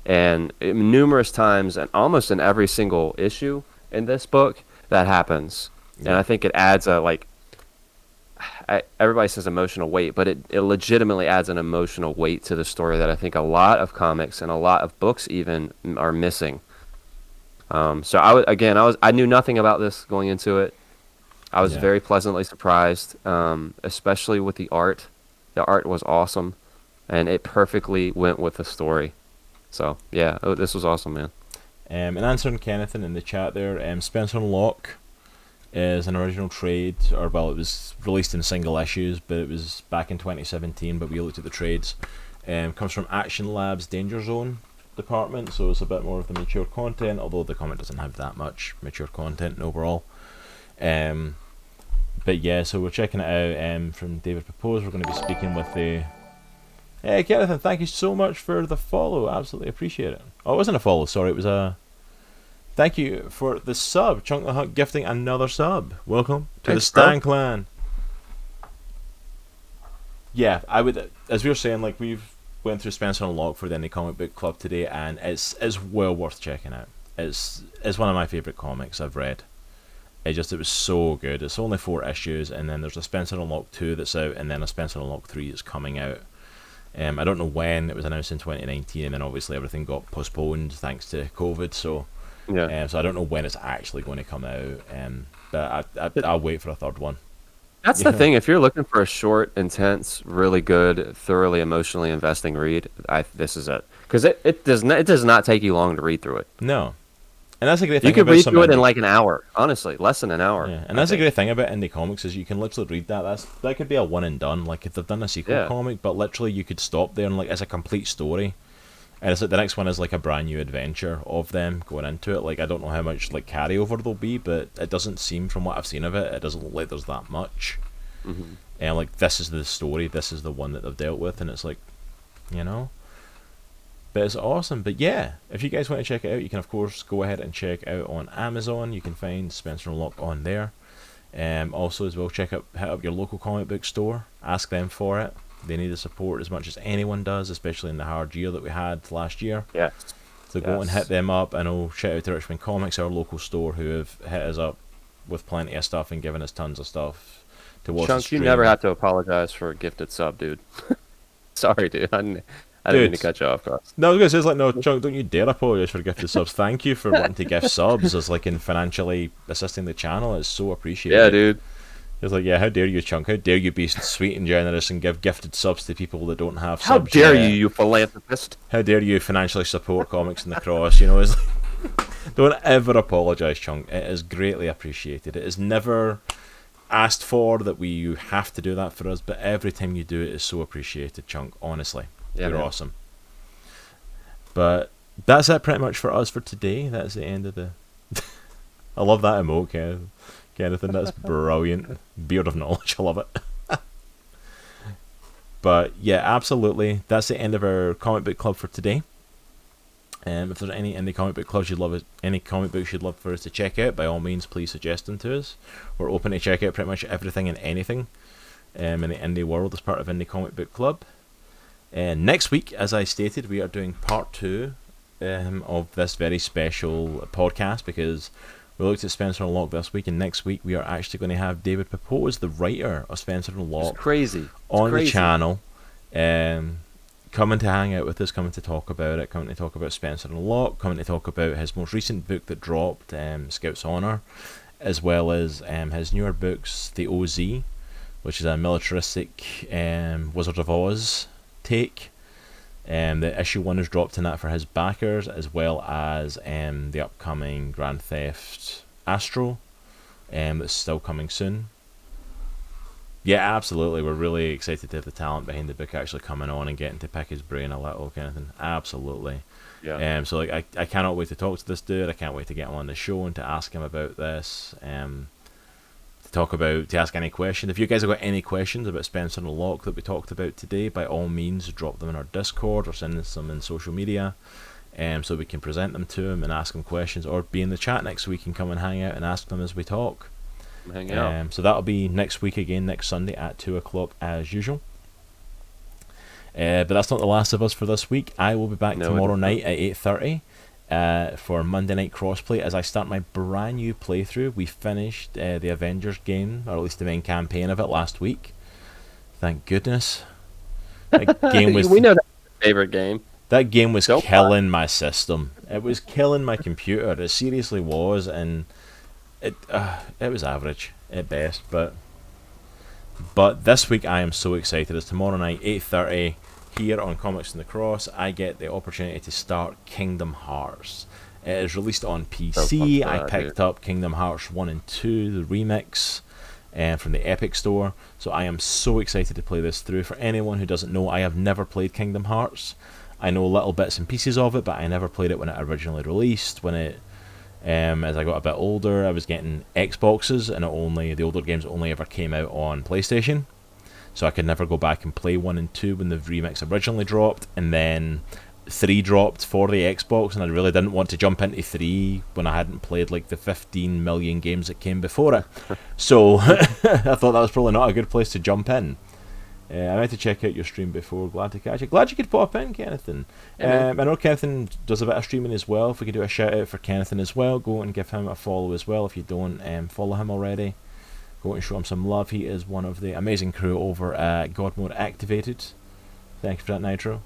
and numerous times, and almost in every single issue in this book, that happens. Yeah. And I think it adds everybody says emotional weight, but it legitimately adds an emotional weight to the story that I think a lot of comics and a lot of books even are missing. So I knew nothing about this going into it. I was very pleasantly surprised, especially with the art. The art was awesome, and it perfectly went with the story. So yeah, this was awesome, man. And answering Kenneth in the chat there, Spencer Locke is an original trade, it was released in single issues, but it was back in 2017. But we looked at the trades. Comes from Action Labs Danger Zone department, so it's a bit more of the mature content, although the comic doesn't have that much mature content overall. But yeah, so we're checking it out from David Propose. We're going to be speaking with the hey Kenneth, thank you so much for the follow, absolutely appreciate it. Oh, it wasn't a follow, sorry, it was a thank you for the sub. Chunk the Hut gifting another sub. Welcome to the Stan Clan. yeah, I would. As we were saying, like we've went through Spencer and Locke for the Indie Comic Book Club today, and it's well worth checking out. It's one of my favorite comics I've read. It was so good. It's only 4 issues, and then there's a Spencer and Locke 2 that's out, and then a Spencer and Locke 3 that's coming out. I don't know when. It was announced in 2019, and then obviously everything got postponed thanks to COVID. So, Yeah. so I don't know when it's actually going to come out. But I'll wait for a third one. That's the thing. If you're looking for a short, intense, really good, thoroughly emotionally investing read, this is it. Because it does not take you long to read through it. No, and that's a great thing. You could about read some through it in indie- like an hour. Honestly, less than an hour. Yeah, and that's a great thing about indie comics is you can literally read that. That could be a one and done. Like if they've done a sequel comic, but literally you could stop there and like it's a complete story. And it's like the next one is like a brand new adventure of them going into it. Like I don't know how much like carryover there'll be, but it doesn't seem from what I've seen of it, it doesn't look like there's that much. Mm-hmm. And like this is the story, this is the one that they've dealt with, and it's like, you know. But it's awesome. But yeah, if you guys want to check it out, you can of course go ahead and check out on Amazon. You can find Spencer and Locke on there. Also as well, hit up your local comic book store. Ask them for it. They need the support as much as anyone does, especially in the hard year that we had last year. Yes. So go and hit them up. I know, shout out to Richmond Comics, our local store, who have hit us up with plenty of stuff and given us tons of stuff to watch. Chunk, you never have to apologize for a gifted sub, dude. Sorry, dude. I didn't mean to cut you off, Cross. No, I was going to say, it's like, no, Chunk, don't you dare apologise for gifted subs. Thank you for wanting to gift subs as like in financially assisting the channel. It's so appreciated. Yeah, dude. It's like, yeah, how dare you, Chunk? How dare you be sweet and generous and give gifted subs to people that don't have How subs? dare yet? you philanthropist? How dare you financially support Comics in the Cross? You know, it's like, don't ever apologise, Chunk. It is greatly appreciated. It is never asked for that you have to do that for us, but every time you do it is so appreciated, Chunk. Honestly, you're awesome. But that's it pretty much for us for today. That's the end of the... I love that emote, Kenneth. Anything that's brilliant. Beard of knowledge, I love it. But yeah, absolutely, that's the end of our comic book club for today. If there's any indie comic book clubs any comic books you'd love for us to check out, by all means please suggest them to us. We're open to check out pretty much everything and anything in the indie world as part of Indie Comic Book Club. Next week, as I stated, we are doing part 2 of this very special podcast, because we looked at Spencer and Locke this week, and next week we are actually going to have David Pepose, the writer of Spencer and Locke, on the channel, coming to hang out with us, coming to talk about it, coming to talk about Spencer and Locke, coming to talk about his most recent book that dropped, Scout's Honor, as well as his newer books, The OZ, which is a militaristic Wizard of Oz take. The issue 1 is dropped in that for his backers, as well as the upcoming Grand Theft Astro that's still coming soon. Yeah, absolutely, we're really excited to have the talent behind the book actually coming on and getting to pick his brain a little, kind of thing. Absolutely. Yeah. So like I cannot wait to talk to this dude. I can't wait to get him on the show and to ask him about this. To ask any questions. If you guys have got any questions about Spencer and Locke that we talked about today, by all means drop them in our Discord or send us some in social media, so we can present them to him and ask him questions, or be in the chat next week and come and hang out and ask them as we talk. Hang out. So that'll be next week again, next Sunday at 2 o'clock as usual. But that's not the last of us for this week. I will be back tomorrow night at 8:30. For Monday Night Crossplay, as I start my brand new playthrough. We finished the Avengers game, or at least the main campaign of it, last week. Thank goodness. That game was... We know that's your favorite game. That game was killing my system. It was killing my computer. It seriously was, and it was average at best. But this week I am so excited. It's tomorrow night, 8:30. Here on Comics in the Cross, I get the opportunity to start Kingdom Hearts. It is released on PC. I picked up Kingdom Hearts 1 and 2, the remix, from the Epic Store. So I am so excited to play this through. For anyone who doesn't know, I have never played Kingdom Hearts. I know little bits and pieces of it, but I never played it when it originally released. When it, as I got a bit older, I was getting Xboxes, and the older games only ever came out on PlayStation. So I could never go back and play 1 and 2 when the remix originally dropped, and then 3 dropped for the Xbox, and I really didn't want to jump into 3 when I hadn't played like the 15 million games that came before it. So I thought that was probably not a good place to jump in. I went to check out your stream before. Glad to catch you. Glad you could pop in, Kennethan. I know Kennethan does a bit of streaming as well. If we could do a shout out for Kennethan as well, go and give him a follow as well. If you don't follow him already, go and show him some love. He is one of the amazing crew over at God Mode Activated. Thank you for that, Nitro.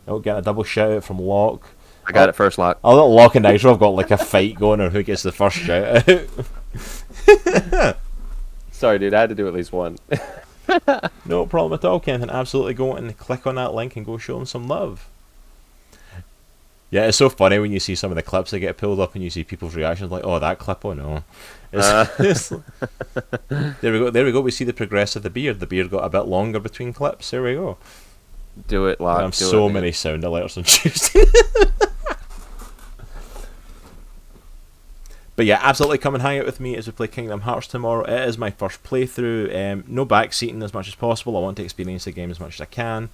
Oh, get a double shout out from Locke. I got it first, Locke. Oh, Locke and Nitro have got like a fight going on who gets the first shout out. Sorry, dude. I had to do at least one. No problem at all, Kenneth. Absolutely go and click on that link and go show them some love. Yeah, it's so funny when you see some of the clips that get pulled up and you see people's reactions like, oh, that clip, oh no. There we go. We see the progress of the beard. The beard got a bit longer between clips. There we go. Do it, Locke. I'm so many sound alerts on Tuesday. But yeah, absolutely come and hang out with me as we play Kingdom Hearts tomorrow. It is my first playthrough. No backseating as much as possible. I want to experience the game as much as I can.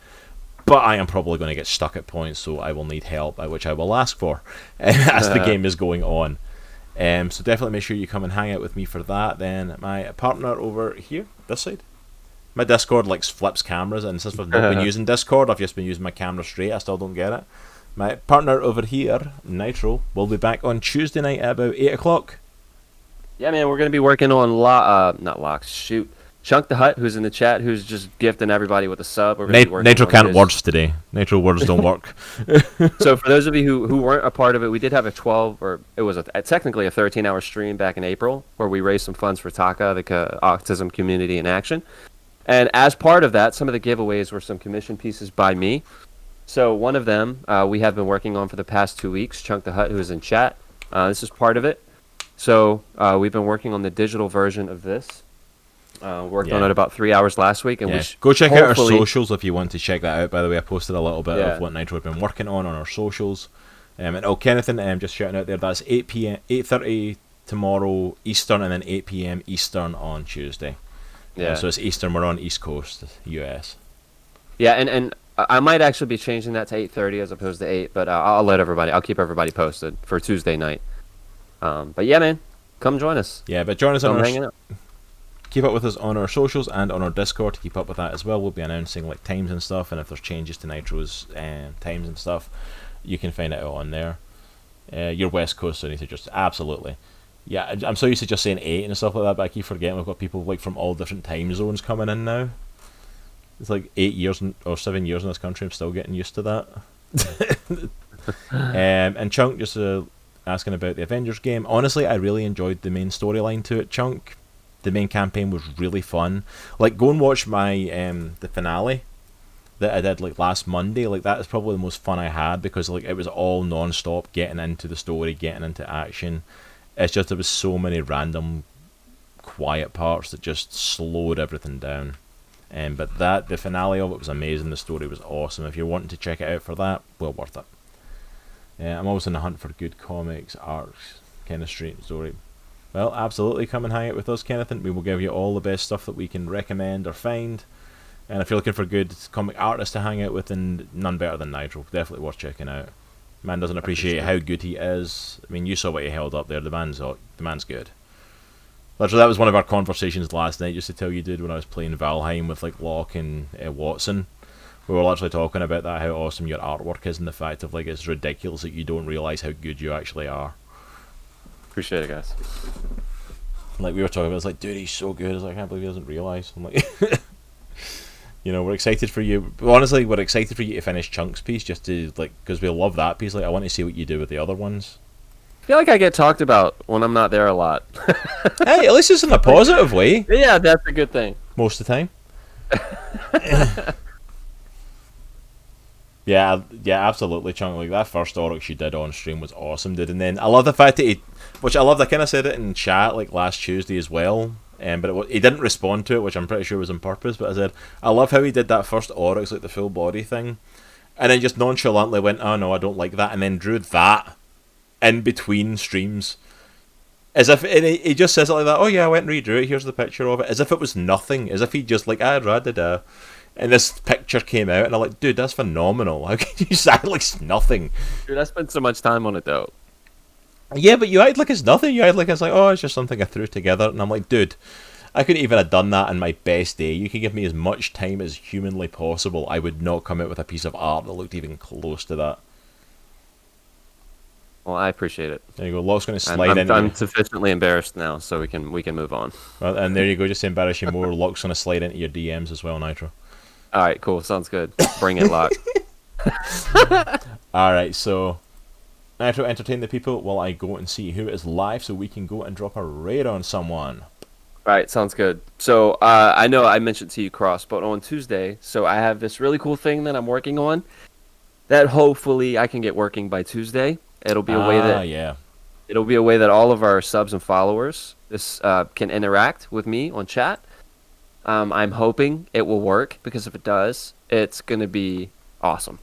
But I am probably going to get stuck at points, so I will need help, which I will ask for as the game is going on. So definitely make sure you come and hang out with me for that. Then my partner over here, this side. My Discord flips cameras, and since I've not been using Discord, I've just been using my camera straight. I still don't get it. My partner over here, Nitro, will be back on Tuesday night at about 8 o'clock. Yeah, man, we're going to be working on Chunk the Hut, who's in the chat, who's just gifting everybody with a sub. Nitro can't words today. Nitro words don't work. So for those of you who weren't a part of it, we did have it was technically a 13-hour stream back in April where we raised some funds for TACA, the Autism Community in Action. And as part of that, some of the giveaways were some commission pieces by me. So one of them we have been working on for the past 2 weeks, Chunk the Hut, who is in chat. This is part of it. So we've been working on the digital version of this. Worked on it about 3 hours last week. And go check out our socials if you want to check that out. By the way, I posted a little bit of what Nitro had been working on our socials. And Kenneth, just shouting out there, that's 8:30 tomorrow Eastern, and then 8 p.m. Eastern on Tuesday. Yeah. So it's Eastern, we're on East Coast, US. Yeah, and I might actually be changing that to 8:30 as opposed to 8, but I'll keep everybody posted for Tuesday night. But yeah, man, come join us. Yeah, but join us keep up with us on our socials and on our Discord to keep up with that as well. We'll be announcing times and stuff, and if there's changes to Nitro's times and stuff, you can find it out on there. You're West Coast, so I need to just absolutely. Yeah, I'm so used to just saying 8 and stuff like that, but I keep forgetting we've got people from all different time zones coming in now. It's 8 years or 7 years in this country. I'm still getting used to that. And Chunk just asking about the Avengers game. Honestly, I really enjoyed the main storyline to it, Chunk. The main campaign was really fun. Go and watch my the finale that I did last Monday. That is probably the most fun I had because it was all non-stop, getting into the story, getting into action. It's just there was so many random quiet parts that just slowed everything down. But the finale of it was amazing. The story was awesome. If you're wanting to check it out for that, well worth it. I'm always on the hunt for good comics, arcs, kind of straight story. Well, absolutely come and hang out with us, Kenneth, and we will give you all the best stuff that we can recommend or find. And if you're looking for good comic artists to hang out with, then none better than Nitro. Definitely worth checking out. Man doesn't appreciate how good he is. I mean, you saw what he held up there. The man's good. Literally, that was one of our conversations last night, just to tell you, dude, when I was playing Valheim with Locke and Watson. We were literally talking about that, how awesome your artwork is, and the fact of it's ridiculous that you don't realise how good you actually are. Appreciate it, guys. We were talking about, it's dude, he's so good. I can't believe he doesn't realise. I'm we're excited for you. Honestly, we're excited for you to finish Chunk's piece, just to because we love that piece. I want to see what you do with the other ones. I feel like I get talked about when I'm not there a lot. Hey, at least it's in a positive way. Yeah, that's a good thing. Most of the time. Yeah, absolutely, Chunk. That first Oryx you did on stream was awesome, dude. And then I love the fact that I kind of said it in chat last Tuesday as well. But he didn't respond to it, which I'm pretty sure was on purpose. But I said, I love how he did that first Oryx, the full body thing, and then just nonchalantly went, oh no, I don't like that, and then drew that in between streams. As if he just says it like that, oh yeah, I went and redrew it, here's the picture of it, as if it was nothing, as if he just da. And this picture came out, and I'm like, dude, that's phenomenal. How can you act like it's nothing? Dude, I spent so much time on it, though. Yeah, but you act like it's nothing. You act like it's oh, it's just something I threw together. And I'm like, dude, I couldn't even have done that on my best day. You can give me as much time as humanly possible. I would not come out with a piece of art that looked even close to that. Well, I appreciate it. There you go. Locke's going to slide in. I'm sufficiently embarrassed now, so we can move on. Well, and there you go. Just to embarrass you more, Locke's going to slide into your DMs as well, Nitro. All right, cool. Sounds good. Bring it, Locke. All right, so Nitro, entertain the people while I go and see who is live, so we can go and drop a raid on someone. All right, sounds good. So I know I mentioned to you, Cross, but on Tuesday, so I have this really cool thing that I'm working on that hopefully I can get working by Tuesday. It'll be a way that it'll be a way that all of our subs and followers can interact with me on chat. I'm hoping it will work, because if it does, it's going to be awesome.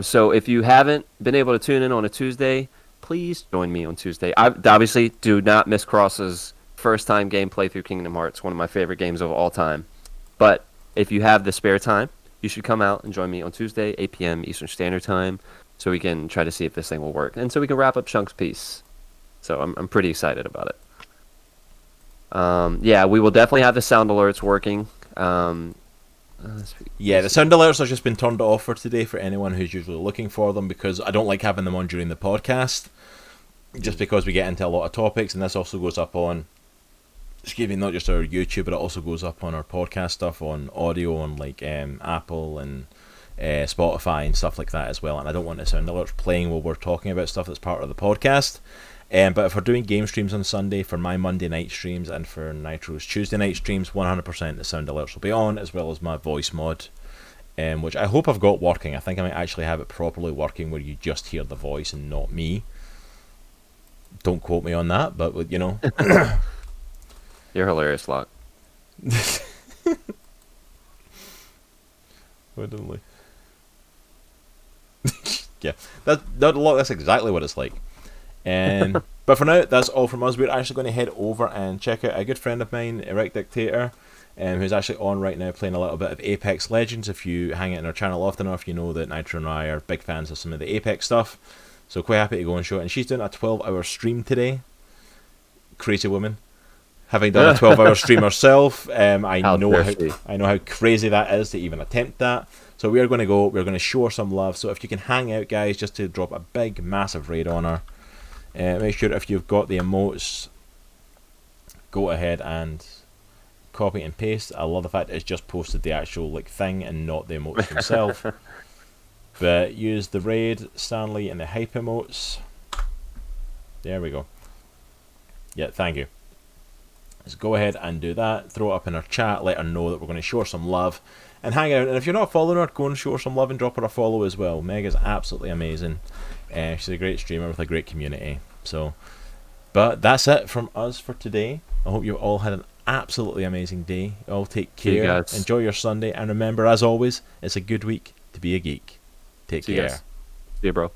So if you haven't been able to tune in on a Tuesday, please join me on Tuesday. I obviously do not miss Cross's first time gameplay through Kingdom Hearts, one of my favorite games of all time. But if you have the spare time, you should come out and join me on Tuesday, 8 p.m. Eastern Standard Time, so we can try to see if this thing will work, and so we can wrap up Chunk's piece. So I'm pretty excited about it. Yeah, we will definitely have the sound alerts working. Yeah, the sound alerts have just been turned off for today for anyone who's usually looking for them, because I don't like having them on during the podcast, just because we get into a lot of topics, and this also goes up on, excuse me, not just our YouTube, but it also goes up on our podcast stuff, on audio, on like Apple and Spotify and stuff like that as well, and I don't want the sound alerts playing while we're talking about stuff that's part of the podcast. But if we're doing game streams on Sunday, for my Monday night streams and for Nitro's Tuesday night streams, 100% the sound alerts will be on, as well as my voice mod, which I hope I've got working. I think I might actually have it properly working, where you just hear the voice and not me. Don't quote me on that, but you know. You're hilarious, Locke. Yeah, that's exactly what it's like. But for now, that's all from us. We're actually going to head over and check out a good friend of mine, Erect Dictator, who's actually on right now playing a little bit of Apex Legends. If you hang out on our channel often enough, you know that Nitro and I are big fans of some of the Apex stuff. So quite happy to go and show it. And she's doing a 12-hour stream today. Crazy woman. Having done a 12-hour stream herself, I know how crazy that is to even attempt that. So we are going to go. We're going to show her some love. So if you can hang out, guys, just to drop a big, massive raid on her. Make sure if you've got the emotes, go ahead and copy and paste. I love the fact it's just posted the actual like thing and not the emotes themselves. But use the raid, Stanley, and the hype emotes. There we go. Yeah, thank you. Let's go ahead and do that. Throw it up in our chat. Let her know that we're going to show her some love and hang out. And if you're not following her, go and show her some love and drop her a follow as well. Meg is absolutely amazing. She's a great streamer with a great community. So, but that's it from us for today. I hope you all had an absolutely amazing day. All take care. Enjoy your Sunday. And remember, as always, it's a good week to be a geek. Take care. See you, bro.